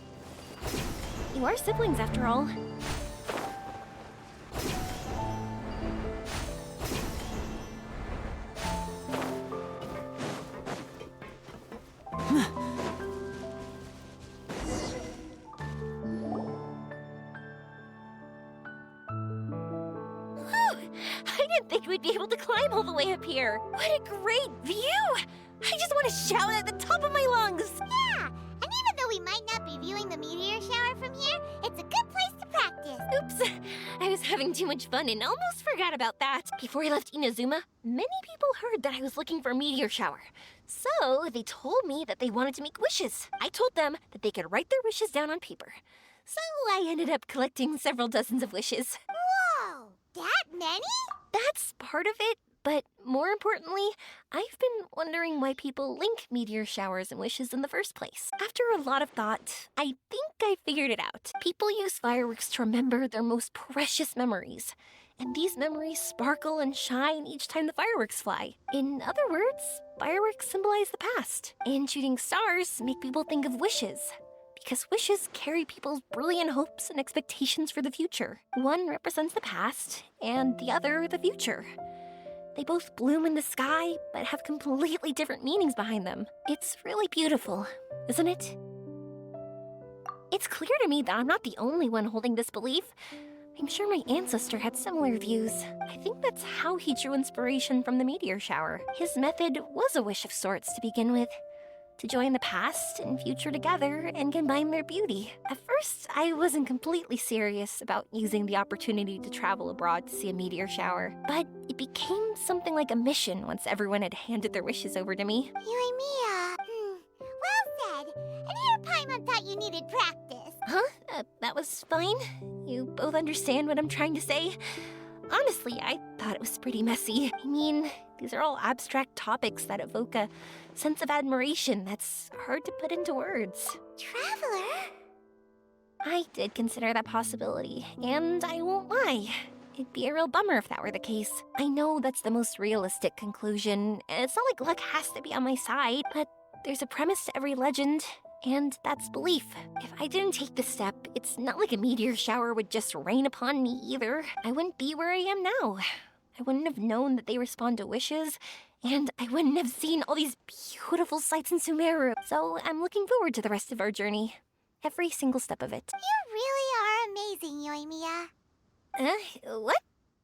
You are siblings after all. I didn't think we'd be able to climb all the way up here. What a great view! I just want to shout at the top of my lungs. Yeah, and even though we might not be viewing the meteor shower from here, it's a good place to practice. Oops, I was having too much fun and almost forgot about that. Before I left Inazuma, many people heard that I was looking for a meteor shower. So they told me that they wanted to make wishes. I told them that they could write their wishes down on paper. So I ended up collecting several dozens of wishes. Whoa, that many? That's part of it, but more importantly, I've been wondering why people link meteor showers and wishes in the first place. After a lot of thought, I think I figured it out. People use fireworks to remember their most precious memories. And these memories sparkle and shine each time the fireworks fly. In other words, fireworks symbolize the past. And shooting stars make people think of wishes. Because wishes carry people's brilliant hopes and expectations for the future. One represents the past, and the other the future. They both bloom in the sky, but have completely different meanings behind them. It's really beautiful, isn't it? It's clear to me that I'm not the only one holding this belief. I'm sure my ancestor had similar views. I think that's how he drew inspiration from the meteor shower. His method was a wish of sorts to begin with. To join the past and future together and combine their beauty. At first, I wasn't completely serious about using the opportunity to travel abroad to see a meteor shower, but it became something like a mission once everyone had handed their wishes over to me. Yoimiya, well said. And here Paimon thought you needed practice. Huh? That was fine? You both understand what I'm trying to say? Honestly, I thought it was pretty messy. I mean, these are all abstract topics that evoke a sense of admiration that's hard to put into words. Traveler? I did consider that possibility, and I won't lie. It'd be a real bummer if that were the case. I know that's the most realistic conclusion, and it's not like luck has to be on my side, but there's a premise to every legend, and that's belief. If I didn't take this step, it's not like a meteor shower would just rain upon me either. I wouldn't be where I am now. I wouldn't have known that they respond to wishes, and I wouldn't have seen all these beautiful sights in Sumeru. So I'm looking forward to the rest of our journey. Every single step of it. You really are amazing, Yoimiya. What?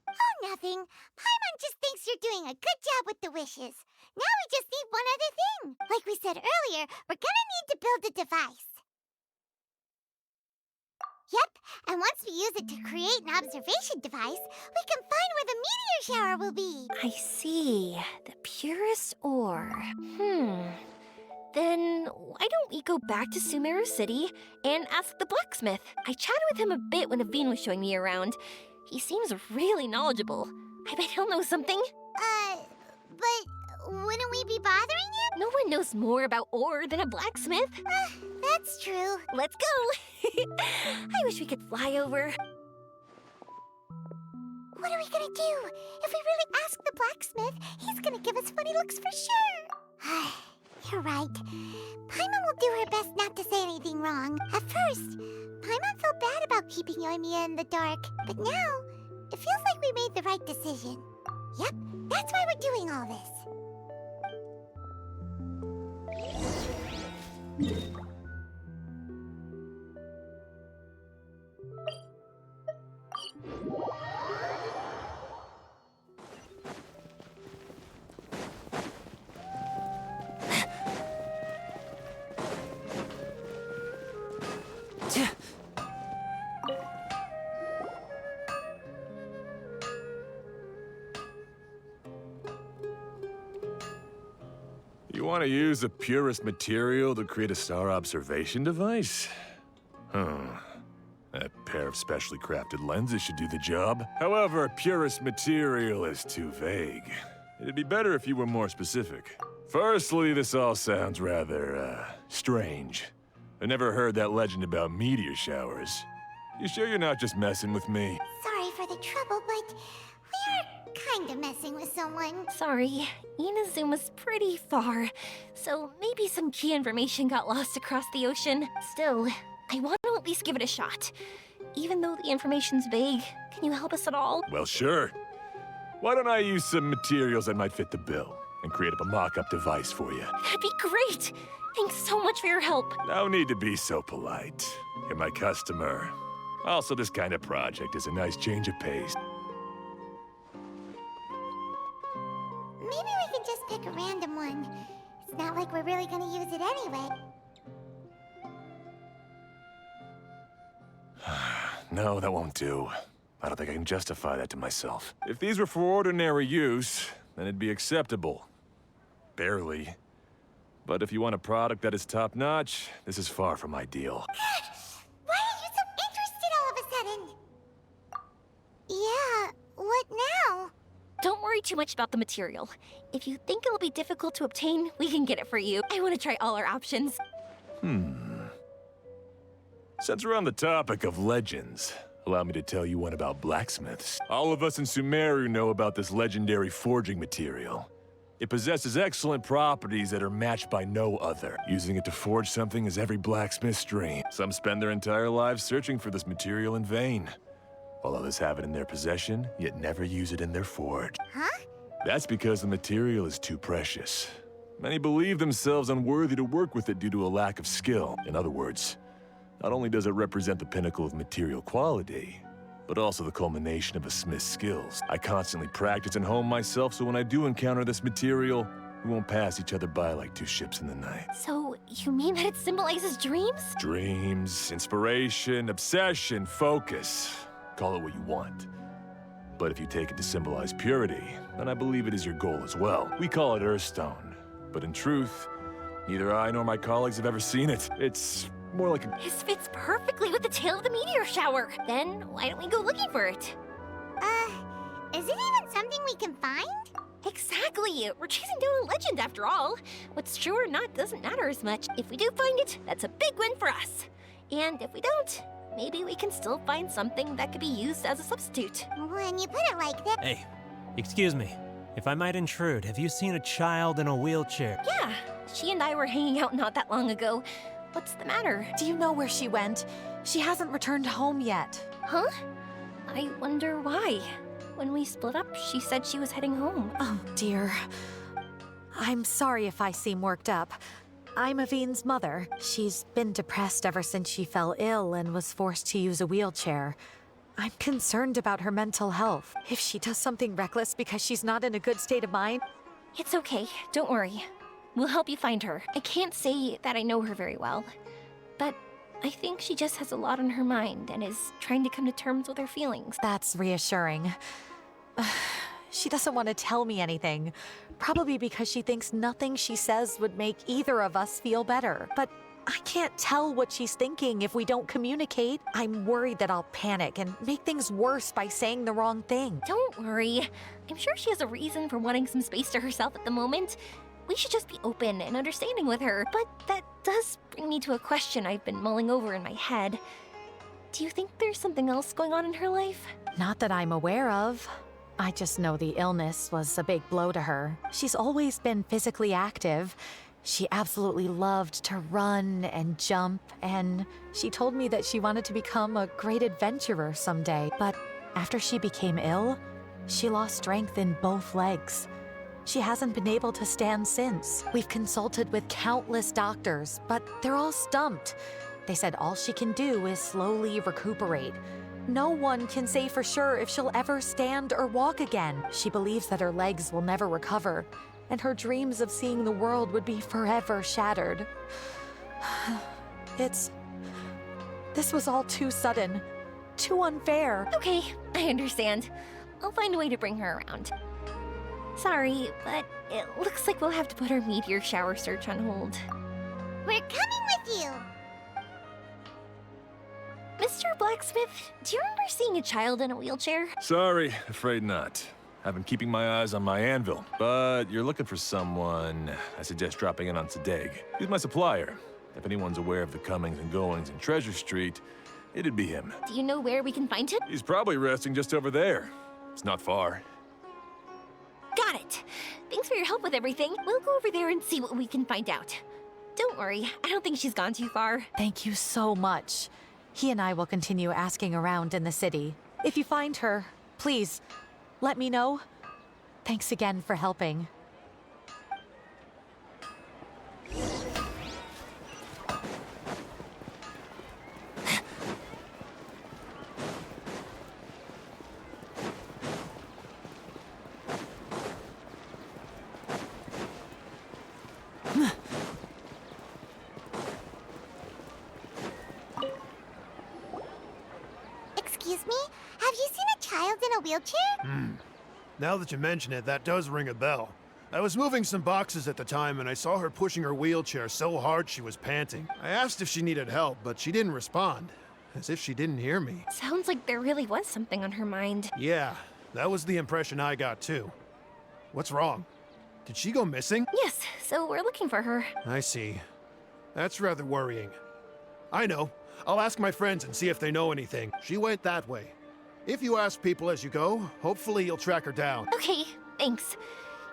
Oh, nothing. Paimon just thinks you're doing a good job with the wishes. Now we just need one other thing. Like we said earlier, we're gonna need to build a device. Yep, and once we use it to create an observation device, we can find where the meteor shower will be. I see. The purest ore. Then why don't we go back to Sumeru City and ask the blacksmith? I chatted with him a bit when Aveen was showing me around. He seems really knowledgeable. I bet he'll know something. But wouldn't we be bothering him? No one knows more about ore than a blacksmith. That's true. Let's go. I wish we could fly over. What are we gonna do? If we really ask the blacksmith, he's gonna give us funny looks for sure. You're right. Paimon will do her best not to say anything wrong. At first, Paimon felt bad about keeping Yoimiya in the dark, but now, it feels like we made the right decision. Yep, that's why we're doing all this. want to use the purest material to create a star observation device? A pair of specially crafted lenses should do the job. However, purest material is too vague. It'd be better if you were more specific. Firstly, this all sounds rather, strange. I never heard that legend about meteor showers. You sure you're not just messing with me? Sorry for the trouble, but we are kind of messing with someone. Sorry, Inazuma's pretty far, so maybe some key information got lost across the ocean. Still, I want to at least give it a shot. Even though the information's vague, can you help us at all? Well, sure. Why don't I use some materials that might fit the bill and create up a mock-up device for you? That'd be great! Thanks so much for your help. No need to be so polite. You're my customer. Also, this kind of project is a nice change of pace. Maybe we can just pick a random one. It's not like we're really gonna use it anyway. No, that won't do. I don't think I can justify that to myself. If these were for ordinary use, then it'd be acceptable. Barely. But if you want a product that is top-notch, this is far from ideal. Why are you so interested all of a sudden? Yeah, what now? Don't worry too much about the material. If you think it'll be difficult to obtain, we can get it for you. I want to try all our options. Since we're on the topic of legends, allow me to tell you one about blacksmiths. All of us in Sumeru know about this legendary forging material. It possesses excellent properties that are matched by no other. Using it to forge something is every blacksmith's dream. Some spend their entire lives searching for this material in vain, while others have it in their possession, yet never use it in their forge. Huh? That's because the material is too precious. Many believe themselves unworthy to work with it due to a lack of skill. In other words, not only does it represent the pinnacle of material quality, but also the culmination of a smith's skills. I constantly practice and hone myself, so when I do encounter this material, we won't pass each other by like two ships in the night. So, you mean that it symbolizes dreams? Dreams, inspiration, obsession, focus. Call it what you want. But if you take it to symbolize purity, then I believe it is your goal as well. We call it Earthstone, but in truth, neither I nor my colleagues have ever seen it. It's more like a... This fits perfectly with the tale of the meteor shower. Then, why don't we go looking for it? Is it even something we can find? Exactly! We're chasing down a legend after all. What's true or not doesn't matter as much. If we do find it, that's a big win for us. And if we don't, maybe we can still find something that could be used as a substitute. When you put it like that... Hey, excuse me. If I might intrude, have you seen a child in a wheelchair? Yeah, she and I were hanging out not that long ago. What's the matter? Do you know where she went? She hasn't returned home yet. Huh? I wonder why. When we split up, she said she was heading home. Oh, dear. I'm sorry if I seem worked up. I'm Avine's mother. She's been depressed ever since she fell ill and was forced to use a wheelchair. I'm concerned about her mental health. If she does something reckless because she's not in a good state of mind... It's okay. Don't worry. We'll help you find her. I can't say that I know her very well, but I think she just has a lot on her mind and is trying to come to terms with her feelings. That's reassuring. She doesn't want to tell me anything, probably because she thinks nothing she says would make either of us feel better. But I can't tell what she's thinking if we don't communicate. I'm worried that I'll panic and make things worse by saying the wrong thing. Don't worry. I'm sure she has a reason for wanting some space to herself at the moment. We should just be open and understanding with her. But that does bring me to a question I've been mulling over in my head. Do you think there's something else going on in her life? Not that I'm aware of. I just know the illness was a big blow to her. She's always been physically active. She absolutely loved to run and jump, and she told me that she wanted to become a great adventurer someday. But after she became ill, she lost strength in both legs. She hasn't been able to stand since. We've consulted with countless doctors, but they're all stumped. They said all she can do is slowly recuperate. No one can say for sure if she'll ever stand or walk again. She believes that her legs will never recover, and her dreams of seeing the world would be forever shattered. This was all too sudden, too unfair. Okay, I understand. I'll find a way to bring her around. Sorry, but it looks like we'll have to put our meteor shower search on hold. We're coming with you! Mr. Blacksmith, do you remember seeing a child in a wheelchair? Sorry, afraid not. I've been keeping my eyes on my anvil, but you're looking for someone. I suggest dropping in on Sadeg. He's my supplier. If anyone's aware of the comings and goings in Treasure Street, it'd be him. Do you know where we can find him? He's probably resting just over there. It's not far. Got it. Thanks for your help with everything. We'll go over there and see what we can find out. Don't worry, I don't think she's gone too far. Thank you so much. He and I will continue asking around in the city. If you find her, please, let me know. Thanks again for helping. Excuse me? Have you seen a child in a wheelchair? Now that you mention it, that does ring a bell. I was moving some boxes at the time and I saw her pushing her wheelchair so hard she was panting. I asked if she needed help, but she didn't respond. As if she didn't hear me. Sounds like there really was something on her mind. Yeah, that was the impression I got too. What's wrong? Did she go missing? Yes, so we're looking for her. I see. That's rather worrying. I know. I'll ask my friends and see if they know anything. She went that way. If you ask people as you go, hopefully you'll track her down. Okay, thanks.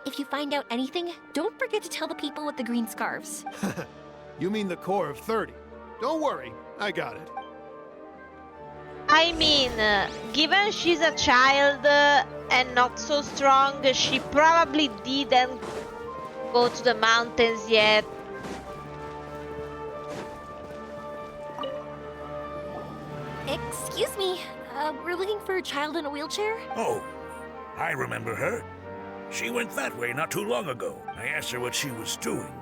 If you find out anything, don't forget to tell the people with the green scarves. You mean the core of 30. Don't worry, I got it. I mean, given she's a child and not so strong, she probably didn't go to the mountains yet. Excuse me, we're looking for a child in a wheelchair? Oh, I remember her. She went that way not too long ago. I asked her what she was doing.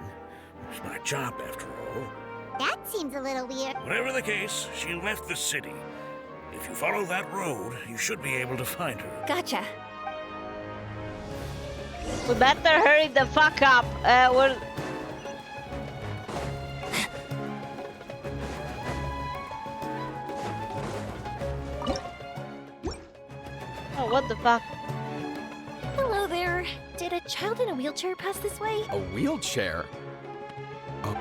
It's my job, after all. That seems a little weird. Whatever the case, she left the city. If you follow that road, you should be able to find her. Gotcha. We better hurry the fuck up. We're... Oh, what the fuck? Hello there. Did a child in a wheelchair pass this way? A wheelchair?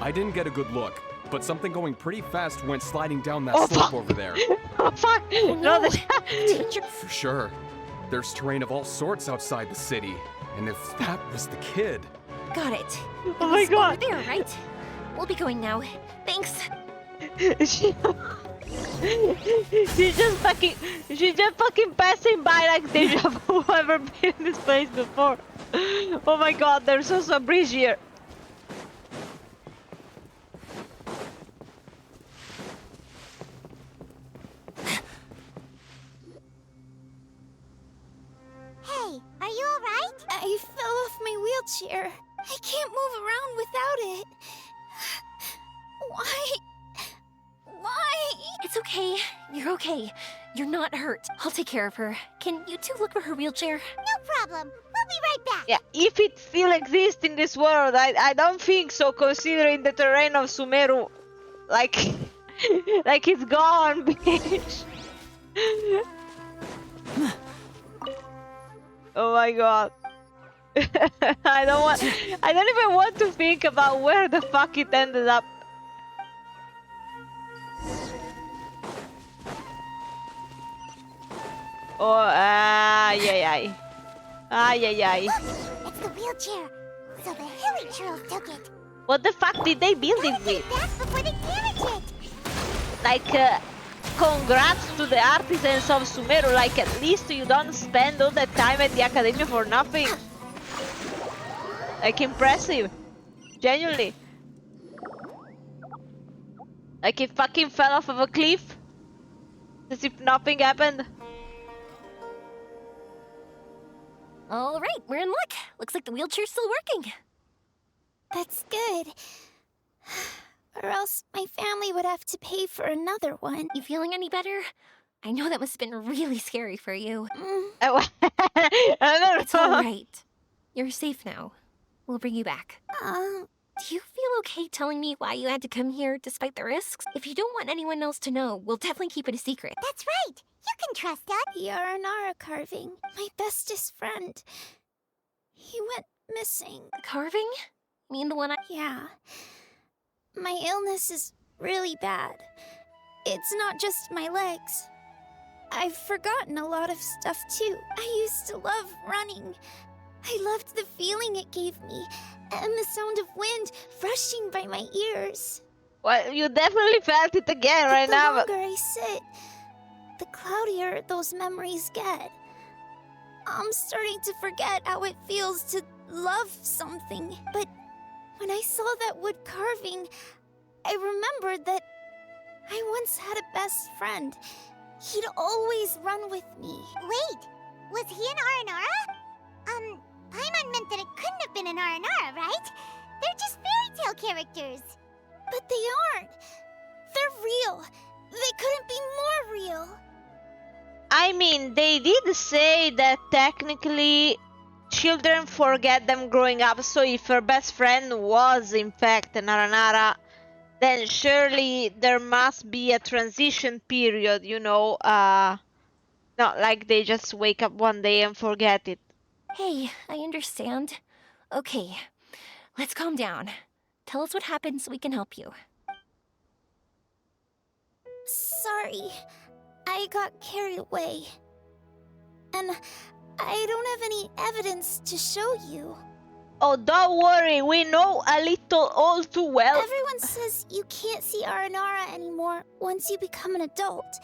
I didn't get a good look, but something going pretty fast went sliding down that slope over there. Oh, fuck! No, For sure. There's terrain of all sorts outside the city, and if that was the kid... Got it. Oh my god! Over there, right? We'll be going now. Thanks. She's just fucking passing by like deja vu. Ever been in this place before? Oh my god, there's also a bridge here. Hey, are you alright? I fell off my wheelchair. I can't move around without it. Why? Why? It's okay. You're okay. You're not hurt. I'll take care of her. Can you two look for her wheelchair? No problem. We'll be right back. Yeah, if it still exists in this world, I don't think so, considering the terrain of Sumeru. Like, like it's gone, bitch. Oh my god. I don't even want to think about where the fuck it ended up. Oh, ay, ay, ay. Ay, ay, ay. Look, it's the wheelchair. So the hilly churls took it. What the fuck did they build it with? Back before they damage it. Like, congrats to the artisans of Sumeru. Like, at least you don't spend all that time at the academia for nothing. Like, impressive. Genuinely. Like, it fucking fell off of a cliff. As if nothing happened. All right, we're in luck. Looks like the wheelchair's still working. That's good. Or else my family would have to pay for another one. You feeling any better? I know that must have been really scary for you. I don't know. It's all right. You're safe now. We'll bring you back. Do you feel okay telling me why you had to come here despite the risks? If you don't want anyone else to know, we'll definitely keep it a secret. That's right. You can trust us. The Aranara carving, my bestest friend. He went missing. The carving? You mean the one I... Yeah. My illness is really bad. It's not just my legs. I've forgotten a lot of stuff too. I used to love running. I loved the feeling it gave me, and the sound of wind rushing by my ears. Well, you definitely felt it again right now. The longer I sit, the cloudier those memories get. I'm starting to forget how it feels to love something. But when I saw that wood carving, I remembered that I once had a best friend. He'd always run with me. Wait, was he an Aranara? Paimon meant that it couldn't have been an Aranara, right? They're just fairy tale characters. But they aren't. They're real. They couldn't be more real. I mean, they did say that technically children forget them growing up, so if her best friend was in fact an Aranara, then surely there must be a transition period, you know, not like they just wake up one day and forget it. Hey, I understand. Okay, let's calm down. Tell us what happened so we can help you. Sorry, I got carried away. And I don't have any evidence to show you. Oh, don't worry, we know a little all too well. Everyone says you can't see Aranara anymore once you become an adult.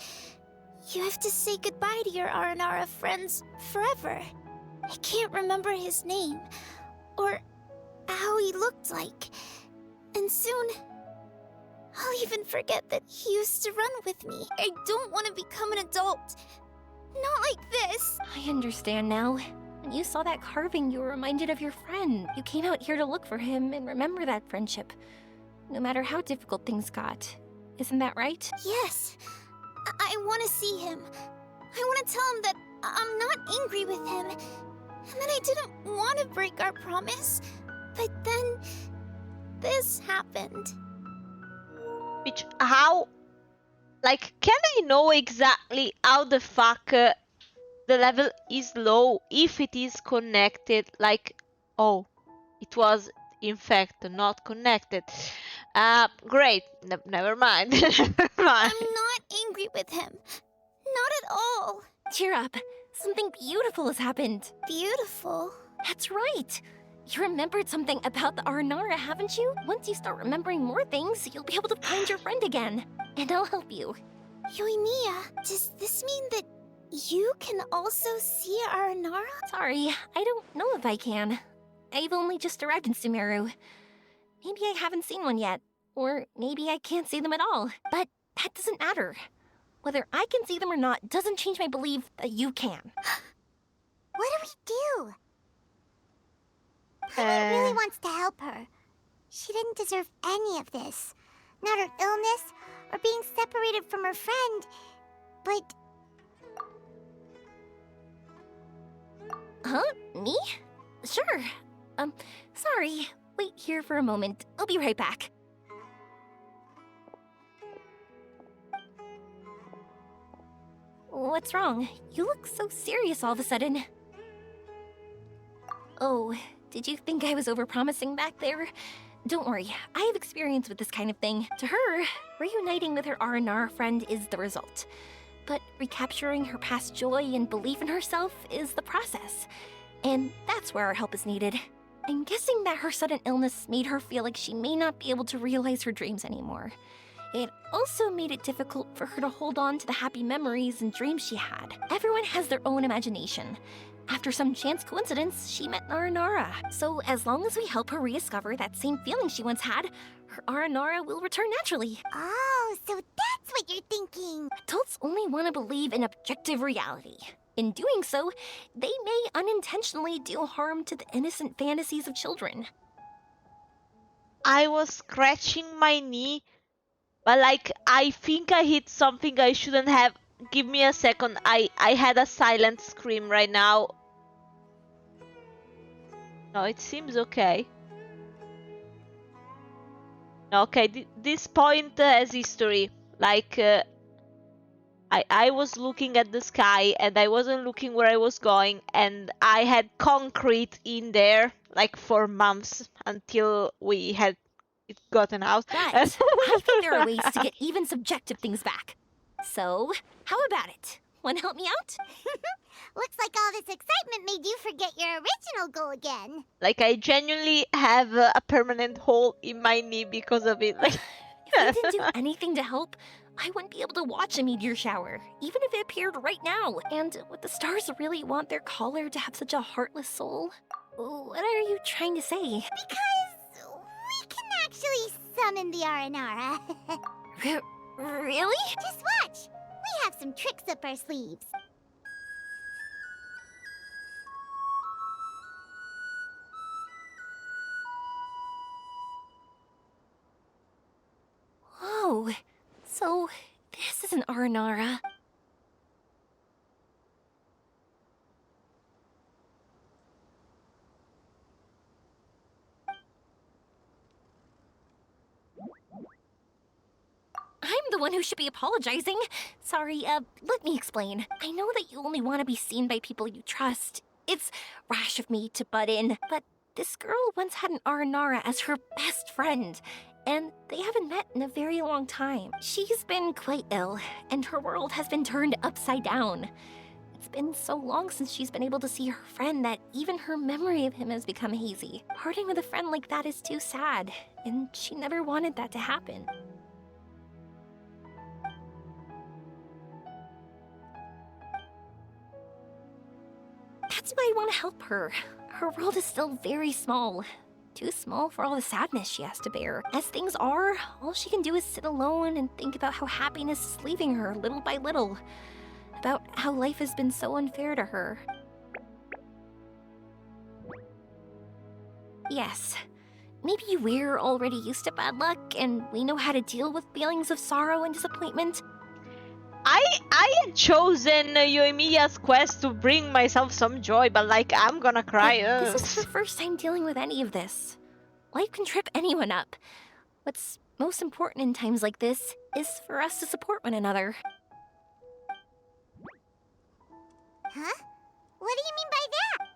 You have to say goodbye to your Aranara friends forever. I can't remember his name, or how he looked like. And soon, I'll even forget that he used to run with me. I don't want to become an adult. Not like this. I understand now. When you saw that carving, you were reminded of your friend. You came out here to look for him and remember that friendship, no matter how difficult things got. Isn't that right? Yes. I want to see him. I want to tell him that I'm not angry with him, and that I didn't want to break our promise. But then, this happened. Which, how? Like, can I know exactly how the fuck the level is low if it is connected? Like, oh, it was in fact not connected. Great. Never mind. Never mind. I'm not angry with him. Not at all. Cheer up. Something beautiful has happened. Beautiful? That's right. You remembered something about the Aranara, haven't you? Once you start remembering more things, you'll be able to find your friend again. And I'll help you. Yoimiya, does this mean that you can also see Aranara? Sorry, I don't know if I can. I've only just arrived in Sumeru. Maybe I haven't seen one yet. Or maybe I can't see them at all. But that doesn't matter. Whether I can see them or not doesn't change my belief that you can. What do we do? Paimon really wants to help her. She didn't deserve any of this. Not her illness, or being separated from her friend, but... Huh? Me? Sure. Sorry. Wait here for a moment. I'll be right back. What's wrong? You look so serious all of a sudden. Oh, did you think I was overpromising back there? Don't worry, I have experience with this kind of thing. To her, reuniting with her Aranara friend is the result. But recapturing her past joy and belief in herself is the process. And that's where our help is needed. I'm guessing that her sudden illness made her feel like she may not be able to realize her dreams anymore. It also made it difficult for her to hold on to the happy memories and dreams she had. Everyone has their own imagination. After some chance coincidence, she met Aranara. So as long as we help her rediscover that same feeling she once had, her Aranara will return naturally. Oh, so that's what you're thinking. Adults only want to believe in objective reality. In doing so, they may unintentionally do harm to the innocent fantasies of children. I was scratching my knee, but like, I think I hit something I shouldn't have. Give me a second. I had a silent scream right now. No, it seems okay. Okay, this point has history. Like, I was looking at the sky and I wasn't looking where I was going, and I had concrete in there like for months until we had it gotten out. But I think there are ways to get even subjective things back. So, how about it? Wanna help me out? Looks like all this excitement made you forget your original goal again. Like, I genuinely have a permanent hole in my knee because of it. Like, If I didn't do anything to help, I wouldn't be able to watch a meteor shower, even if it appeared right now. And would the stars really want their caller to have such a heartless soul? What are you trying to say? Because we can actually summon the Aranara. Really? Just watch. We have some tricks up our sleeves. Whoa, so this is an Aranara. I'm the one who should be apologizing. Sorry, let me explain. I know that you only want to be seen by people you trust. It's rash of me to butt in, but this girl once had an Aranara as her best friend, and they haven't met in a very long time. She's been quite ill, and her world has been turned upside down. It's been so long since she's been able to see her friend that even her memory of him has become hazy. Parting with a friend like that is too sad, and she never wanted that to happen. That's why I want to help her. Her world is still very small. Too small for all the sadness she has to bear. As things are, all she can do is sit alone and think about how happiness is leaving her little by little. About how life has been so unfair to her. Yes, maybe we're already used to bad luck and we know how to deal with feelings of sorrow and disappointment. I had chosen Yoimiya's quest to bring myself some joy, but like, I'm gonna cry. But this is her first time dealing with any of this. Life can trip anyone up. What's most important in times like this is for us to support one another. Huh? What do you mean by that?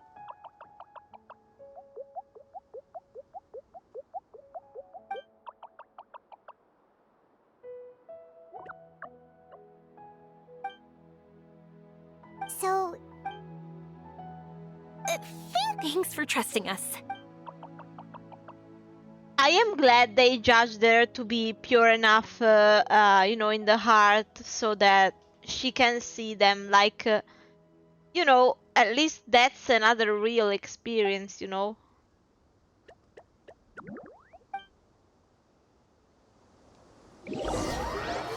So... Thanks for trusting us. I am glad they judged her to be pure enough, you know, in the heart, so that she can see them. Like, you know, at least that's another real experience, you know.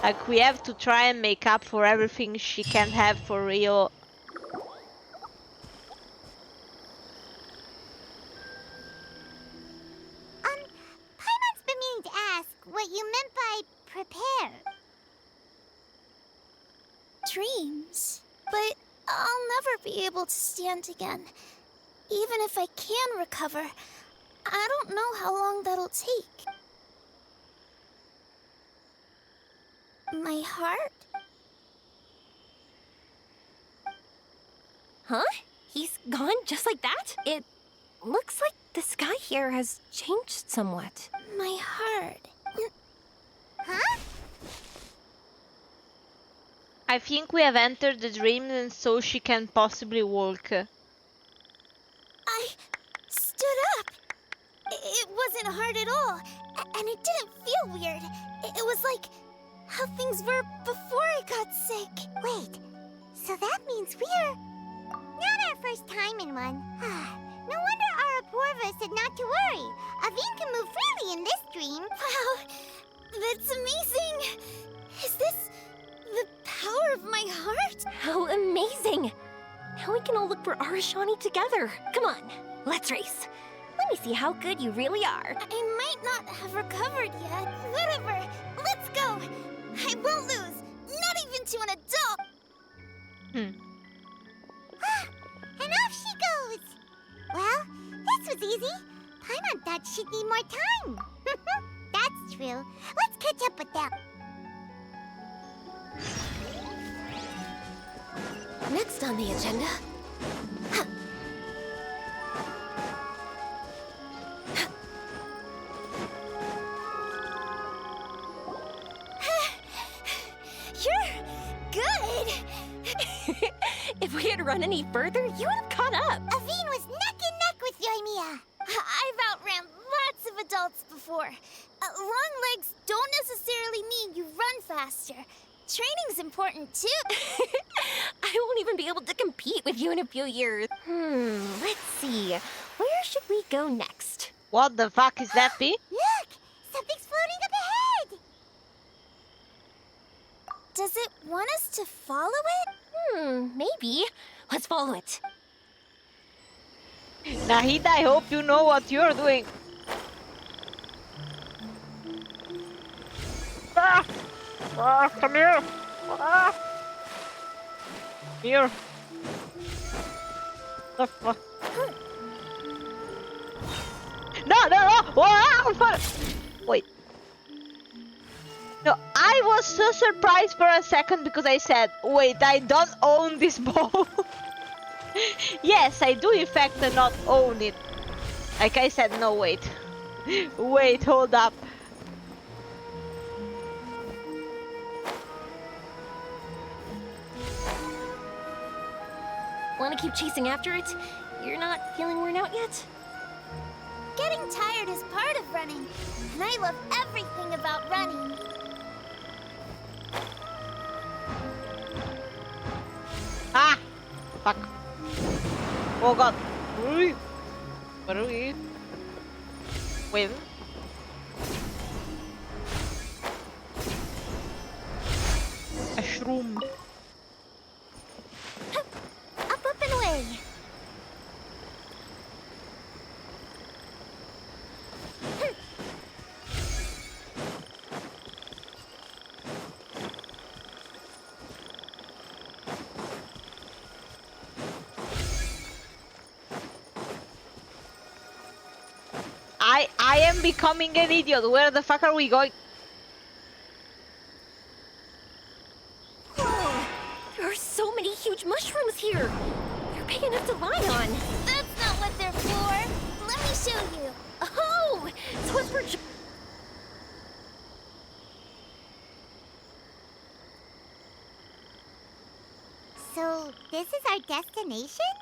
Like, we have to try and make up for everything she can't have for real. Paimon's been meaning to ask what you meant by prepare. Dreams. But I'll never be able to stand again. Even if I can recover, I don't know how long that'll take. My heart? Huh? He's gone just like that? It looks like the sky here has changed somewhat. My heart. Huh? I think we have entered the dream, and so she can possibly walk. I stood up. It wasn't hard at all, and it didn't feel weird. It was like how things were before I got sick. Wait, so that means we're not our first time in one. No wonder Arapurva said not to worry. Aveen can move freely in this dream. Wow, that's amazing. Is this the power of my heart? How amazing! Now we can all look for Arashani together. Come on, let's race. Let me see how good you really are. I might not have recovered yet. Whatever, let's go. I won't lose, not even to an adult. And off she goes. Well, this was was easy. Paimon thought she'd need more time. That's true. Let's catch up with them. Next on the agenda. You're good! If we had run any further, you would have caught up. Aveen was neck and neck with Yoimiya. I've outran lots of adults before. Long legs don't necessarily mean you run faster. Training's important too. I won't even be able to compete with you in a few years. Let's see. Where should we go next? What the fuck is that, P? Look! Something's floating up ahead! Does it want us to follow it? Maybe. Let's follow it. Nahida, I hope you know what you're doing. Come here. Here. The fuck? No! Wait. No, I was so surprised for a second because I said, wait, I don't own this bow. Yes, I do in fact not own it. Like I said, no, wait. Wait, hold up. Want to keep chasing after it? You're not feeling worn out yet? Getting tired is part of running, and I love everything about running. Ah! Fuck. Oh god. Where are we? Win. A shroom. Up and away. I am becoming an idiot. Where the fuck are we going? Whoa! There are so many huge mushrooms here. They're big enough to lie on. That's not what they're for. Let me show you. Oh! So it's for... So, this is our destination?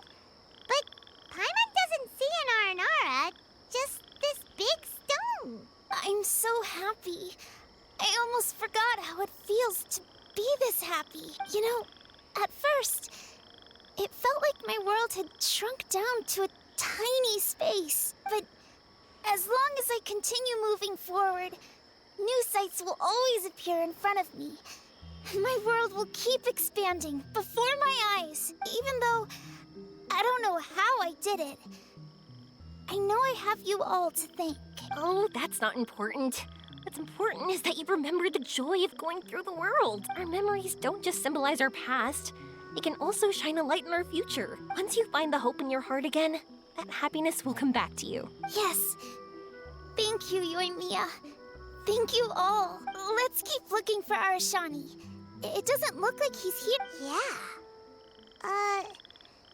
But Paimon doesn't see an Aranara, just this big stone. I'm so happy. I almost forgot how it feels to be this happy. You know, at first, it felt like my world had shrunk down to a tiny space. But as long as I continue moving forward, new sights will always appear in front of me. My world will keep expanding before my eyes, even though I don't know how I did it. I know I have you all to thank. Oh, that's not important. What's important is that you remember the joy of going through the world. Our memories don't just symbolize our past. They can also shine a light in our future. Once you find the hope in your heart again, that happiness will come back to you. Yes. Thank you, Yoimiya. Thank you all. Let's keep looking for Arashani. It doesn't look like he's here. Yeah.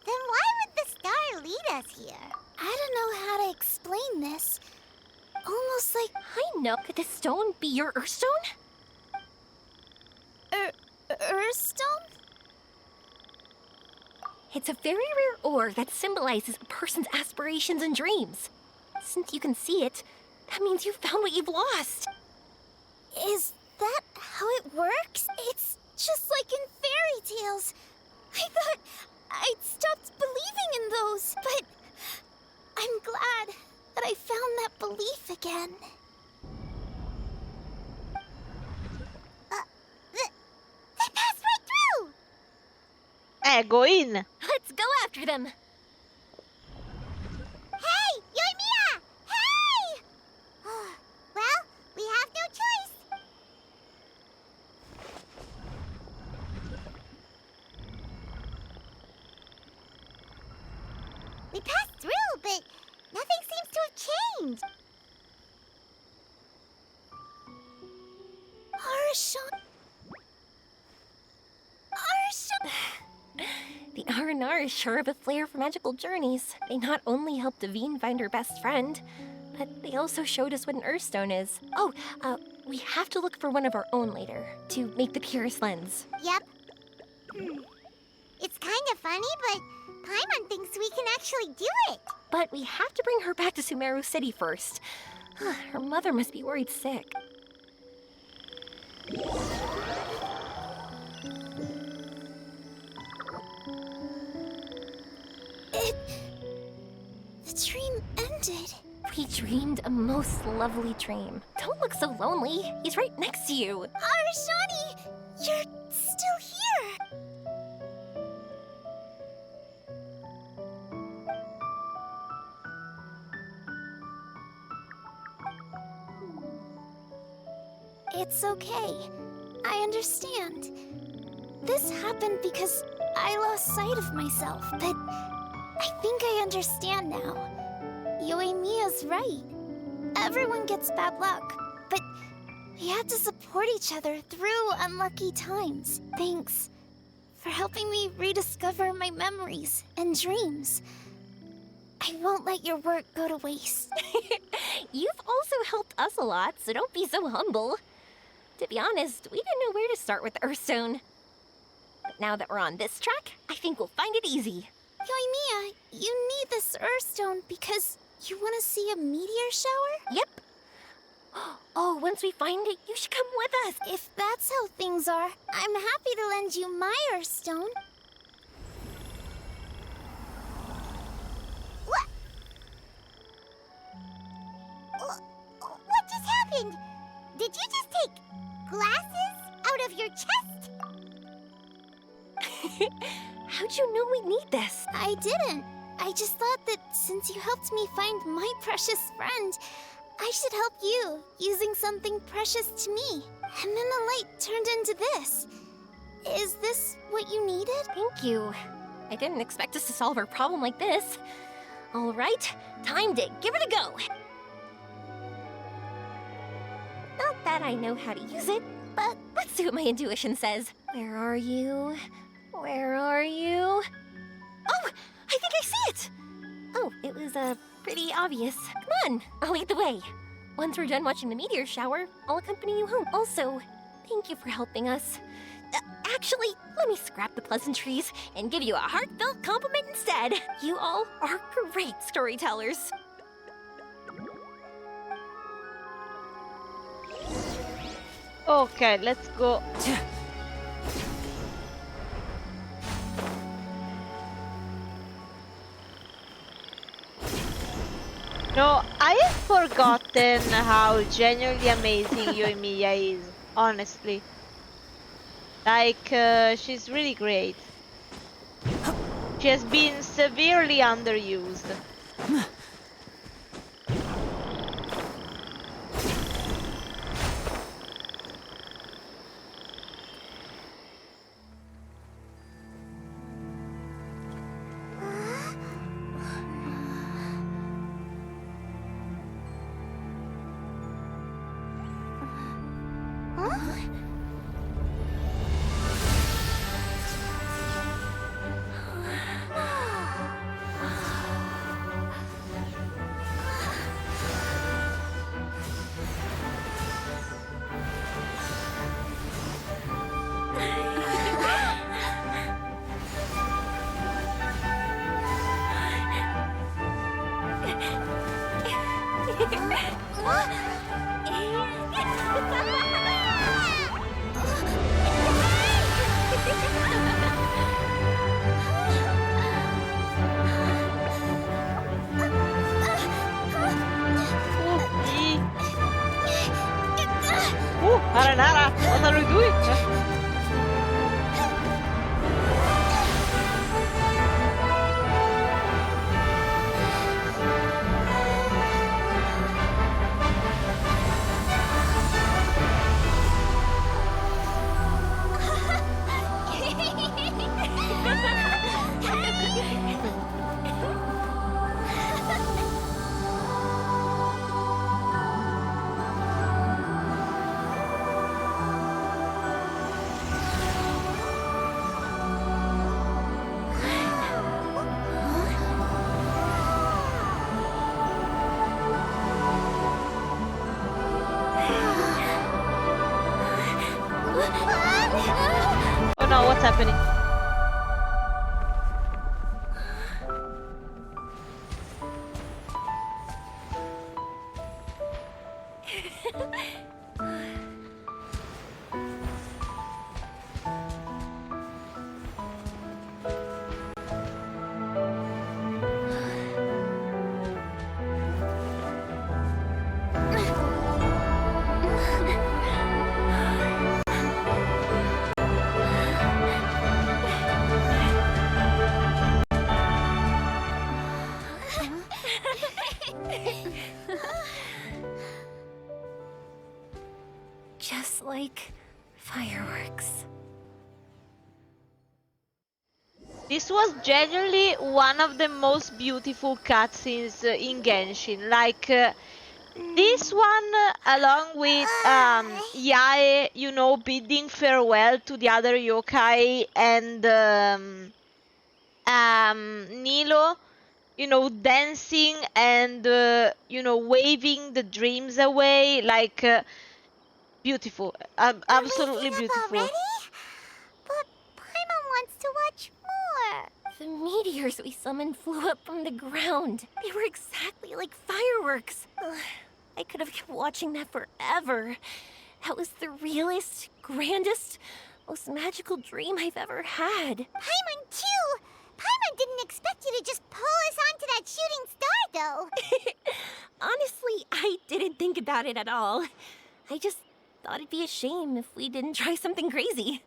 Then why would the star lead us here? I don't know how to explain this. Almost like... I know. Could this stone be your Earthstone? Earthstone? It's a very rare ore that symbolizes a person's aspirations and dreams. Since you can see it, that means you've found what you've lost. Is that how it works? It's just like in fairy tales. I thought I'd stopped believing in those, but I'm glad that I found that belief again. They passed right through! Go in! Let's go after them! Hey! Yoimiya! Hey! Well, we have no choice. We passed through, but nothing seemed mind. The R&R is sure of a flair for magical journeys. They not only helped Devine find her best friend, but they also showed us what an Earthstone is. Oh, we have to look for one of our own later, to make the purest lens. Yep. It's kind of funny, but Paimon thinks we can actually do it. But we have to bring her back to Sumeru City first. Her mother must be worried sick. The dream ended. We dreamed a most lovely dream. Don't look so lonely. He's right next to you. Arashani, you're still here. It's okay. I understand. This happened because I lost sight of myself, but I think I understand now. Yoimiya's right. Everyone gets bad luck, but we have to support each other through unlucky times. Thanks for helping me rediscover my memories and dreams. I won't let your work go to waste. You've also helped us a lot, so don't be so humble. To be honest, we didn't know where to start with Earthstone. But now that we're on this track, I think we'll find it easy. Yoimiya, you need this Earthstone because you want to see a meteor shower? Yep. Oh, once we find it, you should come with us. If that's how things are, I'm happy to lend you my Earthstone. What just happened? Did you just take glasses out of your chest? How'd you know we'd need this? I didn't. I just thought that since you helped me find my precious friend, I should help you, using something precious to me. And then the light turned into this. Is this what you needed? Thank you. I didn't expect us to solve our problem like this. All right, time to give it a go. Not that I know how to use it, but let's see what my intuition says. Where are you? Where are you? Oh, I think I see it! Oh, it was, pretty obvious. Come on, I'll lead the way. Once we're done watching the meteor shower, I'll accompany you home. Also, thank you for helping us. Actually, let me scrap the pleasantries and give you a heartfelt compliment instead. You all are great storytellers. Okay, let's go. No, I have forgotten how genuinely amazing Yoimiya is, honestly. Like, she's really great. She has been severely underused. Aranara, what are you doing? happening. Just like fireworks. This was genuinely one of the most beautiful cutscenes in Genshin. Like, this one, along with Yae, you know, bidding farewell to the other yokai, and Nilo, you know, dancing and, you know, waving the dreams away. Like, beautiful. Absolutely beautiful. Already? But Paimon wants to watch more. The meteors we summoned flew up from the ground. They were exactly like fireworks. Ugh, I could have kept watching that forever. That was the realest, grandest, most magical dream I've ever had. Paimon too! Paimon didn't expect you to just pull us onto that shooting star, though. Honestly, I didn't think about it at all. I just thought it'd be a shame if we didn't try something crazy.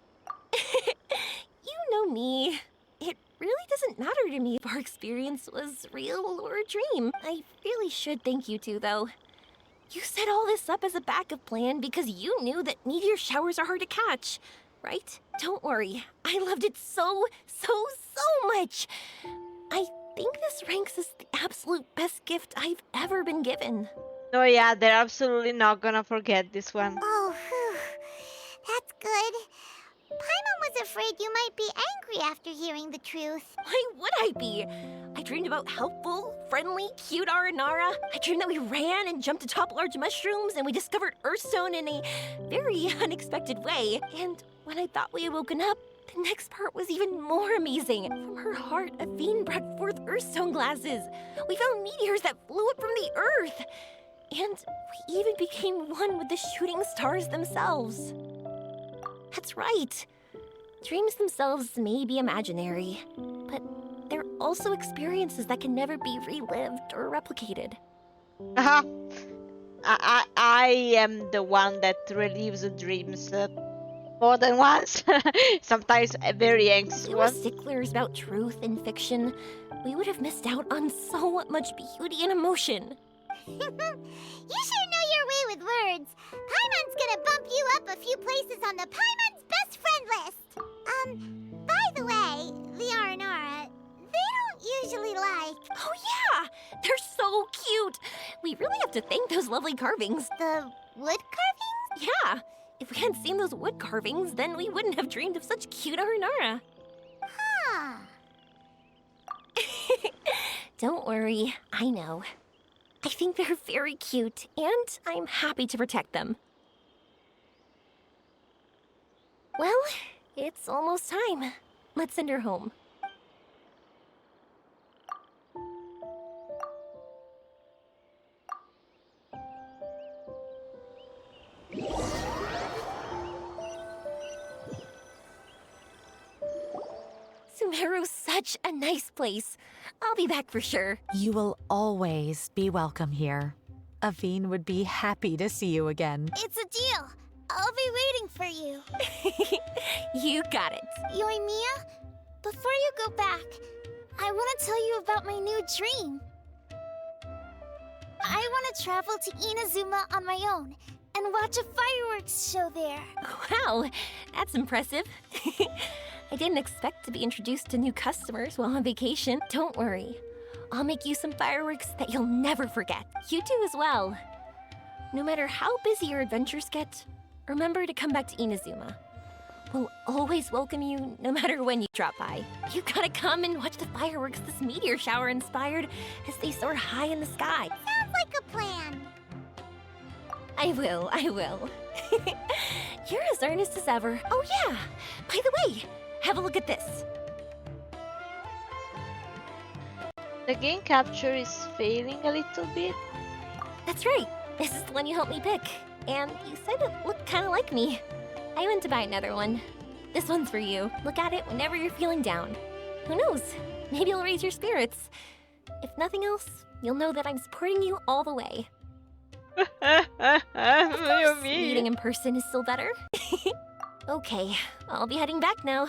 You know me. It really doesn't matter to me if our experience was real or a dream. I really should thank you two, though. You set all this up as a backup plan because you knew that meteor showers are hard to catch, right? Don't worry. I loved it so much. I think this ranks as the absolute best gift I've ever been given. Oh yeah, they're absolutely not gonna forget this one. Oh, whew. That's good. Paimon was afraid you might be angry after hearing the truth. Why would I be? I dreamed about helpful, friendly, cute Aranara. I dreamed that we ran and jumped atop large mushrooms and we discovered Earthstone in a very unexpected way. And when I thought we had woken up, the next part was even more amazing. From her heart, Avine brought forth Earthstone glasses. We found meteors that flew up from the Earth. And we even became one with the shooting stars themselves. That's right. Dreams themselves may be imaginary, but they're also experiences that can never be relived or replicated. I am the one that relives the dreams more than once. Sometimes a very anxious If we were sticklers about truth and fiction, we would have missed out on so much beauty and emotion. You sure know your way with words. Paimon's gonna bump you up a few places on the Paimon's best friend list. By the way, the Aranara, they don't usually like... Oh yeah! They're so cute! We really have to thank those lovely carvings. The wood carvings? Yeah! If we hadn't seen those wood carvings, then we wouldn't have dreamed of such cute Aranara. Huh. Don't worry, I know. I think they're very cute, and I'm happy to protect them. Well, it's almost time. Let's send her home. Sumeru's such a nice place. I'll be back for sure. You will always be welcome here. Avine would be happy to see you again. It's a deal. I'll be waiting for you. You got it. Yoimiya, before you go back, I want to tell you about my new dream. I want to travel to Inazuma on my own and watch a fireworks show there. Wow, that's impressive. I didn't expect to be introduced to new customers while on vacation. Don't worry. I'll make you some fireworks that you'll never forget. You do as well. No matter how busy your adventures get, remember to come back to Inazuma. We'll always welcome you no matter when you drop by. You gotta come and watch the fireworks this meteor shower inspired as they soar high in the sky. Sounds like a plan. I will. You're as earnest as ever. Oh yeah, by the way, have a look at this. The game capture is failing a little bit. That's right. This is the one you helped me pick. And you said it looked kind of like me. I went to buy another one. This one's for you. Look at it whenever you're feeling down. Who knows? Maybe it'll raise your spirits. If nothing else, you'll know that I'm supporting you all the way. Of course, meeting in person is still better. Okay, I'll be heading back now.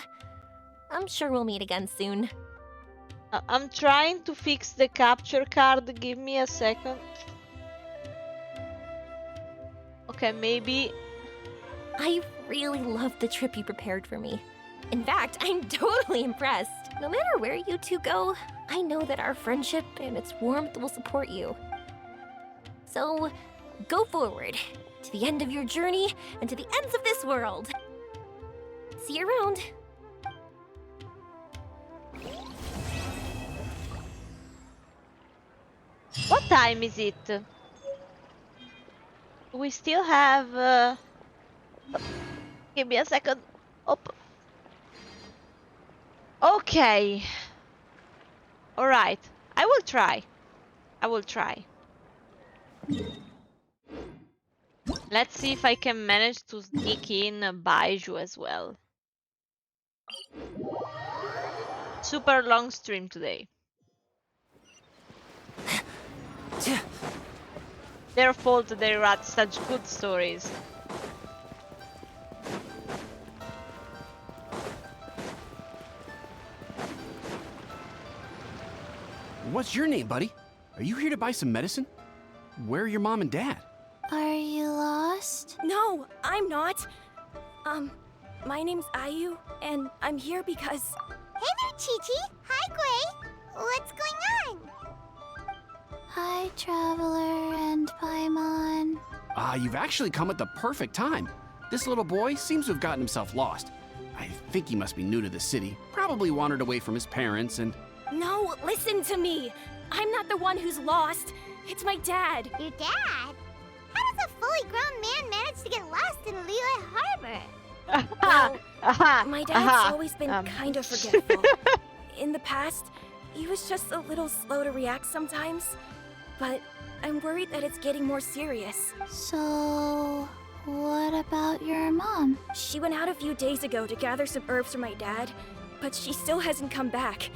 I'm sure we'll meet again soon. I'm trying to fix the capture card. Give me a second. Okay, maybe. I really love the trip you prepared for me. In fact, I'm totally impressed. No matter where you two go, I know that our friendship and its warmth will support you. So, go forward, to the end of your journey and to the ends of this world. See you around. What time is it? We still have... Give me a second. Op. Okay. Alright. I will try. I will try. Let's see if I can manage to sneak in Baizhu as well. Super long stream today. Their fault they write such good stories. What's your name, buddy? Are you here to buy some medicine? Where are your mom and dad? Are you lost? No, I'm not. My name's Ayu, and I'm here because... Hey there, Chi-Chi! Hi, Gui! What's going on? Hi, Traveler and Paimon. You've actually come at the perfect time. This little boy seems to have gotten himself lost. I think he must be new to the city. Probably wandered away from his parents and... No, listen to me. I'm not the one who's lost. It's my dad. Your dad? How does a fully grown man manage to get lost in Liyue Harbor? Well, my dad's always been kind of forgetful. In the past, he was just a little slow to react sometimes. But I'm worried that it's getting more serious. So, what about your mom? She went out a few days ago to gather some herbs for my dad, but she still hasn't come back.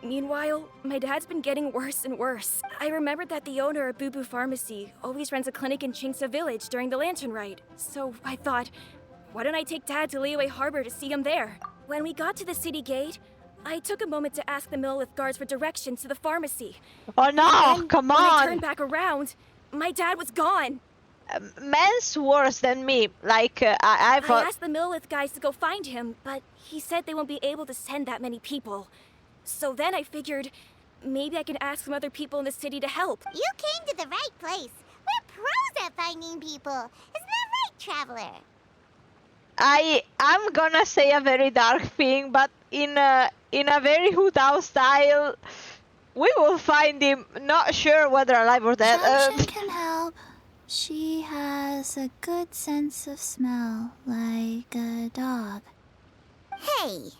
Meanwhile, my dad's been getting worse and worse. I remembered that the owner of Boo Boo Pharmacy always runs a clinic in Chingsa Village during the Lantern Rite. So I thought, why don't I take Dad to Liyue Harbor to see him there? When we got to the city gate, I took a moment to ask the Millith guards for directions to the pharmacy. Oh no, come on! When I turned back around, my dad was gone. Man's worse than me. Like, I asked the Millith guys to go find him, but he said they won't be able to send that many people. So then I figured, maybe I can ask some other people in the city to help. You came to the right place. We're pros at finding people. Isn't that right, Traveler? I'm gonna say a very dark thing, but in a very Hutao style, we will find him. Not sure whether alive or dead. Junction can help. She has a good sense of smell, like a dog. Hey,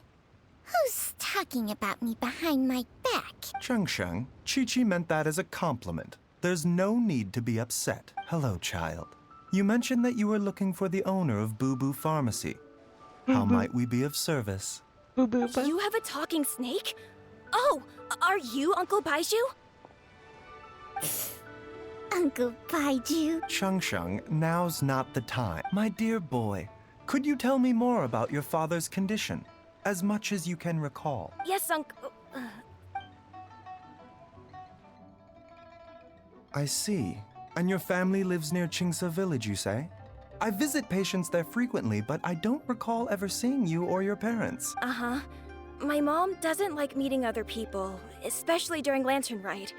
who's talking about me behind my back? Chengsheng, Chi-Chi meant that as a compliment. There's no need to be upset. Hello, child. You mentioned that you were looking for the owner of Boo Boo Pharmacy. How might we be of service? You have a talking snake? Oh, are you Uncle Baizhu? Uncle Baizhu? Chengsheng, now's not the time. My dear boy, could you tell me more about your father's condition? As much as you can recall. Yes, Uncle... I see. And your family lives near Chingsa Village, you say? I visit patients there frequently, but I don't recall ever seeing you or your parents. Uh-huh. My mom doesn't like meeting other people, especially during Lantern Rite.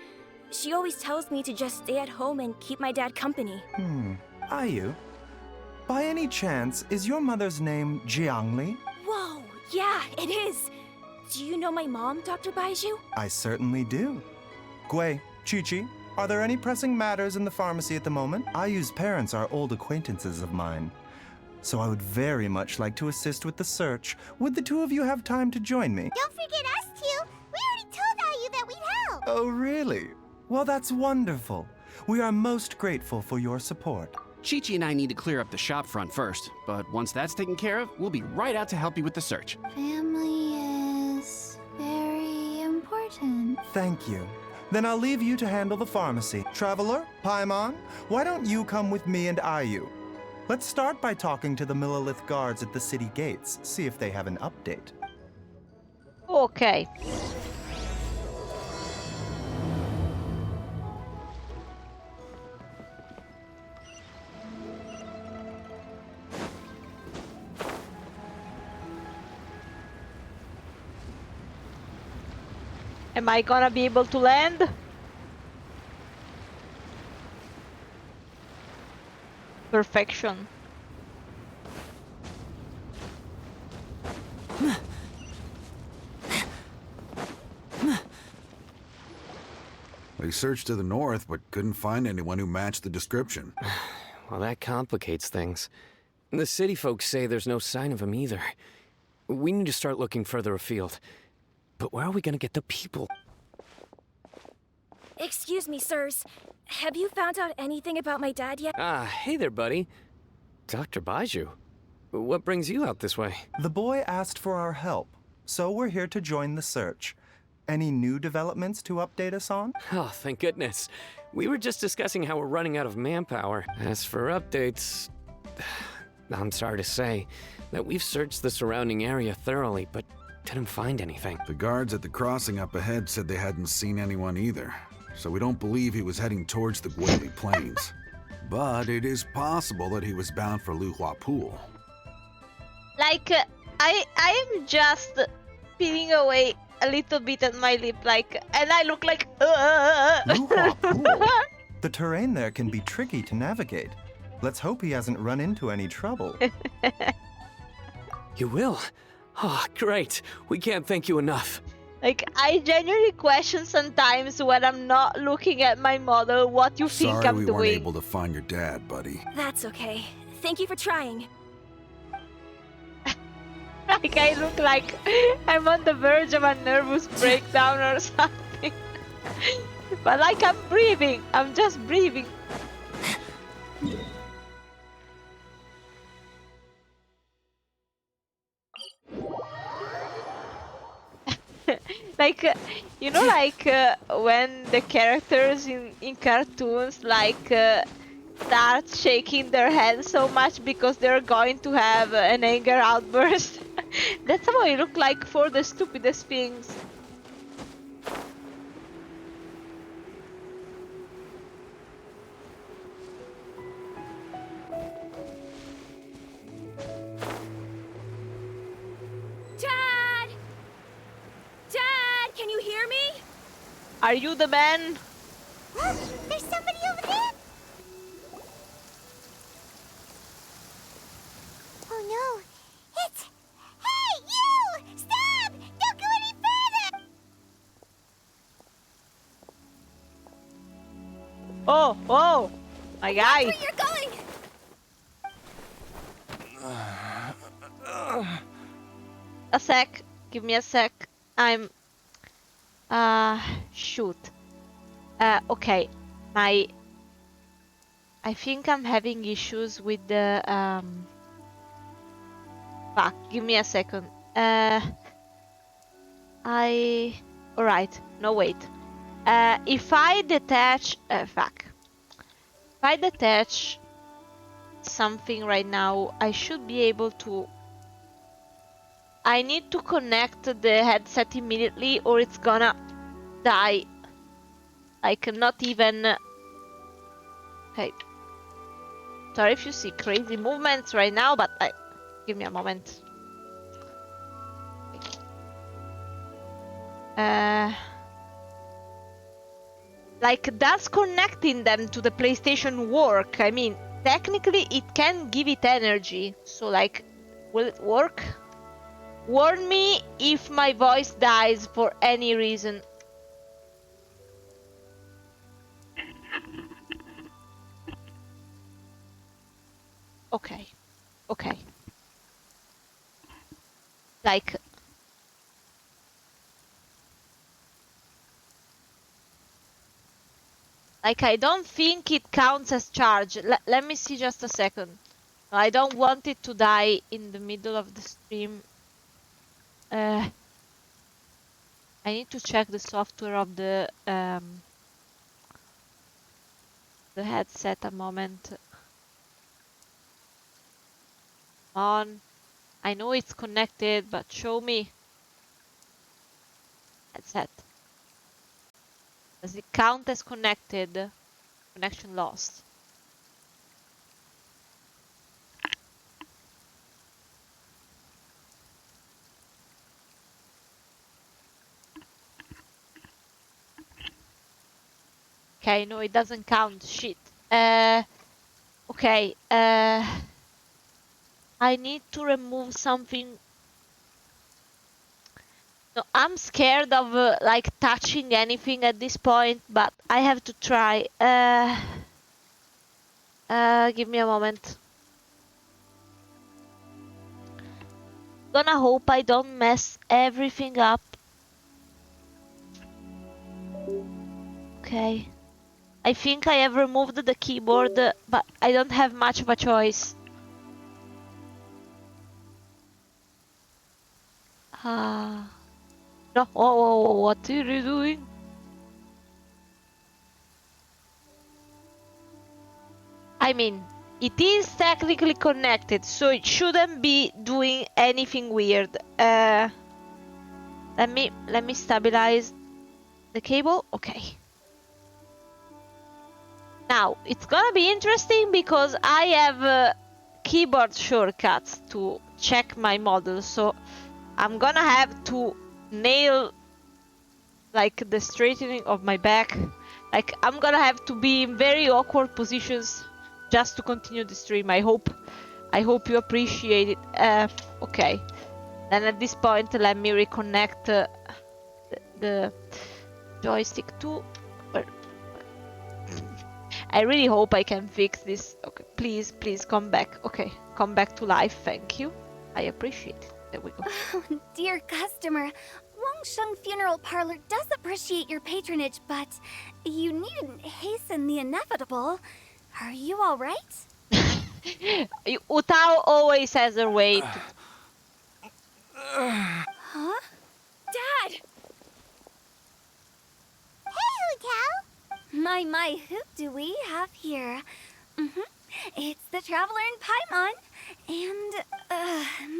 She always tells me to just stay at home and keep my dad company. Ayu, by any chance, is your mother's name Jiangli? Whoa, yeah, it is. Do you know my mom, Dr. Baizhu? I certainly do. Gui, Chi-Chi, are there any pressing matters in the pharmacy at the moment? Ayu's parents are old acquaintances of mine. so I would very much like to assist with the search. Would the two of you have time to join me? Don't forget us two. We already told Ayu that we'd help. Oh, really? Well, that's wonderful. We are most grateful for your support. Chi-Chi and I need to clear up the shop front first, but once that's taken care of, we'll be right out to help you with the search. Family is very important. Thank you. Then I'll leave you to handle the pharmacy. Traveler, Paimon, why don't you come with me and Ayu? Let's start by talking to the Millilith guards at the city gates, see if they have an update. Okay. Am I gonna be able to land? Perfection. We searched to the north, but couldn't find anyone who matched the description. Well, that complicates things. The city folks say there's no sign of him either. We need to start looking further afield. But where are we gonna get the people? Excuse me, sirs. Have you found out anything about my dad yet? Ah, hey there, buddy. Dr. Baizhu. What brings you out this way? The boy asked for our help, so we're here to join the search. Any new developments to update us on? Oh, thank goodness. We were just discussing how we're running out of manpower. As for updates, I'm sorry to say that we've searched the surrounding area thoroughly, but didn't find anything. The guards at the crossing up ahead said they hadn't seen anyone either, so we don't believe he was heading towards the Guili Plains. But it is possible that he was bound for Luhua Pool. Like, I am just peeling away a little bit at my lip, like, and I look like. Luhua Pool. The terrain there can be tricky to navigate. Let's hope he hasn't run into any trouble. You will? Oh, great. We can't thank you enough. Like, I genuinely question sometimes when I'm not looking at my model what you think Sorry I'm we doing. weren't able to find your dad, buddy. That's okay. Thank you for trying. Like, I look like I'm on the verge of a nervous breakdown or something. But like, I'm breathing. I'm just breathing. Like, you know, like when the characters in cartoons like start shaking their heads so much because they're going to have an anger outburst. That's how I look like for the stupidest things. Dad! Dad, can you hear me? Are you the man? Look, there's somebody over there. Oh no, it's... Hey, you! Stop! Don't go any further! Oh, oh, my guy. Where you're going? A sec. Give me a sec. I'm... shoot. Okay. I think I'm having issues with the, Fuck, give me a second. Alright, no wait. If I detach... fuck. If I detach something right now, I should be able to... I need to connect the headset immediately or it's gonna die. Like, not even... Okay. Sorry if you see crazy movements right now, but give me a moment. Like, does connecting them to the PlayStation work? I mean, technically it can give it energy. So, like, will it work? Warn me if my voice dies for any reason. Okay. Okay. Like... Like, I don't think it counts as charge. Let me see just a second. I don't want it to die in the middle of the stream. I need to check the software of the headset a moment. On. I know it's connected, but show me. Headset. Does it count as connected? Connection lost. Okay, no, it doesn't count. Shit. Okay. I need to remove something. No, I'm scared of like touching anything at this point, but I have to try. Give me a moment. Gonna hope I don't mess everything up. Okay. I think I have removed the keyboard, but I don't have much of a choice. No, oh, what are you doing? I mean, it is technically connected, so it shouldn't be doing anything weird. Let me stabilize the cable. Okay. Now, it's gonna be interesting because I have keyboard shortcuts to check my model, so I'm gonna have to nail like the straightening of my back. Like, I'm gonna have to be in very awkward positions just to continue the stream. I hope you appreciate it. Okay. Then at this point, let me reconnect the joystick to... I really hope I can fix this. Okay, please come back. Okay, come back to life. Thank you. I appreciate it. There we go. Oh, dear customer, Wangsheng Funeral Parlor does appreciate your patronage, but you needn't hasten the inevitable. Are you all right? Utao always has a way to... Huh? Dad! Hey, Utao! My, who do we have here? It's the Traveler in Paimon, and,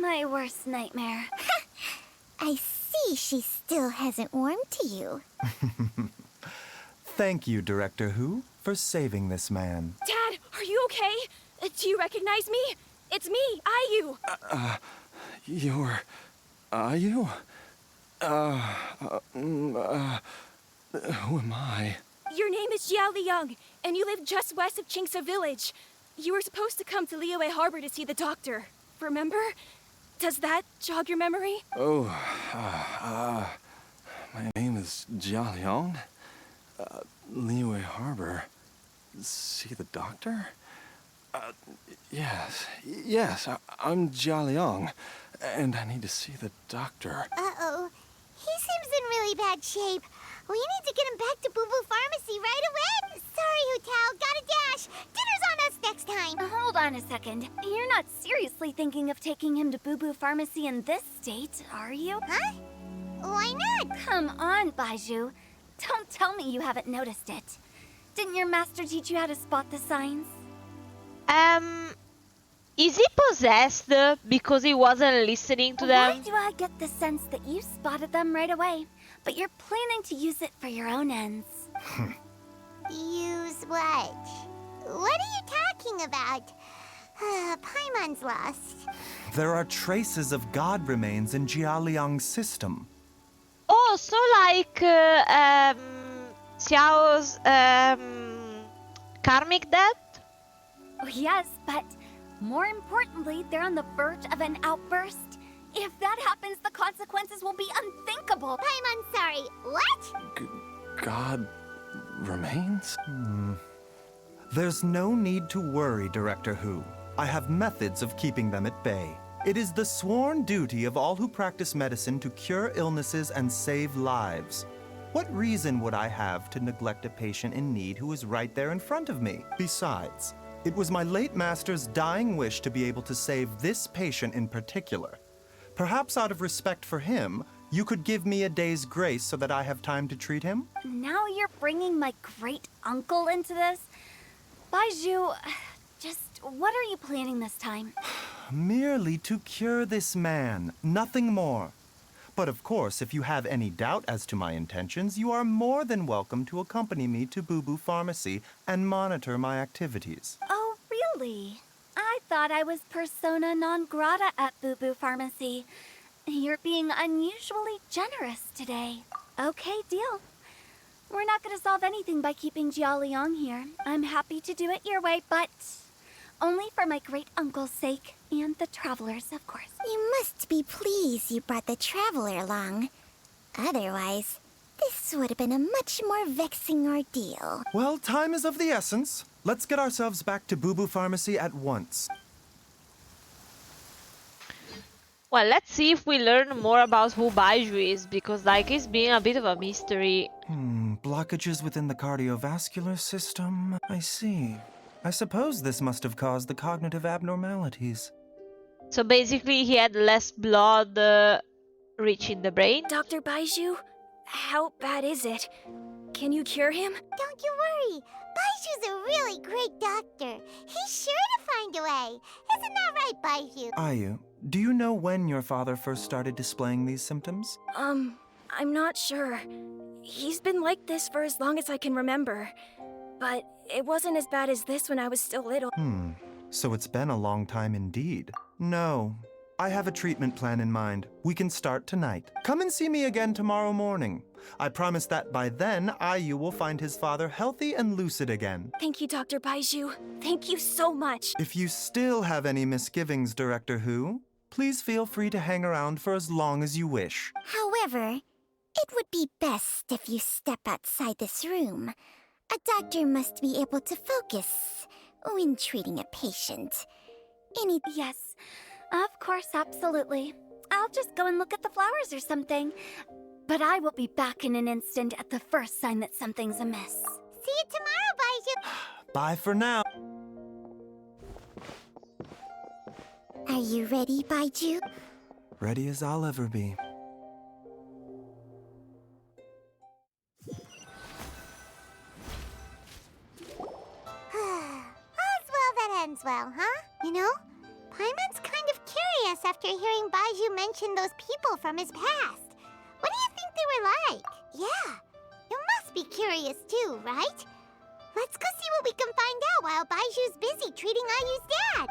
my worst nightmare. I see she still hasn't warmed to you. Thank you, Director Who, for saving this man. Dad, are you okay? Do you recognize me? It's me, Ayu. You're... Ayu? Who am I? Your name is Jiao Liang, and you live just west of Qingse Village. You were supposed to come to Liyue Harbor to see the doctor. Remember? Does that jog your memory? Oh, my name is Jia Liang. Liyue Harbor. See the doctor? Yes, I'm Jia Liang, and I need to see the doctor. Uh-oh. He seems in really bad shape. We need to get him back to Boo Boo Pharmacy right away. Sorry, Utao. Gotta dash. Dinner's on us next time. Hold on a second. You're not seriously thinking of taking him to Boo Boo Pharmacy in this state, are you? Huh? Why not? Come on, Baizhu. Don't tell me you haven't noticed it. Didn't your master teach you how to spot the signs? Is he possessed because he wasn't listening to them? Why do I get the sense that you spotted them right away, but you're planning to use it for your own ends? Use what? What are you talking about? Paimon's lost. There are traces of god remains in Jia Liang's system. Oh, so like Xiao's karmic death? Oh, yes, but more importantly, they're on the verge of an outburst. If that happens, the consequences will be unthinkable. Paimon, sorry. What? God remains? There's no need to worry, Director Who. I have methods of keeping them at bay. It is the sworn duty of all who practice medicine to cure illnesses and save lives. What reason would I have to neglect a patient in need who is right there in front of me? Besides, it was my late master's dying wish to be able to save this patient in particular. Perhaps out of respect for him, you could give me a day's grace so that I have time to treat him? Now you're bringing my great-uncle into this? Baizhu, just what are you planning this time? Merely to cure this man, nothing more. But of course, if you have any doubt as to my intentions, you are more than welcome to accompany me to Boo Boo Pharmacy and monitor my activities. Oh, really? I thought I was persona non grata at Boo Boo Pharmacy. You're being unusually generous today. Okay, deal. We're not gonna solve anything by keeping Jialiang here. I'm happy to do it your way, but only for my great-uncle's sake, and the travelers, of course. You must be pleased you brought the traveler along. Otherwise, this would have been a much more vexing ordeal. Well, time is of the essence. Let's get ourselves back to Boo Boo Pharmacy at once. Well, let's see if we learn more about who Baizhu is, because like it's being a bit of a mystery. Blockages within the cardiovascular system. I see. I suppose this must have caused the cognitive abnormalities. So basically he had less blood reaching the brain. Dr. Baizhu, how bad is it? Can you cure him? Don't you worry. Baizhu's a really great doctor. He's sure to find a way. Isn't that right, Baizhu? Ayu, do you know when your father first started displaying these symptoms? I'm not sure. He's been like this for as long as I can remember. But it wasn't as bad as this when I was still little. So it's been a long time indeed. No, I have a treatment plan in mind. We can start tonight. Come and see me again tomorrow morning. I promise that by then, Ayu will find his father healthy and lucid again. Thank you, Dr. Baizhu. Thank you so much. If you still have any misgivings, Director Hu, please feel free to hang around for as long as you wish. However, it would be best if you step outside this room. A doctor must be able to focus when treating a patient. Yes, of course, absolutely. I'll just go and look at the flowers or something. But I will be back in an instant at the first sign that something's amiss. See you tomorrow, Baizhu. Bye for now. Are you ready, Baizhu? Ready as I'll ever be. All's well that ends well, huh? You know, Paimon's kind of curious after hearing Baizhu mention those people from his past. What do you think they were like? Yeah, you must be curious too, right? Let's go see what we can find out while Baizhu's busy treating Ayu's dad.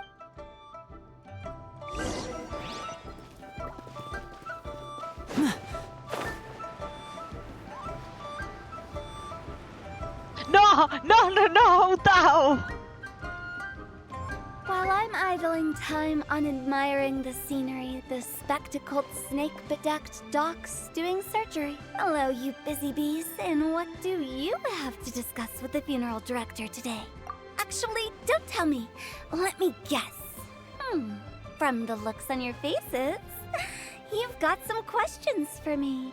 No, Tao! While I'm idling time on admiring the scenery, the spectacled snake-bedecked docs doing surgery. Hello, you busy bees, and what do you have to discuss with the funeral director today? Actually, don't tell me. Let me guess. From the looks on your faces, you've got some questions for me.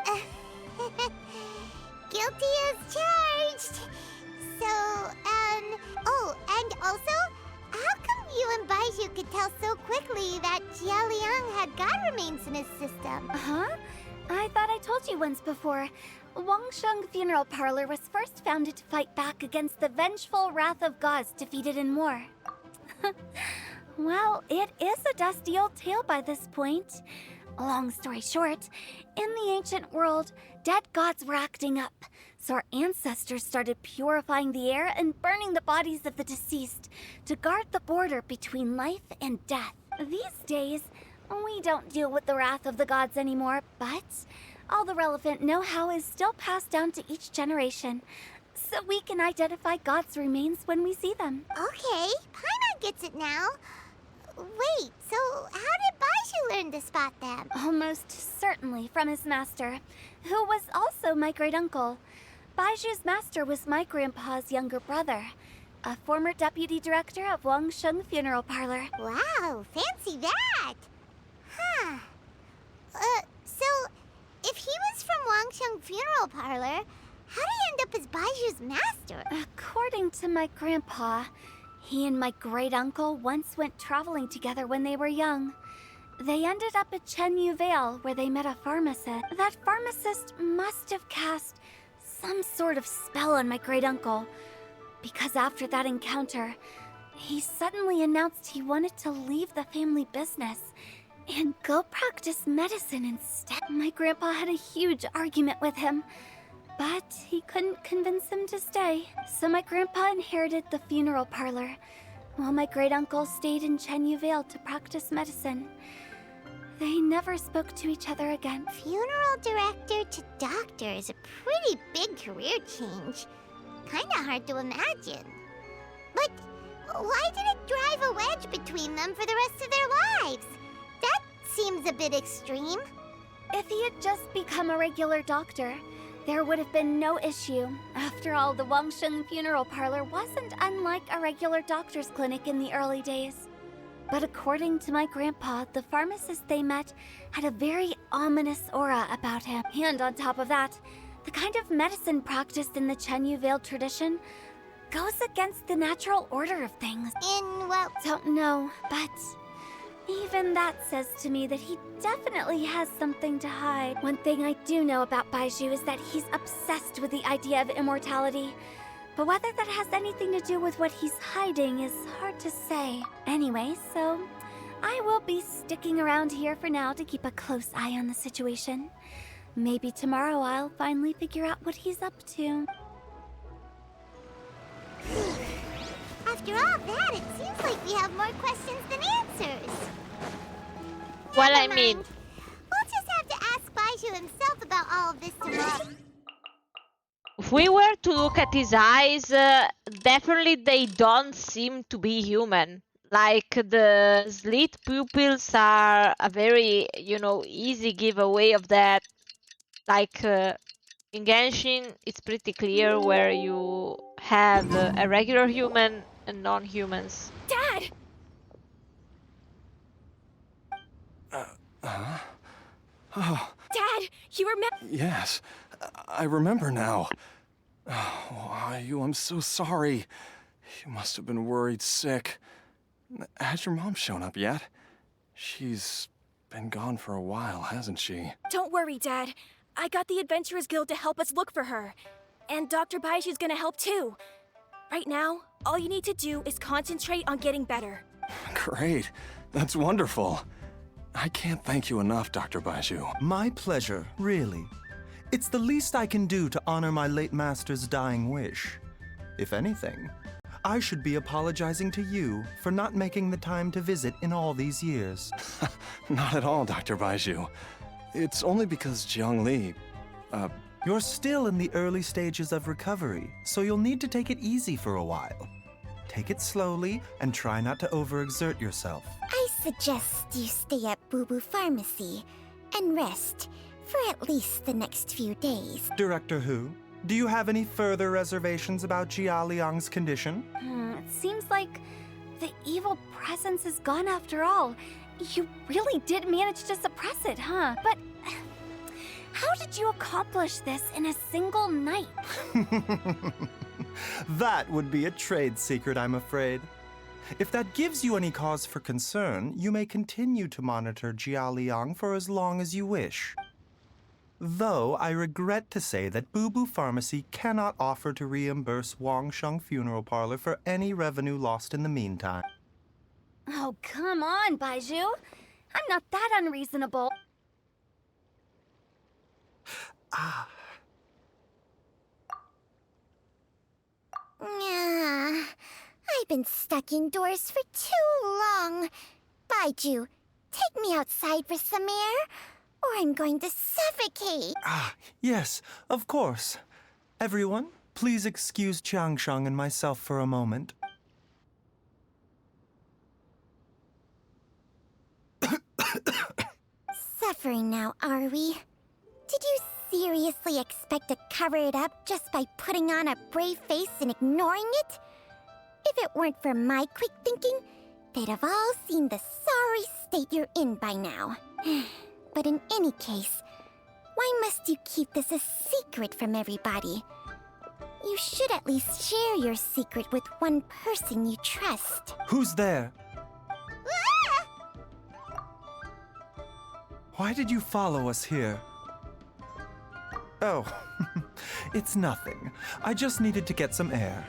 Guilty as charged. So, oh, and also, how come you and Baizhu could tell so quickly that Jialiang had god remains in his system? Huh? I thought I told you once before. Wangsheng Funeral Parlor was first founded to fight back against the vengeful wrath of gods defeated in war. Well, it is a dusty old tale by this point. Long story short, in the ancient world, dead gods were acting up, so our ancestors started purifying the air and burning the bodies of the deceased to guard the border between life and death. These days, we don't deal with the wrath of the gods anymore, but all the relevant know-how is still passed down to each generation, so we can identify gods' remains when we see them. Okay, Paimon gets it now. Wait, so how did Baizhu learn to spot them? Almost certainly from his master, who was also my great-uncle. Baizhu's master was my grandpa's younger brother. a former deputy director of Wangsheng Funeral Parlor. Wow, fancy that! Huh. So, if he was from Wangsheng Funeral Parlor, how did he end up as Baiju's master? According to my grandpa, he and my great-uncle once went traveling together when they were young. They ended up at Chen-Yu-Vale, where they met a pharmacist. That pharmacist must have cast some sort of spell on my great-uncle, because after that encounter, he suddenly announced he wanted to leave the family business and go practice medicine instead. My grandpa had a huge argument with him, but he couldn't convince him to stay. So my grandpa inherited the funeral parlor, while my great-uncle stayed in Chen-Yu-Vale to practice medicine. They never spoke to each other again. Funeral director to doctor is a pretty big career change. Kinda hard to imagine. But why did it drive a wedge between them for the rest of their lives? That seems a bit extreme. If he had just become a regular doctor, there would have been no issue. After all, the Wangsheng Funeral Parlor wasn't unlike a regular doctor's clinic in the early days. But according to my grandpa, the pharmacist they met had a very ominous aura about him. And on top of that, the kind of medicine practiced in the Chen-Yu-Vale tradition goes against the natural order of things. In what? Don't know, but even that says to me that he definitely has something to hide. One thing I do know about Baizhu is that he's obsessed with the idea of immortality. But whether that has anything to do with what he's hiding is hard to say. Anyway, so I will be sticking around here for now to keep a close eye on the situation. Maybe tomorrow I'll finally figure out what he's up to. After all that, it seems like we have more questions than answers. Well, I Never mean... mind. We'll just have to ask Baizhu himself about all of this tomorrow. If we were to look at his eyes, definitely they don't seem to be human. Like, the slit pupils are a very, easy giveaway of that. Like, in Genshin, it's pretty clear where you have a regular human and non-humans. Dad! Oh, Dad, you remember? yes. I remember now. Oh, I'm so sorry. You must have been worried sick. Has your mom shown up yet? She's been gone for a while, hasn't she? Don't worry, Dad. I got the Adventurers Guild to help us look for her. And Dr. Baiju's gonna help too. Right now, all you need to do is concentrate on getting better. Great. That's wonderful. I can't thank you enough, Dr. Baizhu. My pleasure, really. It's the least I can do to honor my late master's dying wish. If anything, I should be apologizing to you for not making the time to visit in all these years. Not at all, Dr. Baizhu. It's only because Jiangli, You're still in the early stages of recovery, so you'll need to take it easy for a while. Take it slowly and try not to overexert yourself. I suggest you stay at Boo Boo Pharmacy and rest for at least the next few days. Director Hu, do you have any further reservations about Jia Liang's condition? It seems like the evil presence is gone after all. You really did manage to suppress it, huh? But how did you accomplish this in a single night? That would be a trade secret, I'm afraid. If that gives you any cause for concern, you may continue to monitor Jia Liang for as long as you wish. Though I regret to say that Boo Boo Pharmacy cannot offer to reimburse Wangsheng Funeral Parlor for any revenue lost in the meantime. Oh, come on, Baizhu. I'm not that unreasonable. I've been stuck indoors for too long. Baizhu, take me outside for some air, or I'm going to suffocate. Yes, of course. Everyone, please excuse Qiangsheng and myself for a moment. Suffering now, are we? Did you seriously expect to cover it up just by putting on a brave face and ignoring it? If it weren't for my quick thinking, they'd have all seen the sorry state you're in by now. But in any case, why must you keep this a secret from everybody? You should at least share your secret with one person you trust. Who's there? Why did you follow us here? Oh, it's nothing. I just needed to get some air.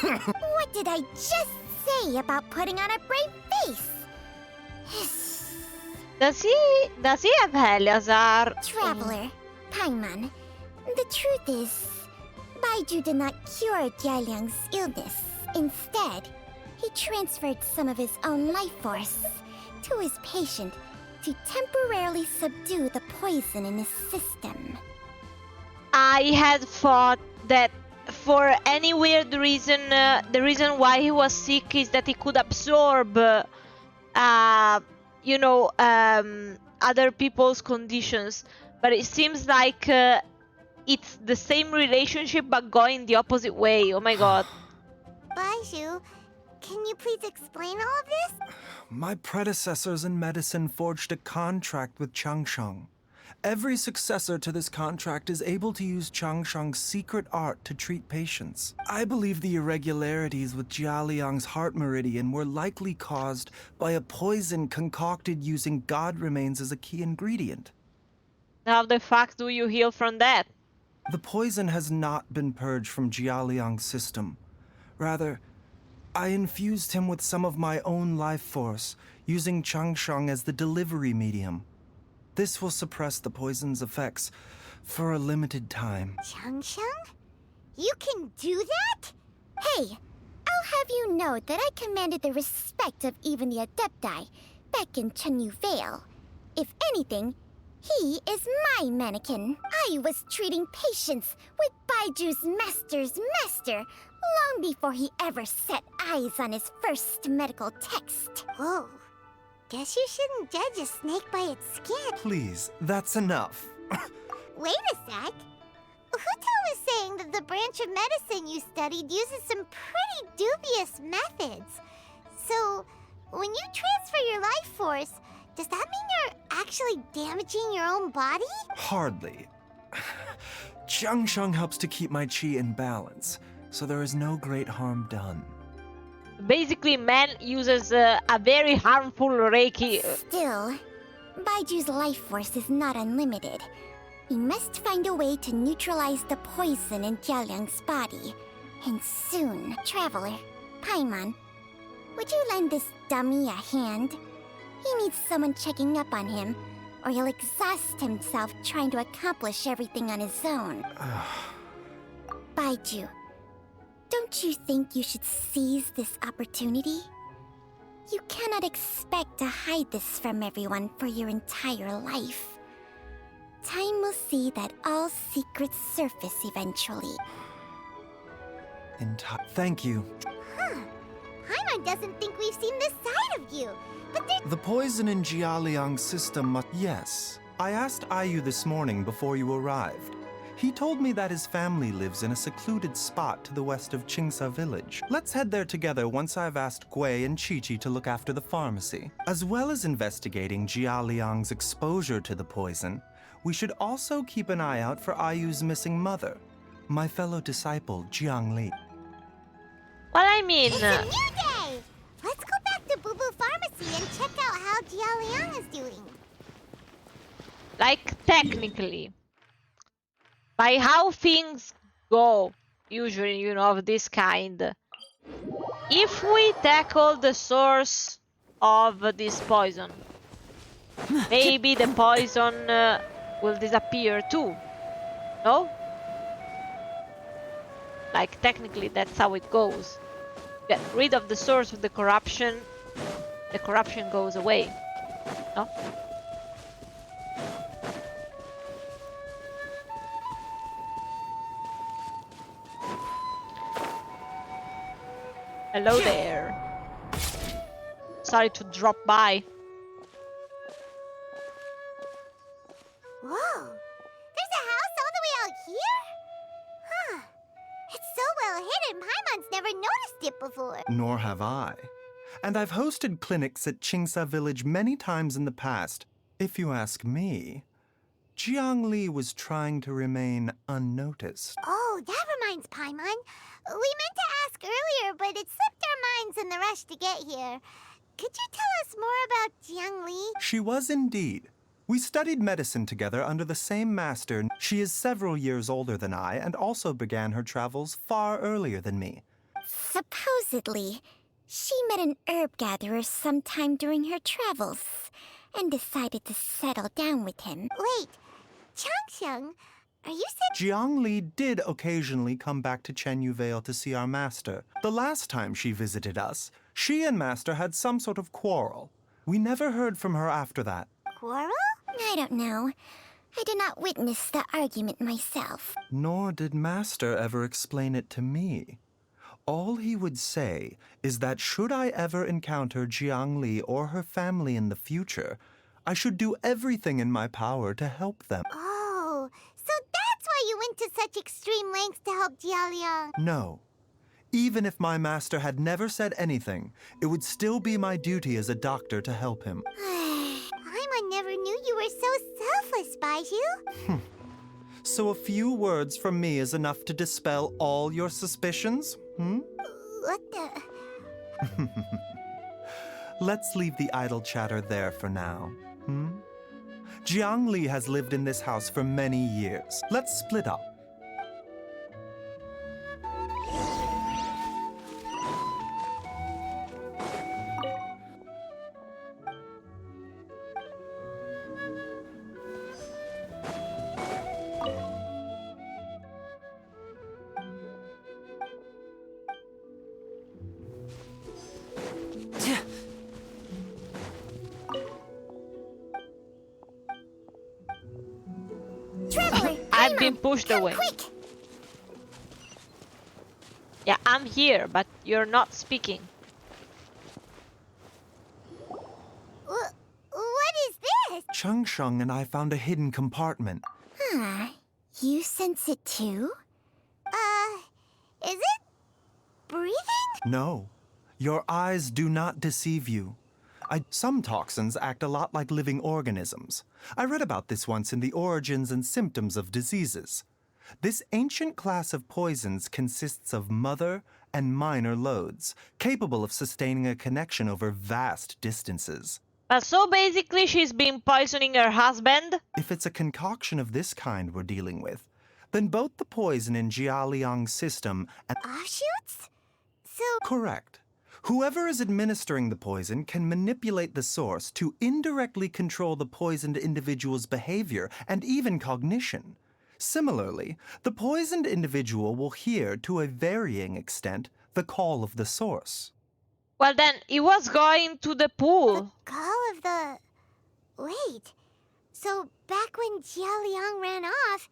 What did I just say about putting on a brave face? Does he have Eleazar? Traveler, Paimon, the truth is, Baizhu did not cure Jialiang's illness. Instead, he transferred some of his own life force to his patient to temporarily subdue the poison in his system. I had thought that for any weird reason, the reason why he was sick is that he could absorb, other people's conditions. But it seems like it's the same relationship but going the opposite way. Oh my god. Baizhu, can you please explain all of this? My predecessors in medicine forged a contract with Changsheng. Every successor to this contract is able to use Changsheng's secret art to treat patients. I believe the irregularities with Jialiang's heart meridian were likely caused by a poison concocted using god remains as a key ingredient. How the fuck do you heal from that? The poison has not been purged from Jialiang's system. Rather, I infused him with some of my own life force, using Changsheng as the delivery medium. This will suppress the poison's effects for a limited time. Changsheng? You can do that? Hey, I'll have you know that I commanded the respect of even the Adepti back in Chenyu Vale. If anything, he is my mannequin. I was treating patients with Baiju's master's master long before he ever set eyes on his first medical text. Whoa. Guess you shouldn't judge a snake by its skin. Please, that's enough. Wait a sec. Huto was saying that the branch of medicine you studied uses some pretty dubious methods. So, when you transfer your life force, does that mean you're actually damaging your own body? Hardly. Changsheng helps to keep my chi in balance, so there is no great harm done. Basically, man uses a very harmful Reiki. Still, Baiju's life force is not unlimited. We must find a way to neutralize the poison in Jialiang's body. And soon. Traveler, Paimon, would you lend this dummy a hand? He needs someone checking up on him, or he'll exhaust himself trying to accomplish everything on his own. Baizhu, don't you think you should seize this opportunity? You cannot expect to hide this from everyone for your entire life. Time will see that all secrets surface eventually. Thank you. Huh. Paimon doesn't think we've seen this side of you. But there's... The poison in Jialiang's system must... Yes. I asked Ayu this morning before you arrived. He told me that his family lives in a secluded spot to the west of Qingsa village. Let's head there together once I've asked Gui and Qiqi to look after the pharmacy. As well as investigating Jialiang's exposure to the poison, we should also keep an eye out for Ayu's missing mother, my fellow disciple, Jiangli. Well, I mean... It's a new day! Let's go back to Boo Boo Pharmacy and check out how Jialiang is doing. Like, technically. By how things go, usually, of this kind. If we tackle the source of this poison, maybe the poison will disappear too. No? Like, technically, that's how it goes. Get rid of the source of the corruption goes away. No? Hello there. Sorry to drop by. Whoa! There's a house all the way out here? Huh. It's so well hidden, Paimon's never noticed discussed it before. Nor have I. And I've hosted clinics at Qingsa Village many times in the past. If you ask me, Jiangli was trying to remain unnoticed. Oh, that reminds Paimon. We meant to ask earlier, but it slipped our minds in the rush to get here. Could you tell us more about Jiangli? She was indeed. We studied medicine together under the same master. She is several years older than I and also began her travels far earlier than me. Supposedly, she met an herb gatherer sometime during her travels and decided to settle down with him. Wait, Changxiang, are you saying... Jiangli did occasionally come back to Chenyu Vale to see our master. The last time she visited us, she and master had some sort of quarrel. We never heard from her after that. Quarrel? I don't know. I did not witness the argument myself. Nor did master ever explain it to me. All he would say is that should I ever encounter Jiangli or her family in the future, I should do everything in my power to help them. Oh, so that's why you went to such extreme lengths to help Jialiang. No. Even if my master had never said anything, it would still be my duty as a doctor to help him. Paimon never knew you were so selfless, Baizhu. So a few words from me is enough to dispel all your suspicions? What the... Let's leave the idle chatter there for now. Jiangli has lived in this house for many years. Let's split up. I've been pushed away. Quick! Yeah, I'm here, but you're not speaking. What is this? Changsheng and I found a hidden compartment. You sense it too? Is it breathing? No, your eyes do not deceive you. Some toxins act a lot like living organisms. I read about this once in the Origins and Symptoms of Diseases. This ancient class of poisons consists of mother and minor loads, capable of sustaining a connection over vast distances. So basically she's been poisoning her husband? If it's a concoction of this kind we're dealing with, then both the poison in Jialiang's system and... Offshoots? So... Correct. Whoever is administering the poison can manipulate the source to indirectly control the poisoned individual's behavior and even cognition. Similarly, the poisoned individual will hear, to a varying extent, the call of the source. Well then, he was going to the pool. The call of the... Wait. So back when Jialiang ran off,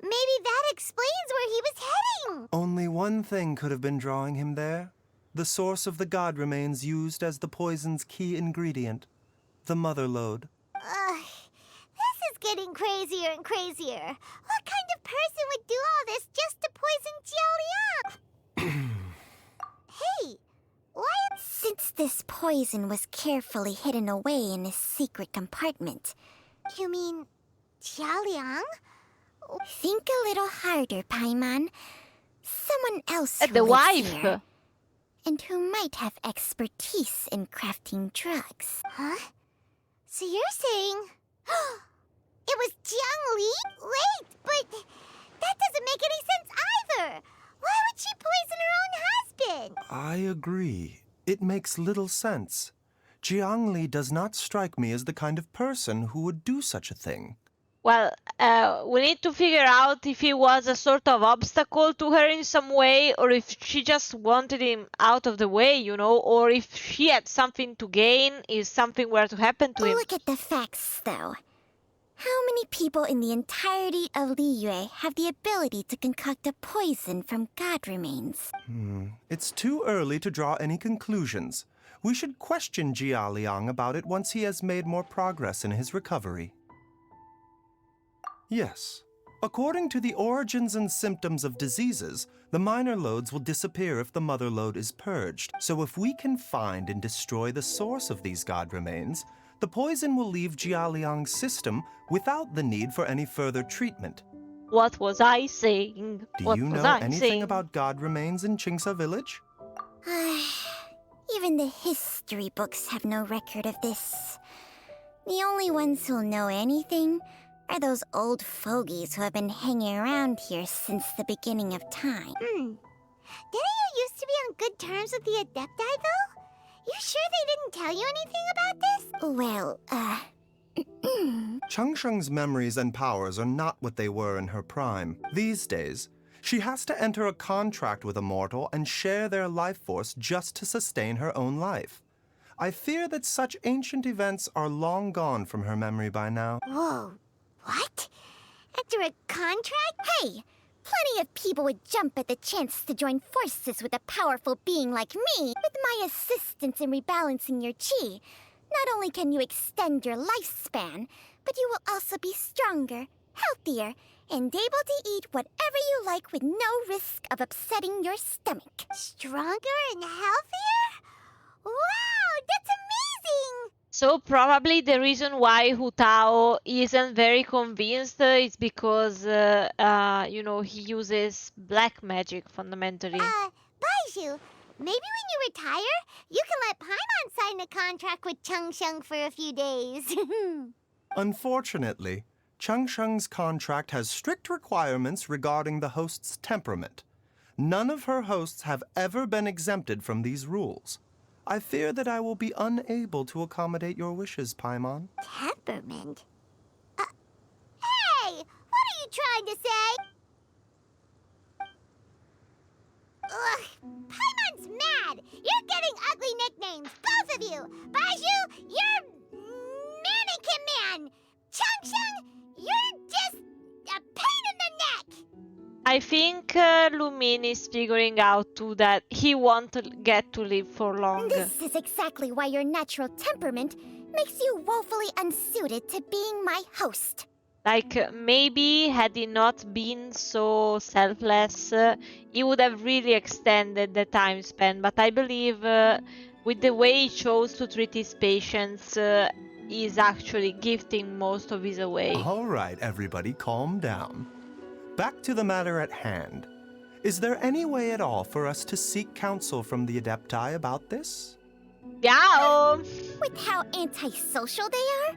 maybe that explains where he was heading. Only one thing could have been drawing him there. The source of the god remains used as the poison's key ingredient, the mother lode. This is getting crazier and crazier. What kind of person would do all this just to poison Jialiang? Hey, why... Since this poison was carefully hidden away in a secret compartment. You mean Jialiang? Think a little harder, Paimon. Someone else who The lives wife. here, and who might have expertise in crafting drugs. Huh? So you're saying... it was Jiangli? Wait, but that doesn't make any sense either. Why would she poison her own husband? I agree. It makes little sense. Jiangli does not strike me as the kind of person who would do such a thing. Well, we need to figure out if he was a sort of obstacle to her in some way, or if she just wanted him out of the way, you know, or if she had something to gain, if something were to happen to him. Look at the facts, though. How many people in the entirety of Liyue have the ability to concoct a poison from god remains? It's too early to draw any conclusions. We should question Jialiang about it once he has made more progress in his recovery. Yes, According to the origins and symptoms of diseases, the minor lodes will disappear if the mother lode is purged. So if we can find and destroy the source of these god remains, the poison will leave Jialiang's system without the need for any further treatment. What was I saying? Do you know anything about god remains in Qingce Village? Even the history books have no record of this. The only ones who'll know anything are those old fogies who have been hanging around here since the beginning of time. Didn't you used to be on good terms with the Adepti, though? You sure they didn't tell you anything about this? Well, Changsheng's memories and powers are not what they were in her prime. These days, she has to enter a contract with a mortal and share their life force just to sustain her own life. I fear that such ancient events are long gone from her memory by now. Whoa, what? After a contract? Hey, plenty of people would jump at the chance to join forces with a powerful being like me. With my assistance in rebalancing your chi, not only can you extend your lifespan, but you will also be stronger, healthier, and able to eat whatever you like with no risk of upsetting your stomach. Stronger and healthier? Wow, that's amazing! So probably the reason why Hu Tao isn't very convinced is because, he uses black magic fundamentally. Baizhu, maybe when you retire, you can let Paimon sign a contract with Changsheng for a few days. Unfortunately, Changsheng's contract has strict requirements regarding the host's temperament. None of her hosts have ever been exempted from these rules. I fear that I will be unable to accommodate your wishes, Paimon. Temperament? Hey! What are you trying to say? Ugh, Paimon's mad! You're getting ugly nicknames, both of you! Baizhu, you're Mannequin Man! Changsheng, you're just a pain in the neck! I think Lumin is figuring out too that he won't get to live for long. This is exactly why your natural temperament makes you woefully unsuited to being my host. Like, maybe had he not been so selfless, he would have really extended the time span. But I believe with the way he chose to treat his patients, he's actually gifting most of his away. All right, everybody, calm down. Back to the matter at hand. Is there any way at all for us to seek counsel from the Adepti about this? Yeah. With how antisocial they are?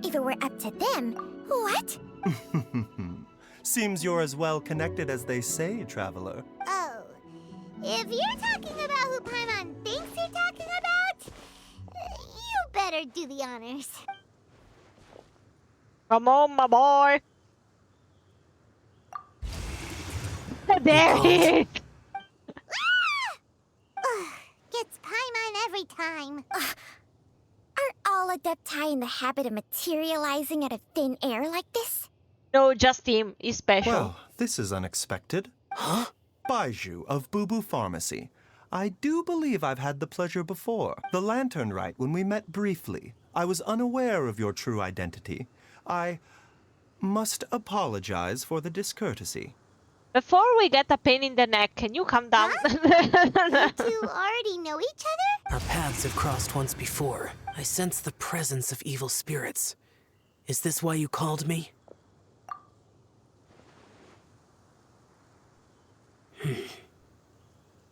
If it were up to them, what? Seems you're as well connected as they say, traveler. Oh, if you're talking about who Paimon thinks you're talking about, you better do the honors. Come on, my boy. There he is. Gets Paimon every time. Are all Adepti in the habit of materializing out of thin air like this? No, just him. He's special. Well, this is unexpected. Huh? Baizhu of Bubu Pharmacy. I do believe I've had the pleasure before. The Lantern Rite, when we met briefly, I was unaware of your true identity. I must apologize for the discourtesy. Before we get a pain in the neck, can you calm down? You two already know each other? Our paths have crossed once before. I sense the presence of evil spirits. Is this why you called me?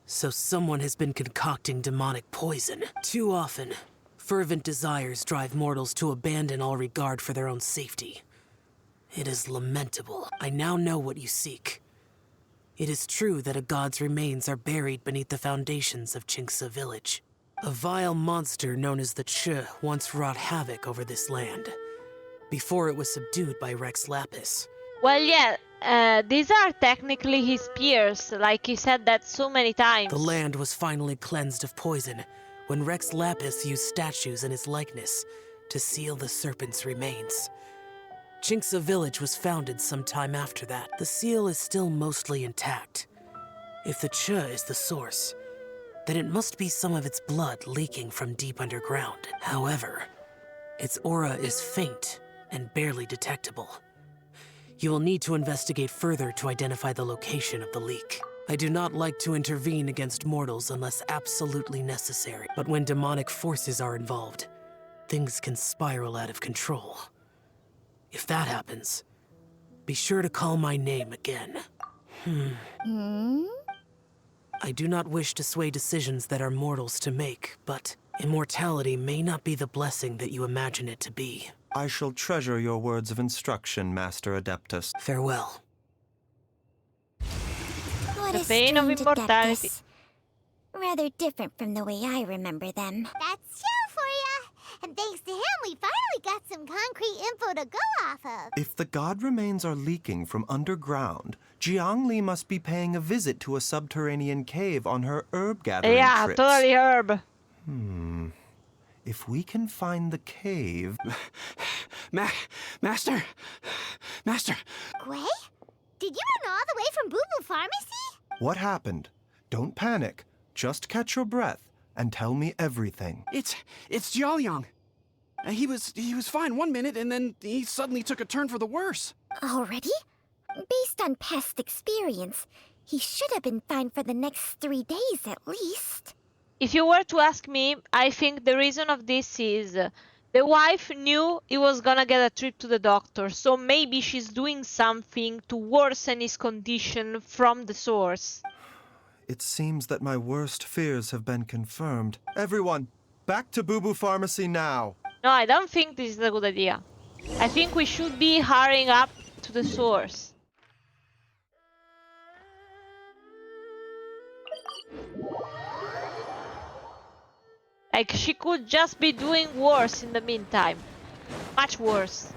So someone has been concocting demonic poison. Too often, fervent desires drive mortals to abandon all regard for their own safety. It is lamentable. I now know what you seek. It is true that a god's remains are buried beneath the foundations of Qingce Village. A vile monster known as the Che once wrought havoc over this land, before it was subdued by Rex Lapis. Well, yeah, these are technically his peers, like he said that so many times. The land was finally cleansed of poison when Rex Lapis used statues in his likeness to seal the serpent's remains. Qingce Village was founded some time after that. The seal is still mostly intact. If the Che is the source, then it must be some of its blood leaking from deep underground. However, its aura is faint and barely detectable. You will need to investigate further to identify the location of the leak. I do not like to intervene against mortals unless absolutely necessary, but when demonic forces are involved, things can spiral out of control. If that happens, be sure to call my name again. I do not wish to sway decisions that are mortals to make, but immortality may not be the blessing that you imagine it to be. I shall treasure your words of instruction, Master Adeptus. Farewell. What The a pain of strange immortality. Adeptus. Rather different from the way I remember them. That's Xiao for ya! And thanks to him, we finally got some concrete info to go off of. If the god remains are leaking from underground, Jiangli must be paying a visit to a subterranean cave on her herb gathering Yeah, trips. totally herb. If we can find the cave... Master! Gui? Did you run all the way from Boo Boo Pharmacy? What happened? Don't panic. Just catch your breath and tell me everything. It's Jiaoliang. He was fine one minute, and then he suddenly took a turn for the worse. Already? Based on past experience, he should have been fine for the next 3 days at least. If you were to ask me, I think the reason of this is the wife knew he was gonna get a trip to the doctor, so maybe she's doing something to worsen his condition from the source. It seems that my worst fears have been confirmed. Everyone, back to Boo Boo Pharmacy now. No, I don't think this is a good idea. I think we should be hurrying up to the source. Like, she could just be doing worse in the meantime. Much worse.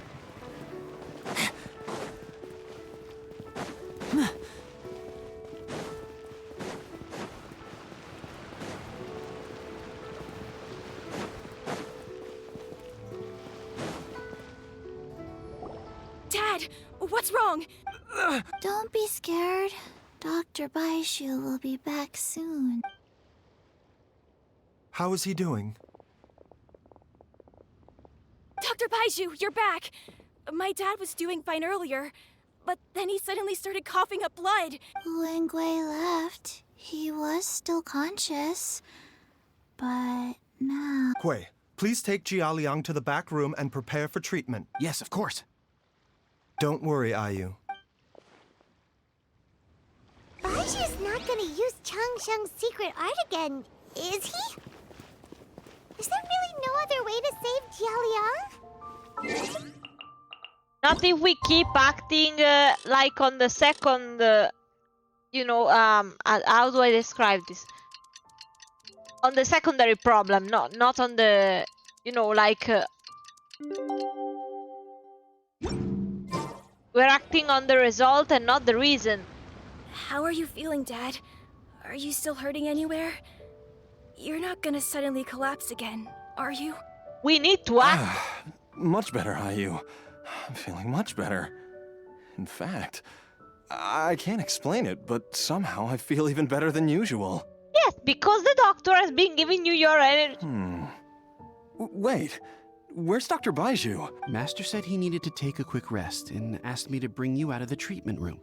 Dad, what's wrong? Don't be scared. Dr. Baizhu will be back soon. How is he doing? Dr. Baizhu, you're back! My dad was doing fine earlier, but then he suddenly started coughing up blood. When Gui left, he was still conscious. But now... Gui, please take Jialiang to the back room and prepare for treatment. Yes, of course. Don't worry, Ayu. Baizhu's not gonna use Chang Sheng's secret art again, is he? Is there really no other way to save Jialiang? Not if we keep acting like on the second, how do I describe this? On the secondary problem, not on the, we're acting on the result and not the reason. How are you feeling, Dad? Are you still hurting anywhere? You're not gonna suddenly collapse again, are you? We need to act. Much better, Ayu. I'm feeling much better. In fact, I can't explain it, but somehow I feel even better than usual. Yes, because the doctor has been giving you your energy. Wait, where's Dr. Baizhu? Master said he needed to take a quick rest and asked me to bring you out of the treatment room.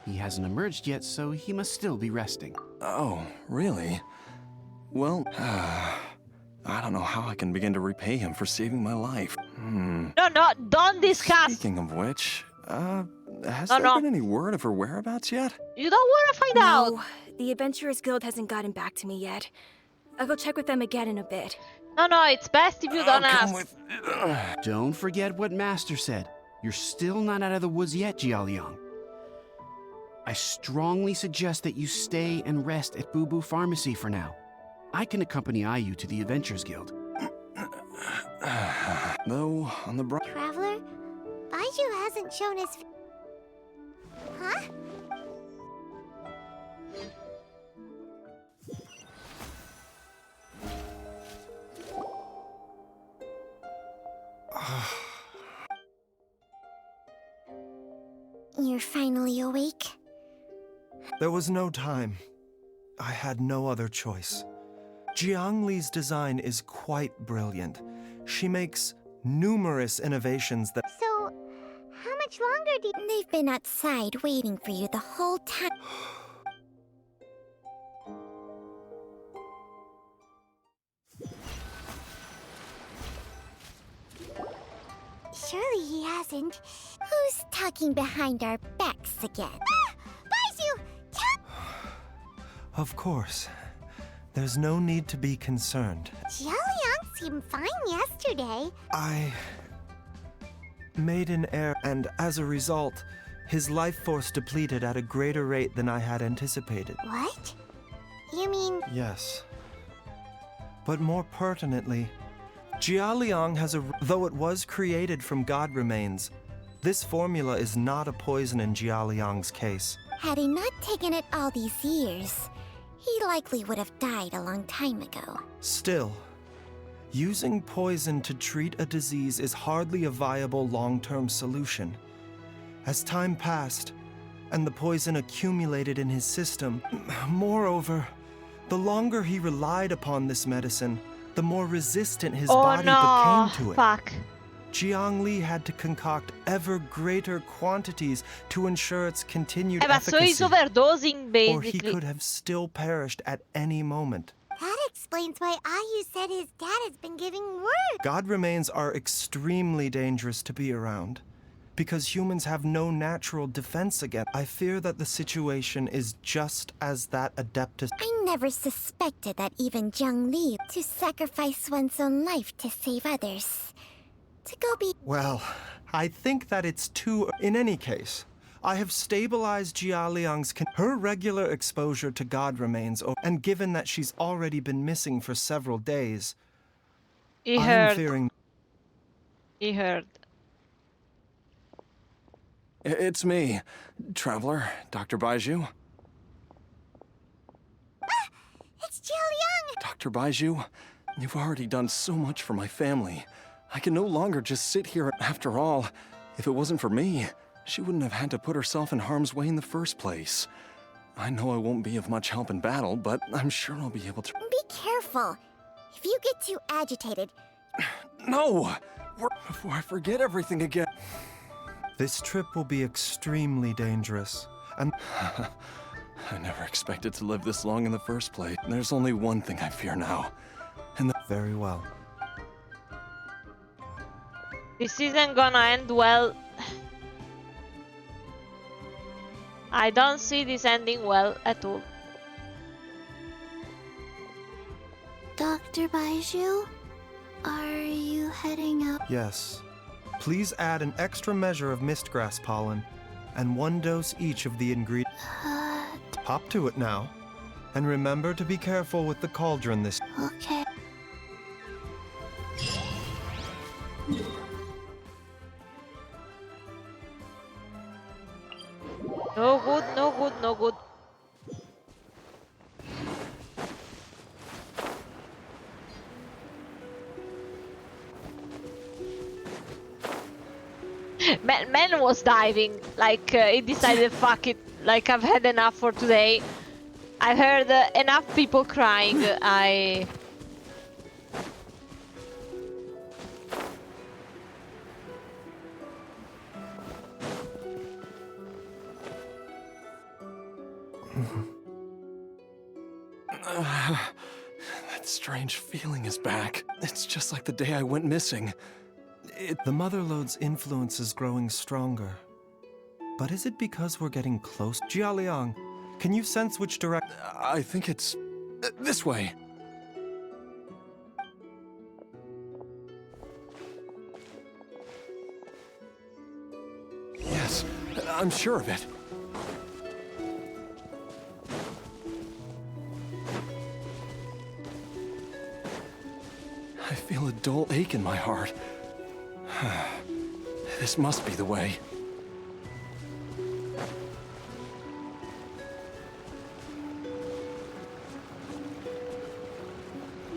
He hasn't emerged yet, so he must still be resting. Oh, really? Well, I don't know how I can begin to repay him for saving my life. No, don't discuss. Speaking of which, has there been any word of her whereabouts yet? You don't want to find out. No, the Adventurers Guild hasn't gotten back to me yet. I'll go check with them again in a bit. No, it's best if you don't ask. Don't forget what Master said. You're still not out of the woods yet, Jialiang. I strongly suggest that you stay and rest at Boo Boo Pharmacy for now. I can accompany Ayu to the Adventurers Guild. Though, on the bright... Traveler, Baizhu hasn't shown his... Huh? You're finally awake? There was no time. I had no other choice. Jiang Li's design is quite brilliant. She makes numerous innovations that... So, how much much longer do They've been outside waiting for you the whole time. Surely he hasn't. Who's talking behind our backs again? Baizhu! Of course. There's no need to be concerned. Jialiang seemed fine yesterday. I made an error, and as a result, his life force depleted at a greater rate than I had anticipated. What? You mean... Yes. But more pertinently, Jialiang has a... Though it was created from god remains, this formula is not a poison in Jialiang's case. Had he not taken it all these years, he likely would have died a long time ago. Still, using poison to treat a disease is hardly a viable long-term solution. As time passed, and the poison accumulated in his system, moreover, the longer he relied upon this medicine, the more resistant his body became to it. Fuck. Jiang Li had to concoct ever greater quantities to ensure its continued But so he's efficacy, overdosing, or he basically. could have still perished at any moment. That explains why Ayu said his dad has been giving word. God remains are extremely dangerous to be around, because humans have no natural defense against. I fear that the situation is just as that Adeptus. I never suspected that even Jiang Li to sacrifice one's own life to save others. To go be... Well, I think that it's too... In any case, I have stabilized Jialiang's... Her regular exposure to God remains, and given that she's already been missing for several days, He I heard. am fearing... He heard. It's me, Traveler, Dr. Baizhu. It's Jialiang! Dr. Baizhu, you've already done so much for my family. I can no longer just sit here. After all, if it wasn't for me, she wouldn't have had to put herself in harm's way in the first place. I know I won't be of much help in battle, but I'm sure I'll be able to... Be careful. If you get too agitated... No! Before I forget everything again. This trip will be extremely dangerous, and... I never expected to live this long in the first place. There's only one thing I fear now, and Very well. This isn't gonna end well. I don't see this ending well at all. Dr. Baizhu, are you heading out? Yes. Please add an extra measure of mistgrass pollen, and 1 dose each of the ingredients. Hop to it now. And remember to be careful with the cauldron this... Okay. No good, no good, no good. Man was diving, like he decided fuck it, like I've had enough for today. I heard enough people crying, I... That strange feeling is back. It's just like the day I went missing. The Motherlode's influence is growing stronger. But is it because we're getting close? Jialiang, can you sense which direction? I think it's... this way. Yes, I'm sure of it. I feel a dull ache in my heart. This must be the way.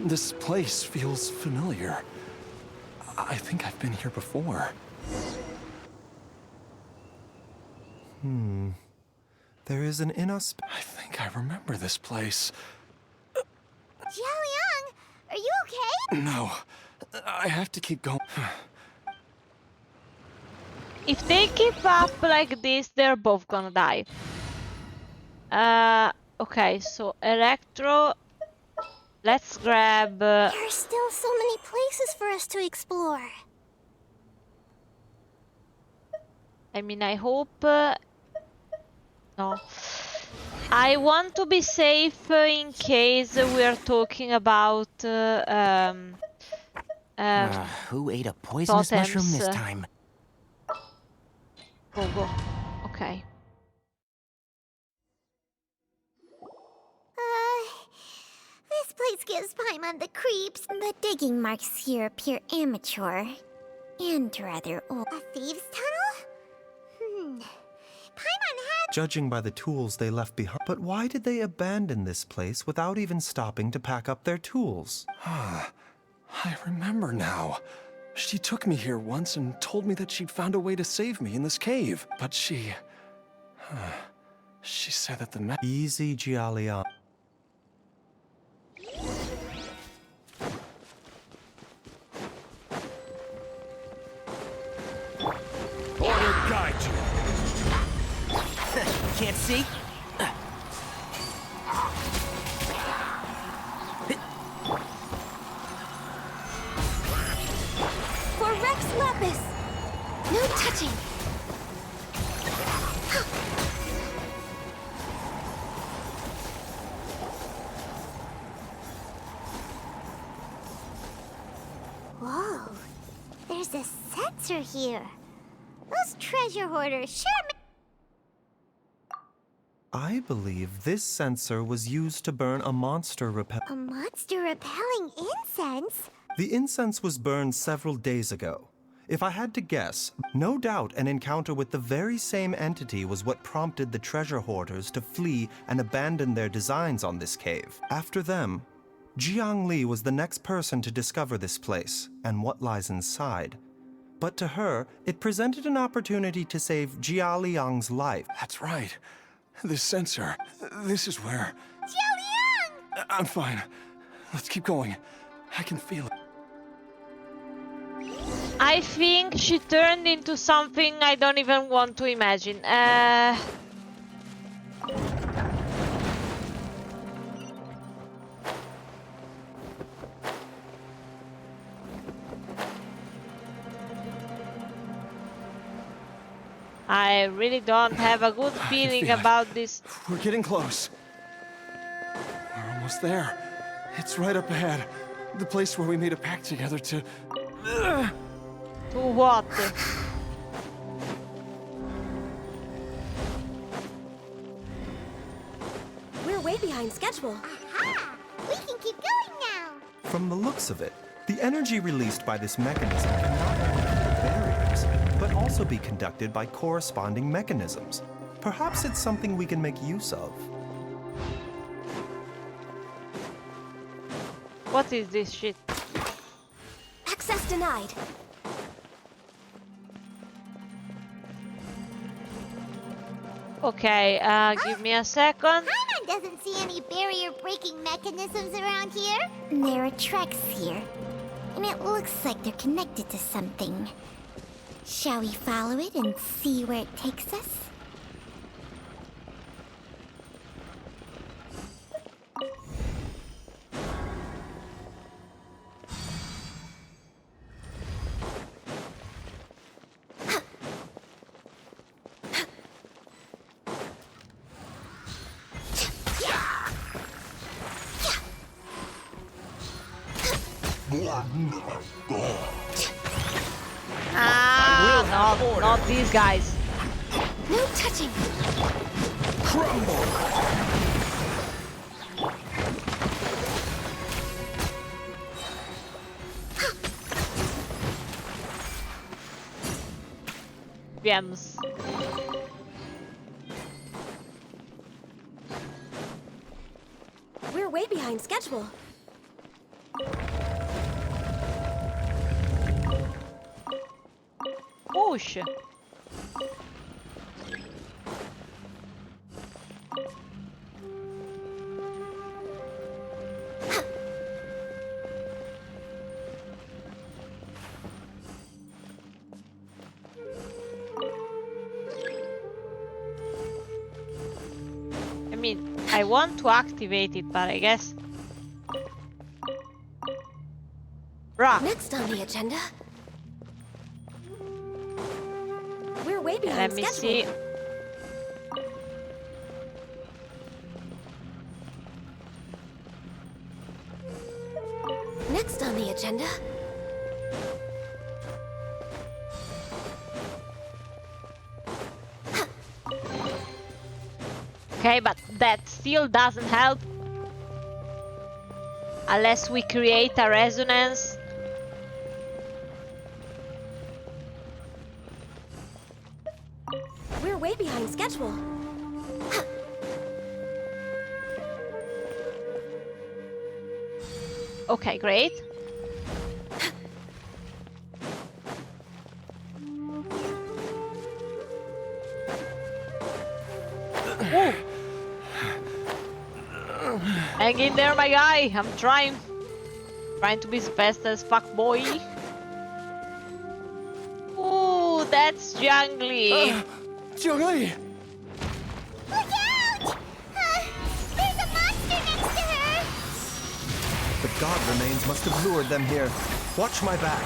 This place feels familiar. I think I've been here before. There is an I think I remember this place. Jialiang, are you okay? No, I have to keep going. If they keep up like this, they're both gonna die. Okay, so Electro. Let's grab... There are still so many places for us to explore. I mean, I hope... no. I want to be safe in case we are talking about... Who ate a poisonous mushroom this totems. time? Go. Okay. This place gives Paimon the creeps. The digging marks here appear amateur and rather old. A thieves' tunnel? Paimon had... Judging by the tools they left behind. But why did they abandon this place without even stopping to pack up their tools? I remember now. She took me here once and told me that she'd found a way to save me in this cave. But she said that the Easy, Jialiang. Order guide you. Can't see? For Rex Lapis! No touching! Whoa, there's a sensor here. Those treasure hoarders sure I believe this sensor was used to burn a monster repellent. A monster repelling incense? The incense was burned several days ago. If I had to guess, no doubt an encounter with the very same entity was what prompted the treasure hoarders to flee and abandon their designs on this cave. After them, Jiang Li was the next person to discover this place and what lies inside. But to her, it presented an opportunity to save Jia Liang's life. That's right. This sensor. This is where... Jialiang! I'm fine. Let's keep going. I can feel it. I think she turned into something I don't even want to imagine. I really don't have a good feeling about this. We're getting close. We're almost there. It's right up ahead. The place where we made a pact together to... To what? We're way behind schedule. Aha! We can keep going now. From the looks of it, the energy released by this mechanism can not only clear barriers, but also be conducted by corresponding mechanisms. Perhaps it's something we can make use of. What is this shit? Access denied. Okay, give me a second. Paimon doesn't see any barrier-breaking mechanisms around here. There are tracks here, and it looks like they're connected to something. Shall we follow it and see where it takes us? Ah, no, not these guys. No touching. Crumble! Gems. We're way behind schedule. Push. I want to activate it, but I guess... Rock. Next on the agenda. We're way behind Let me schedule. see. Next on the agenda. Okay, but that still doesn't help. Unless we create a resonance. We're way behind schedule. Okay, great. Hang in there, my guy. I'm trying to be as fast as fuck, boy. Ooh, that's Jiangli. Jiangli! Look out! There's a monster next to her! The god remains must have lured them here. Watch my back.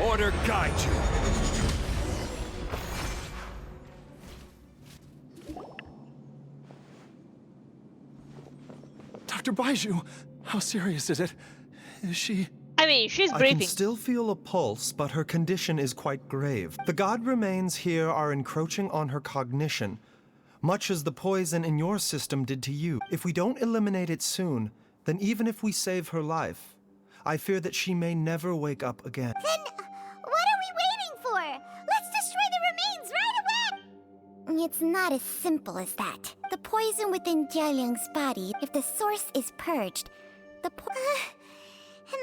Order guide you. Dr. Baizhu, how serious is it? Is she... I mean, she's I breathing. can still feel a pulse, but her condition is quite grave. The god remains here are encroaching on her cognition, much as the poison in your system did to you. If we don't eliminate it soon, then even if we save her life, I fear that she may never wake up again. Then what are we waiting for? Let's destroy the remains right away! It's not as simple as that. The poison within Jialiang's body, if the source is purged, and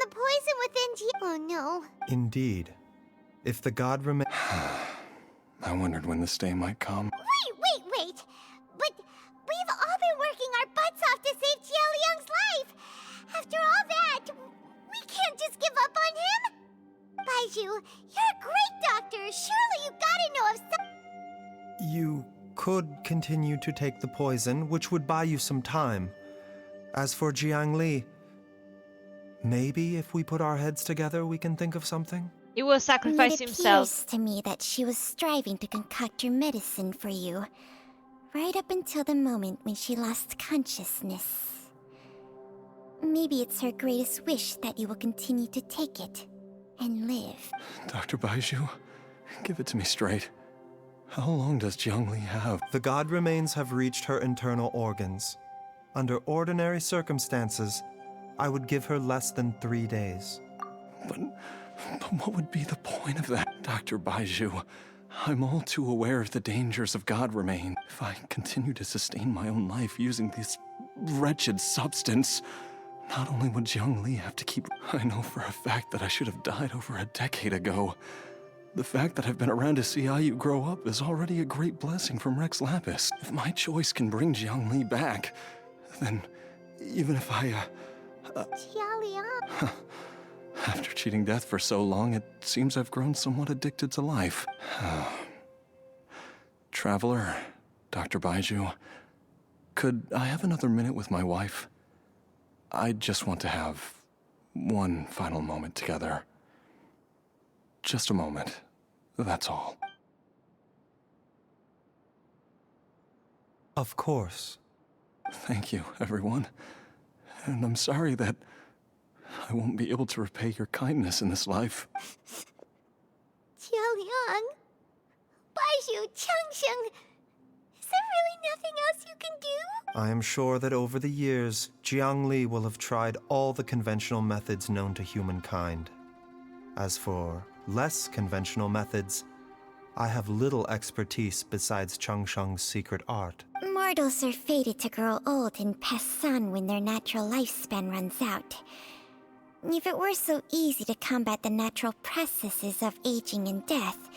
the poison within oh no. Indeed. If the god remains... I wondered when this day might come. Wait! But we've all been working our butts off to save Jialiang's life! After all that, we can't just give up on him! Baizhu, you're a great doctor! Surely you gotta know of some... You could continue to take the poison, which would buy you some time. As for Jiangli, maybe if we put our heads together, we can think of something? He will sacrifice It himself. appears to me that she was striving to concoct your medicine for you, right up until the moment when she lost consciousness. Maybe it's her greatest wish that you will continue to take it and live. Dr. Baizhu, give it to me straight. How long does Jiangli have? The god remains have reached her internal organs. Under ordinary circumstances, I would give her less than 3 days. But what would be the point of that, Dr. Baizhu? I'm all too aware of the dangers of God Remain. If I continue to sustain my own life using this wretched substance, not only would Jiangli have to keep... I know for a fact that I should have died over a decade ago. The fact that I've been around to see IU grow up is already a great blessing from Rex Lapis. If my choice can bring Jiangli back, then even if I, Jialiang. After cheating death for so long, it seems I've grown somewhat addicted to life. Traveler, Dr. Baizhu, could I have another minute with my wife? I just want to have one final moment together. Just a moment, that's all. Of course. Thank you, everyone. And I'm sorry that I won't be able to repay your kindness in this life. Jialiang. Baizhu, Changsheng. Is there really nothing else you can do? I am sure that over the years, Jiangli will have tried all the conventional methods known to humankind. As for less conventional methods, I have little expertise besides Changsheng's secret art. Mortals are fated to grow old and pass on when their natural lifespan runs out. If it were so easy to combat the natural processes of aging and death,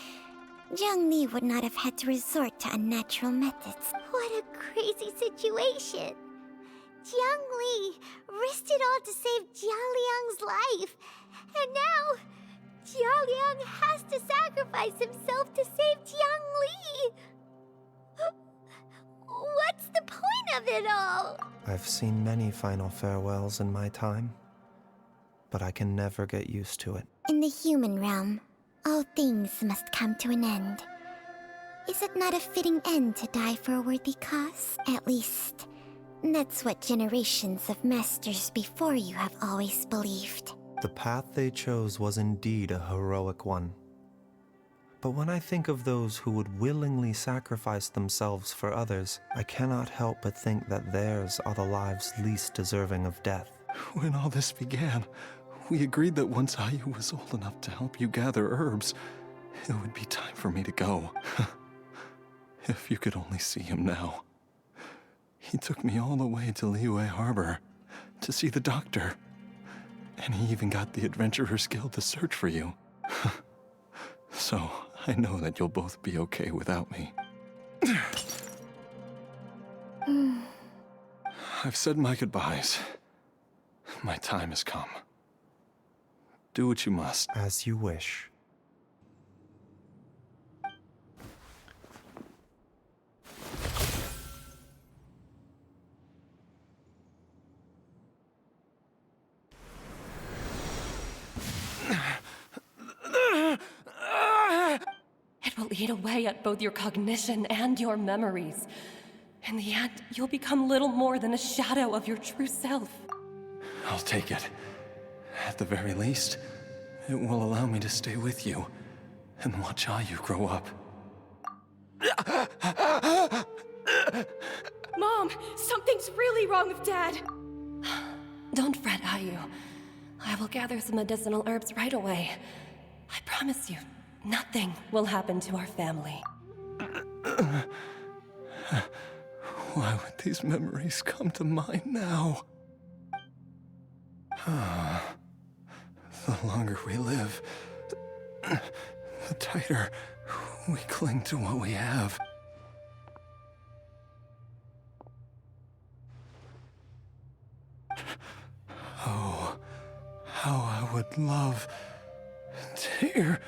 Jiangli would not have had to resort to unnatural methods. What a crazy situation! Jiangli risked it all to save Jialiang's life, and now Jialiang has to sacrifice himself to save Jiangli. What's the point of it all? I've seen many final farewells in my time, but I can never get used to it. In the human realm, all things must come to an end. Is it not a fitting end to die for a worthy cause? At least, that's what generations of masters before you have always believed. The path they chose was indeed a heroic one. But when I think of those who would willingly sacrifice themselves for others, I cannot help but think that theirs are the lives least deserving of death. When all this began, we agreed that once Ayu was old enough to help you gather herbs, it would be time for me to go. If you could only see him now. He took me all the way to Liyue Harbor to see the doctor. And he even got the Adventurers Guild to search for you. So, I know that you'll both be okay without me. I've said my goodbyes. My time has come. Do what you must. As you wish. It will eat away at both your cognition and your memories. In the end, you'll become little more than a shadow of your true self. I'll take it. At the very least, it will allow me to stay with you and watch Ayu grow up. Mom, something's really wrong with Dad. Don't fret, Ayu. I will gather some medicinal herbs right away. I promise you, nothing will happen to our family. Why would these memories come to mind now? The longer we live, the tighter we cling to what we have. Oh, how I would love to hear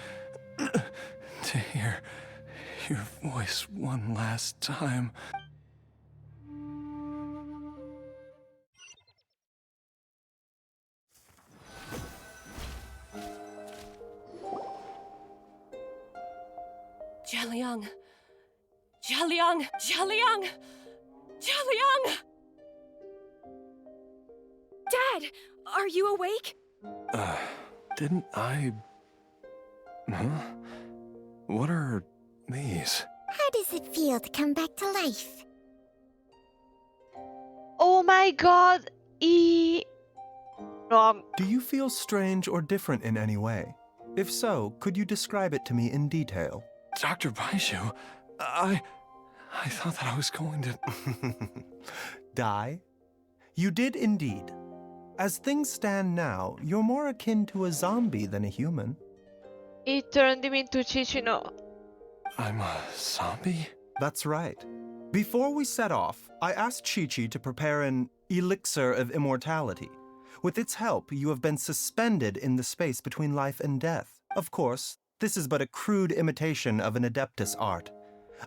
your voice one last time. Jialiang! Jialiang! Jialiang! Jialiang! Dad! Are you awake? Didn't I... Huh? What are these? How does it feel to come back to life? Oh my god, Wrong. Do you feel strange or different in any way? If so, could you describe it to me in detail? Dr. Baizhu, I thought that I was going to... Die? You did indeed. As things stand now, you're more akin to a zombie than a human. It turned him into Chichino. I'm a zombie? That's right. Before we set off, I asked Chi-Chi to prepare an elixir of immortality. With its help, you have been suspended in the space between life and death. Of course, this is but a crude imitation of an Adeptus art.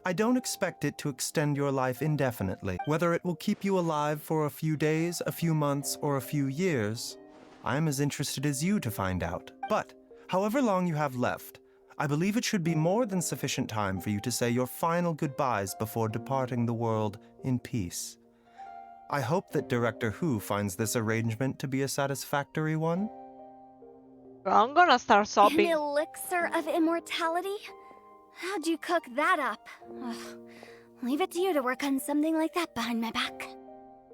I don't expect it to extend your life indefinitely. Whether it will keep you alive for a few days, a few months, or a few years, I'm as interested as you to find out. But, however long you have left, I believe it should be more than sufficient time for you to say your final goodbyes before departing the world in peace. I hope that Director Hu finds this arrangement to be a satisfactory one. I'm gonna start sobbing. An elixir of immortality? How'd you cook that up? Ugh. Leave it to you to work on something like that behind my back.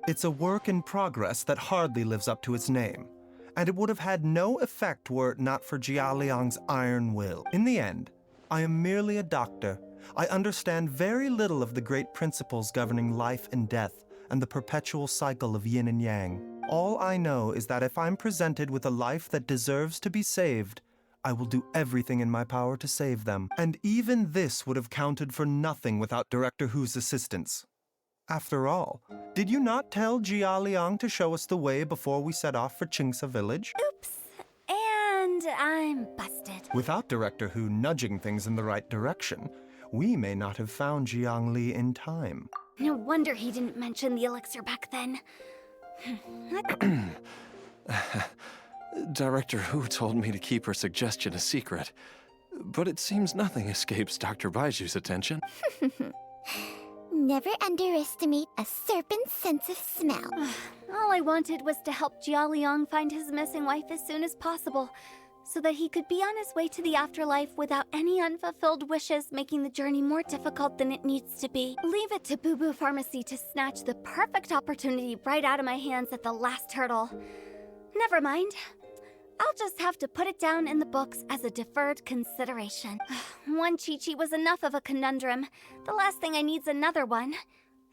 It's a work in progress that hardly lives up to its name, and it would have had no effect were it not for Jialiang's iron will. In the end, I am merely a doctor. I understand very little of the great principles governing life and death and the perpetual cycle of yin and yang. All I know is that if I'm presented with a life that deserves to be saved, I will do everything in my power to save them. And even this would have counted for nothing without Director Hu's assistance. After all, did you not tell Jia Liang to show us the way before we set off for Qingce Village? Oops. And I'm busted. Without Director Hu nudging things in the right direction, we may not have found Jiangli in time. No wonder he didn't mention the elixir back then. Director Hu told me to keep her suggestion a secret, but it seems nothing escapes Dr. Baizhu's attention. Never underestimate a serpent's sense of smell. All I wanted was to help Jia Liang find his missing wife as soon as possible, so that he could be on his way to the afterlife without any unfulfilled wishes making the journey more difficult than it needs to be. Leave it to Boo Boo Pharmacy to snatch the perfect opportunity right out of my hands at the last hurdle. Never mind. I'll just have to put it down in the books as a deferred consideration. One Chi-Chi was enough of a conundrum. The last thing I need's another one.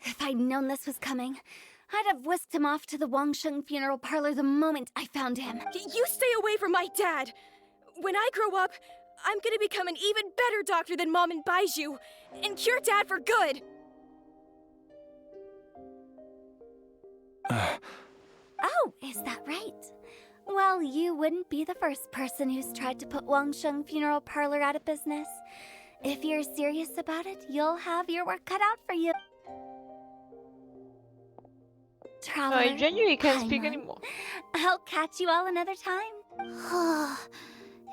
If I'd known this was coming, I'd have whisked him off to the Wangsheng funeral parlor the moment I found him. You stay away from my dad! When I grow up, I'm gonna become an even better doctor than Mom and Baizhu, and cure Dad for good! Oh, is that right? Well, you wouldn't be the first person who's tried to put Wangsheng Funeral Parlor out of business. If you're serious about it, you'll have your work cut out for you. Traveler, I genuinely can't speak Paimon. anymore. I'll catch you all another time.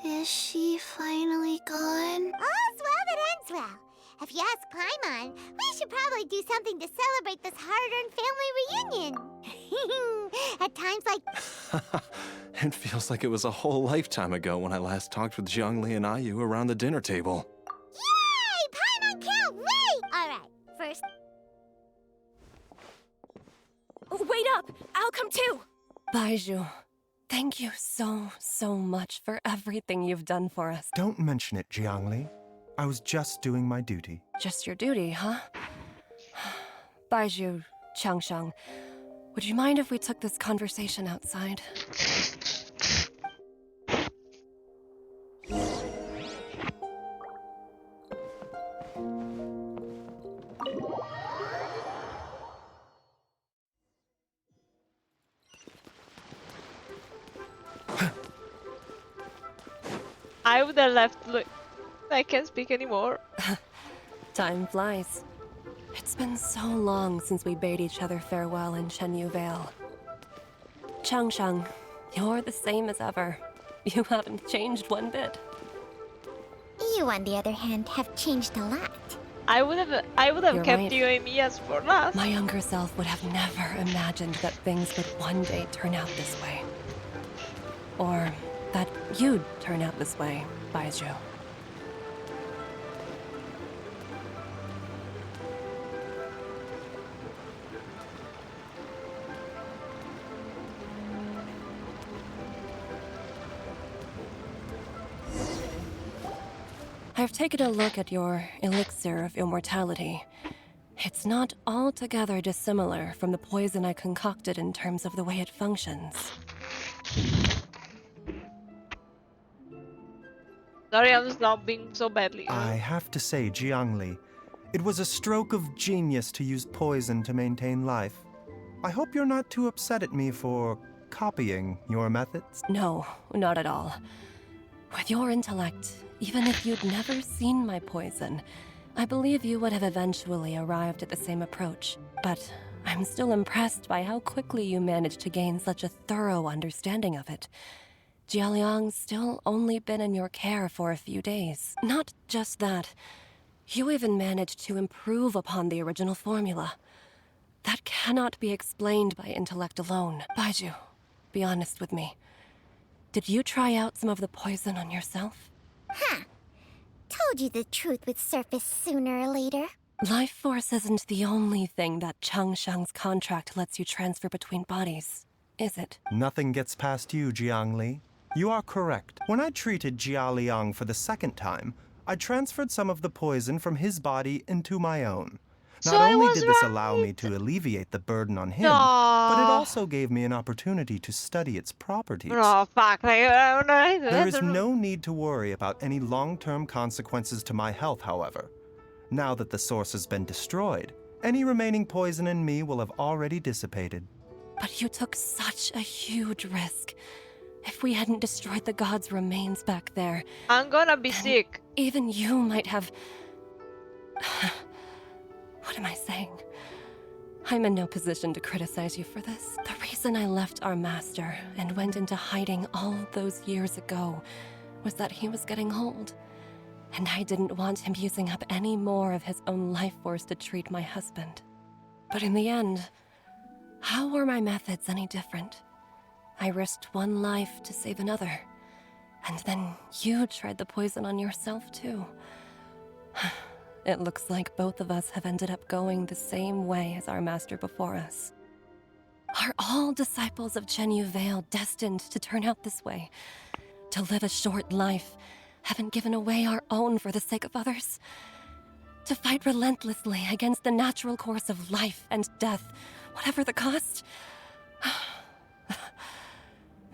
Is she finally gone? All's well that ends well. If you ask Paimon, we should probably do something to celebrate this hard-earned family reunion. At times like... It feels like it was a whole lifetime ago when I last talked with Jiangli and Ayu around the dinner table. Yay! Paimon can't wait! Alright, first... Wait up! I'll come too! Baizhu, thank you so much for everything you've done for us. Don't mention it, Jiangli. I was just doing my duty. Just your duty, huh? Baizhu, Changsheng, would you mind if we took this conversation outside? I would have left. Look, I can't speak anymore. Time flies. It's been so long since we bade each other farewell in Chenyu Vale. Changsheng, you're the same as ever. You haven't changed one bit. You, on the other hand, have changed a lot. I would have You're kept right. Yoimiya's for last. My younger self would have never imagined that things would one day turn out this way. Or that you'd turn out this way, Baizhu. I've taken a look at your elixir of immortality. It's not altogether dissimilar from the poison I concocted in terms of the way it functions. Darian's not being so badly. I have to say, Jiangli, it was a stroke of genius to use poison to maintain life. I hope you're not too upset at me for copying your methods. No, not at all. With your intellect, even if you'd never seen my poison, I believe you would have eventually arrived at the same approach. But I'm still impressed by how quickly you managed to gain such a thorough understanding of it. Jialiang's still only been in your care for a few days. Not just that, you even managed to improve upon the original formula. That cannot be explained by intellect alone. Baizhu, be honest with me. Did you try out some of the poison on yourself? Huh. Told you the truth would surface sooner or later. Life force isn't the only thing that Changsheng's contract lets you transfer between bodies, is it? Nothing gets past you, Jiangli. You are correct. When I treated Jia Liang for the second time, I transferred some of the poison from his body into my own. Not only did this allow me to alleviate the burden on him, but it also gave me an opportunity to study its properties. No, fuck. There is no need to worry about any long-term consequences to my health, however. Now that the source has been destroyed, any remaining poison in me will have already dissipated. But you took such a huge risk. If we hadn't destroyed the god's remains back there, I'm gonna be sick. Even you might have... What am I saying? I'm in no position to criticize you for this. The reason I left our master and went into hiding all those years ago was that he was getting old. And I didn't want him using up any more of his own life force to treat my husband. But in the end, how were my methods any different? I risked one life to save another. And then you tried the poison on yourself too. It looks like both of us have ended up going the same way as our master before us. Are all disciples of Genshin Vale destined to turn out this way? To live a short life, haven't given away our own for the sake of others? To fight relentlessly against the natural course of life and death, whatever the cost?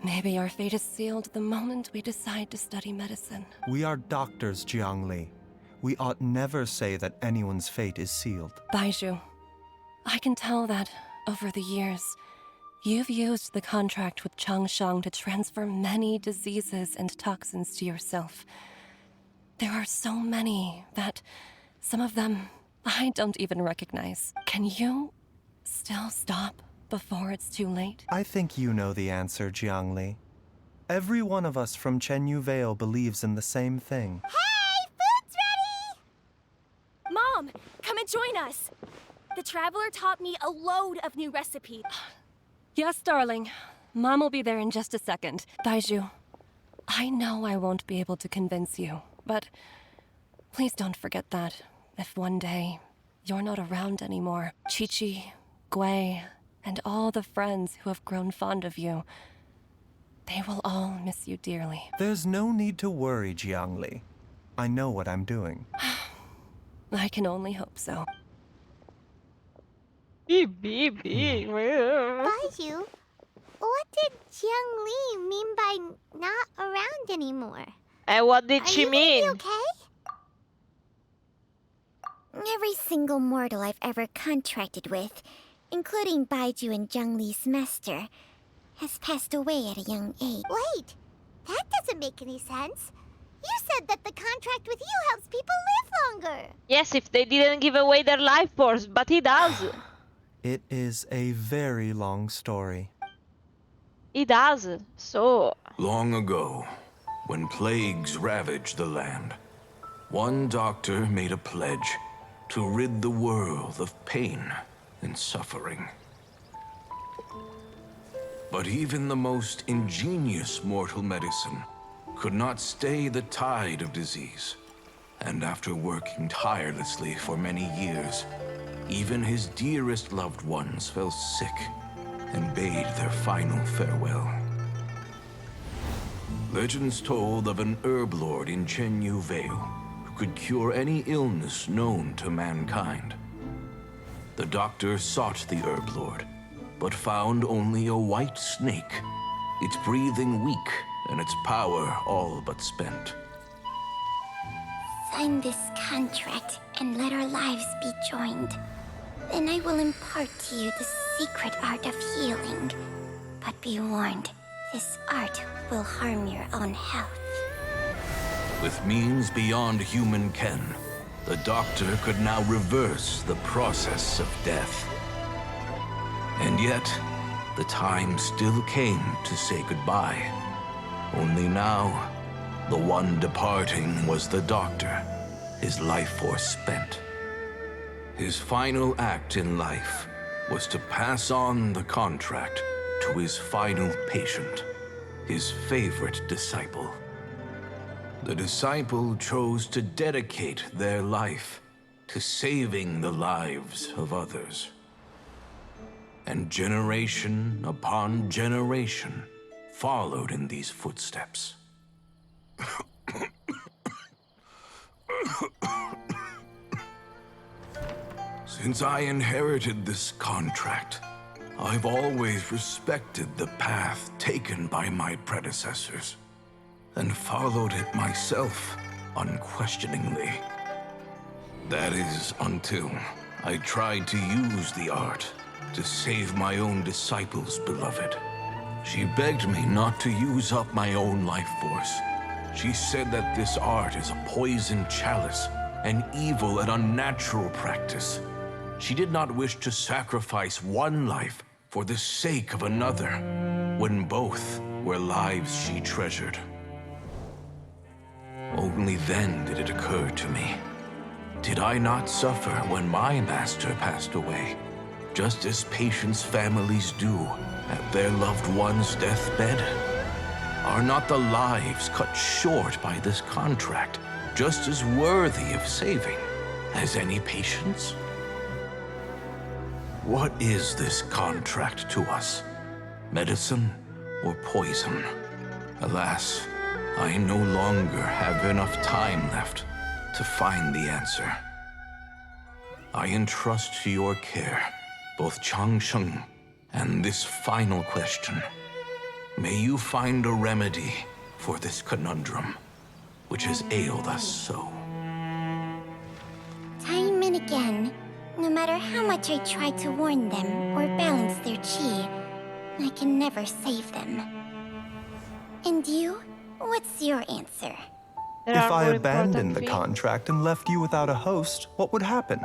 Maybe our fate is sealed the moment we decide to study medicine. We are doctors, Jiangli. We ought never say that anyone's fate is sealed. Baizhu, I can tell that, over the years, you've used the contract with Changshang to transfer many diseases and toxins to yourself. There are so many that, some of them, I don't even recognize. Can you still stop before it's too late? I think you know the answer, Jiangli. Every one of us from Genshin Vale believes in the same thing. Mom, come and join us. The Traveler taught me a load of new recipes. Yes, darling. Mom will be there in just a second. Baizhu, I know I won't be able to convince you, but please don't forget that if one day you're not around anymore, Qiqi, Gui, and all the friends who have grown fond of you, they will all miss you dearly. There's no need to worry, Jiangli. I know what I'm doing. I can only hope so. Baizhu, what did Jiangli mean by not around anymore? And what did she mean? Are you okay? Every single mortal I've ever contracted with, including Baizhu and Zhengli's master, has passed away at a young age. Wait, that doesn't make any sense. You said that the contract with you helps people live longer. Yes, if they didn't give away their life force, but he does. It is a very long story. He does, so... Long ago, when plagues ravaged the land, one doctor made a pledge to rid the world of pain and suffering. But even the most ingenious mortal medicine could not stay the tide of disease. And after working tirelessly for many years, even his dearest loved ones fell sick and bade their final farewell. Legends told of an herb lord in Genshin Vale who could cure any illness known to mankind. The doctor sought the herb lord, but found only a white snake, its breathing weak and its power all but spent. Sign this contract and let our lives be joined. Then I will impart to you the secret art of healing. But be warned, this art will harm your own health. With means beyond human ken, the doctor could now reverse the process of death. And yet, the time still came to say goodbye. Only now, the one departing was the doctor, his life force spent. His final act in life was to pass on the contract to his final patient, his favorite disciple. The disciple chose to dedicate their life to saving the lives of others. And generation upon generation followed in these footsteps. Since I inherited this contract, I've always respected the path taken by my predecessors, and followed it myself unquestioningly. That is until I tried to use the art to save my own disciple's beloved. She begged me not to use up my own life force. She said that this art is a poisoned chalice, an evil and unnatural practice. She did not wish to sacrifice one life for the sake of another, when both were lives she treasured. Only then did it occur to me. Did I not suffer when my master passed away, just as patients' families do at their loved one's deathbed? Are not the lives cut short by this contract just as worthy of saving as any patients? What is this contract to us? Medicine or poison? Alas, I no longer have enough time left to find the answer. I entrust to your care both Changsheng and this final question. May you find a remedy for this conundrum, which has ailed us so. Time and again, no matter how much I try to warn them or balance their chi, I can never save them. And you? What's your answer? If I abandoned the contract and left you without a host, what would happen?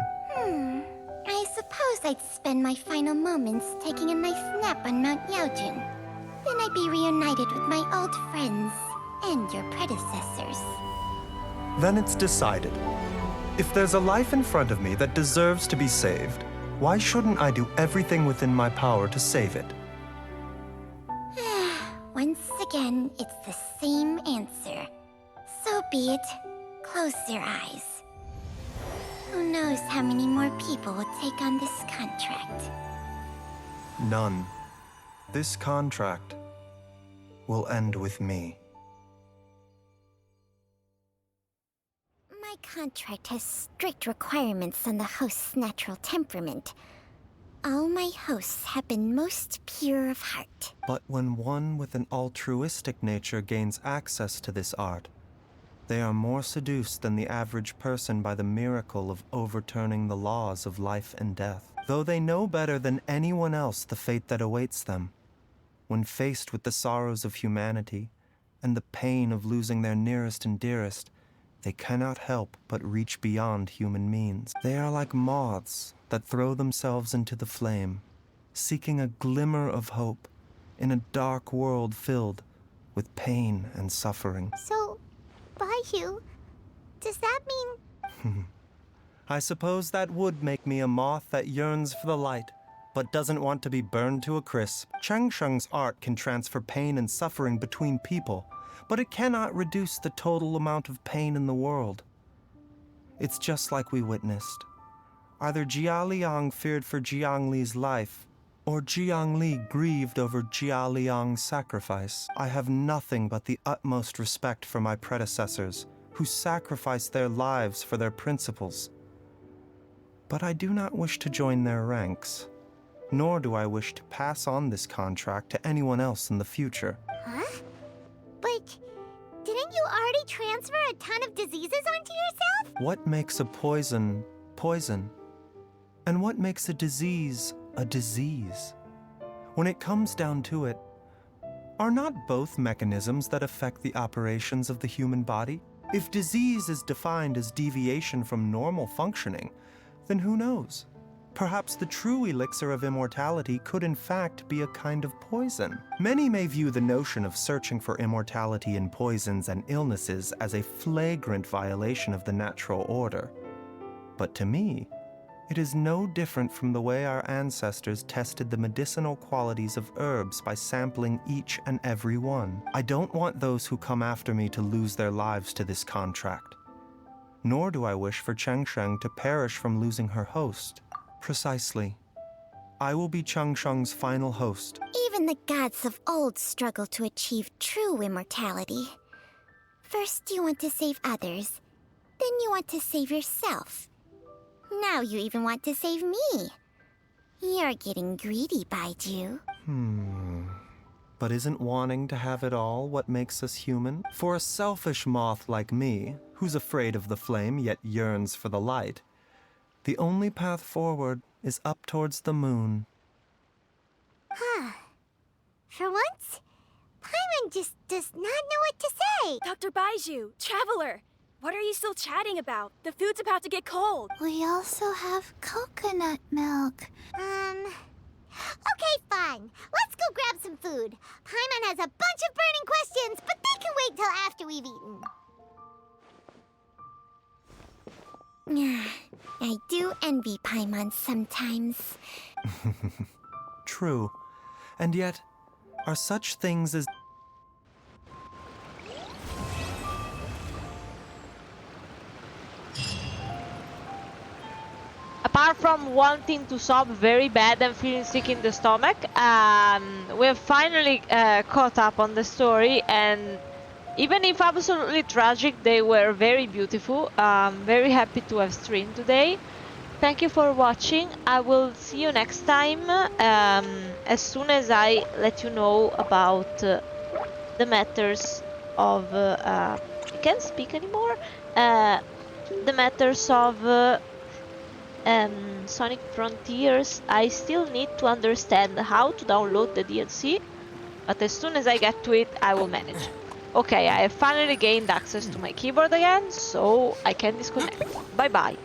I suppose I'd spend my final moments taking a nice nap on Mount Yaojin. Then I'd be reunited with my old friends and your predecessors. Then it's decided. If there's a life in front of me that deserves to be saved, why shouldn't I do everything within my power to save it? Once again, it's the same answer. So be it. Close your eyes. Who knows how many more people will take on this contract? None. This contract will end with me. My contract has strict requirements on the host's natural temperament. All my hosts have been most pure of heart. But when one with an altruistic nature gains access to this art, they are more seduced than the average person by the miracle of overturning the laws of life and death. Though they know better than anyone else the fate that awaits them, when faced with the sorrows of humanity and the pain of losing their nearest and dearest, they cannot help but reach beyond human means. They are like moths that throw themselves into the flame, seeking a glimmer of hope in a dark world filled with pain and suffering. So, Baizhu, does that mean... I suppose that would make me a moth that yearns for the light, but doesn't want to be burned to a crisp. Changsheng's art can transfer pain and suffering between people, but it cannot reduce the total amount of pain in the world. It's just like we witnessed. Either Jia Liang feared for Jiang Li's life, or Jiang Li grieved over Jia Liang's sacrifice. I have nothing but the utmost respect for my predecessors, who sacrificed their lives for their principles. But I do not wish to join their ranks, nor do I wish to pass on this contract to anyone else in the future. Huh? But didn't you already transfer a ton of diseases onto yourself? What makes a poison, poison? And what makes a disease? When it comes down to it, are not both mechanisms that affect the operations of the human body? If disease is defined as deviation from normal functioning, then who knows? Perhaps the true elixir of immortality could in fact be a kind of poison. Many may view the notion of searching for immortality in poisons and illnesses as a flagrant violation of the natural order. But to me, it is no different from the way our ancestors tested the medicinal qualities of herbs by sampling each and every one. I don't want those who come after me to lose their lives to this contract. Nor do I wish for Changsheng to perish from losing her host. Precisely. I will be Changsheng's final host. Even the gods of old struggle to achieve true immortality. First you want to save others, then you want to save yourself. Now you even want to save me. You're getting greedy, Baizhu. But isn't wanting to have it all what makes us human? For a selfish moth like me, who's afraid of the flame yet yearns for the light, the only path forward is up towards the moon. For once, Paimon just does not know what to say. Dr. Baizhu, Traveler, what are you still chatting about? The food's about to get cold. We also have coconut milk. Okay, fine. Let's go grab some food. Paimon has a bunch of burning questions, but they can wait till after we've eaten. I do envy Paimon sometimes. True. And yet, are such things as... Apart from wanting to sob very bad and feeling sick in the stomach, we have finally caught up on the story, and even if absolutely tragic, they were very beautiful. Very happy to have streamed today. Thank you for watching. I will see you next time, as soon as I let you know about the matters of... I can't speak anymore. The matters of... Sonic Frontiers. I still need to understand how to download the DLC, but as soon as I get to it, I will manage. Okay, I have finally gained access to my keyboard again, so I can disconnect. Bye bye.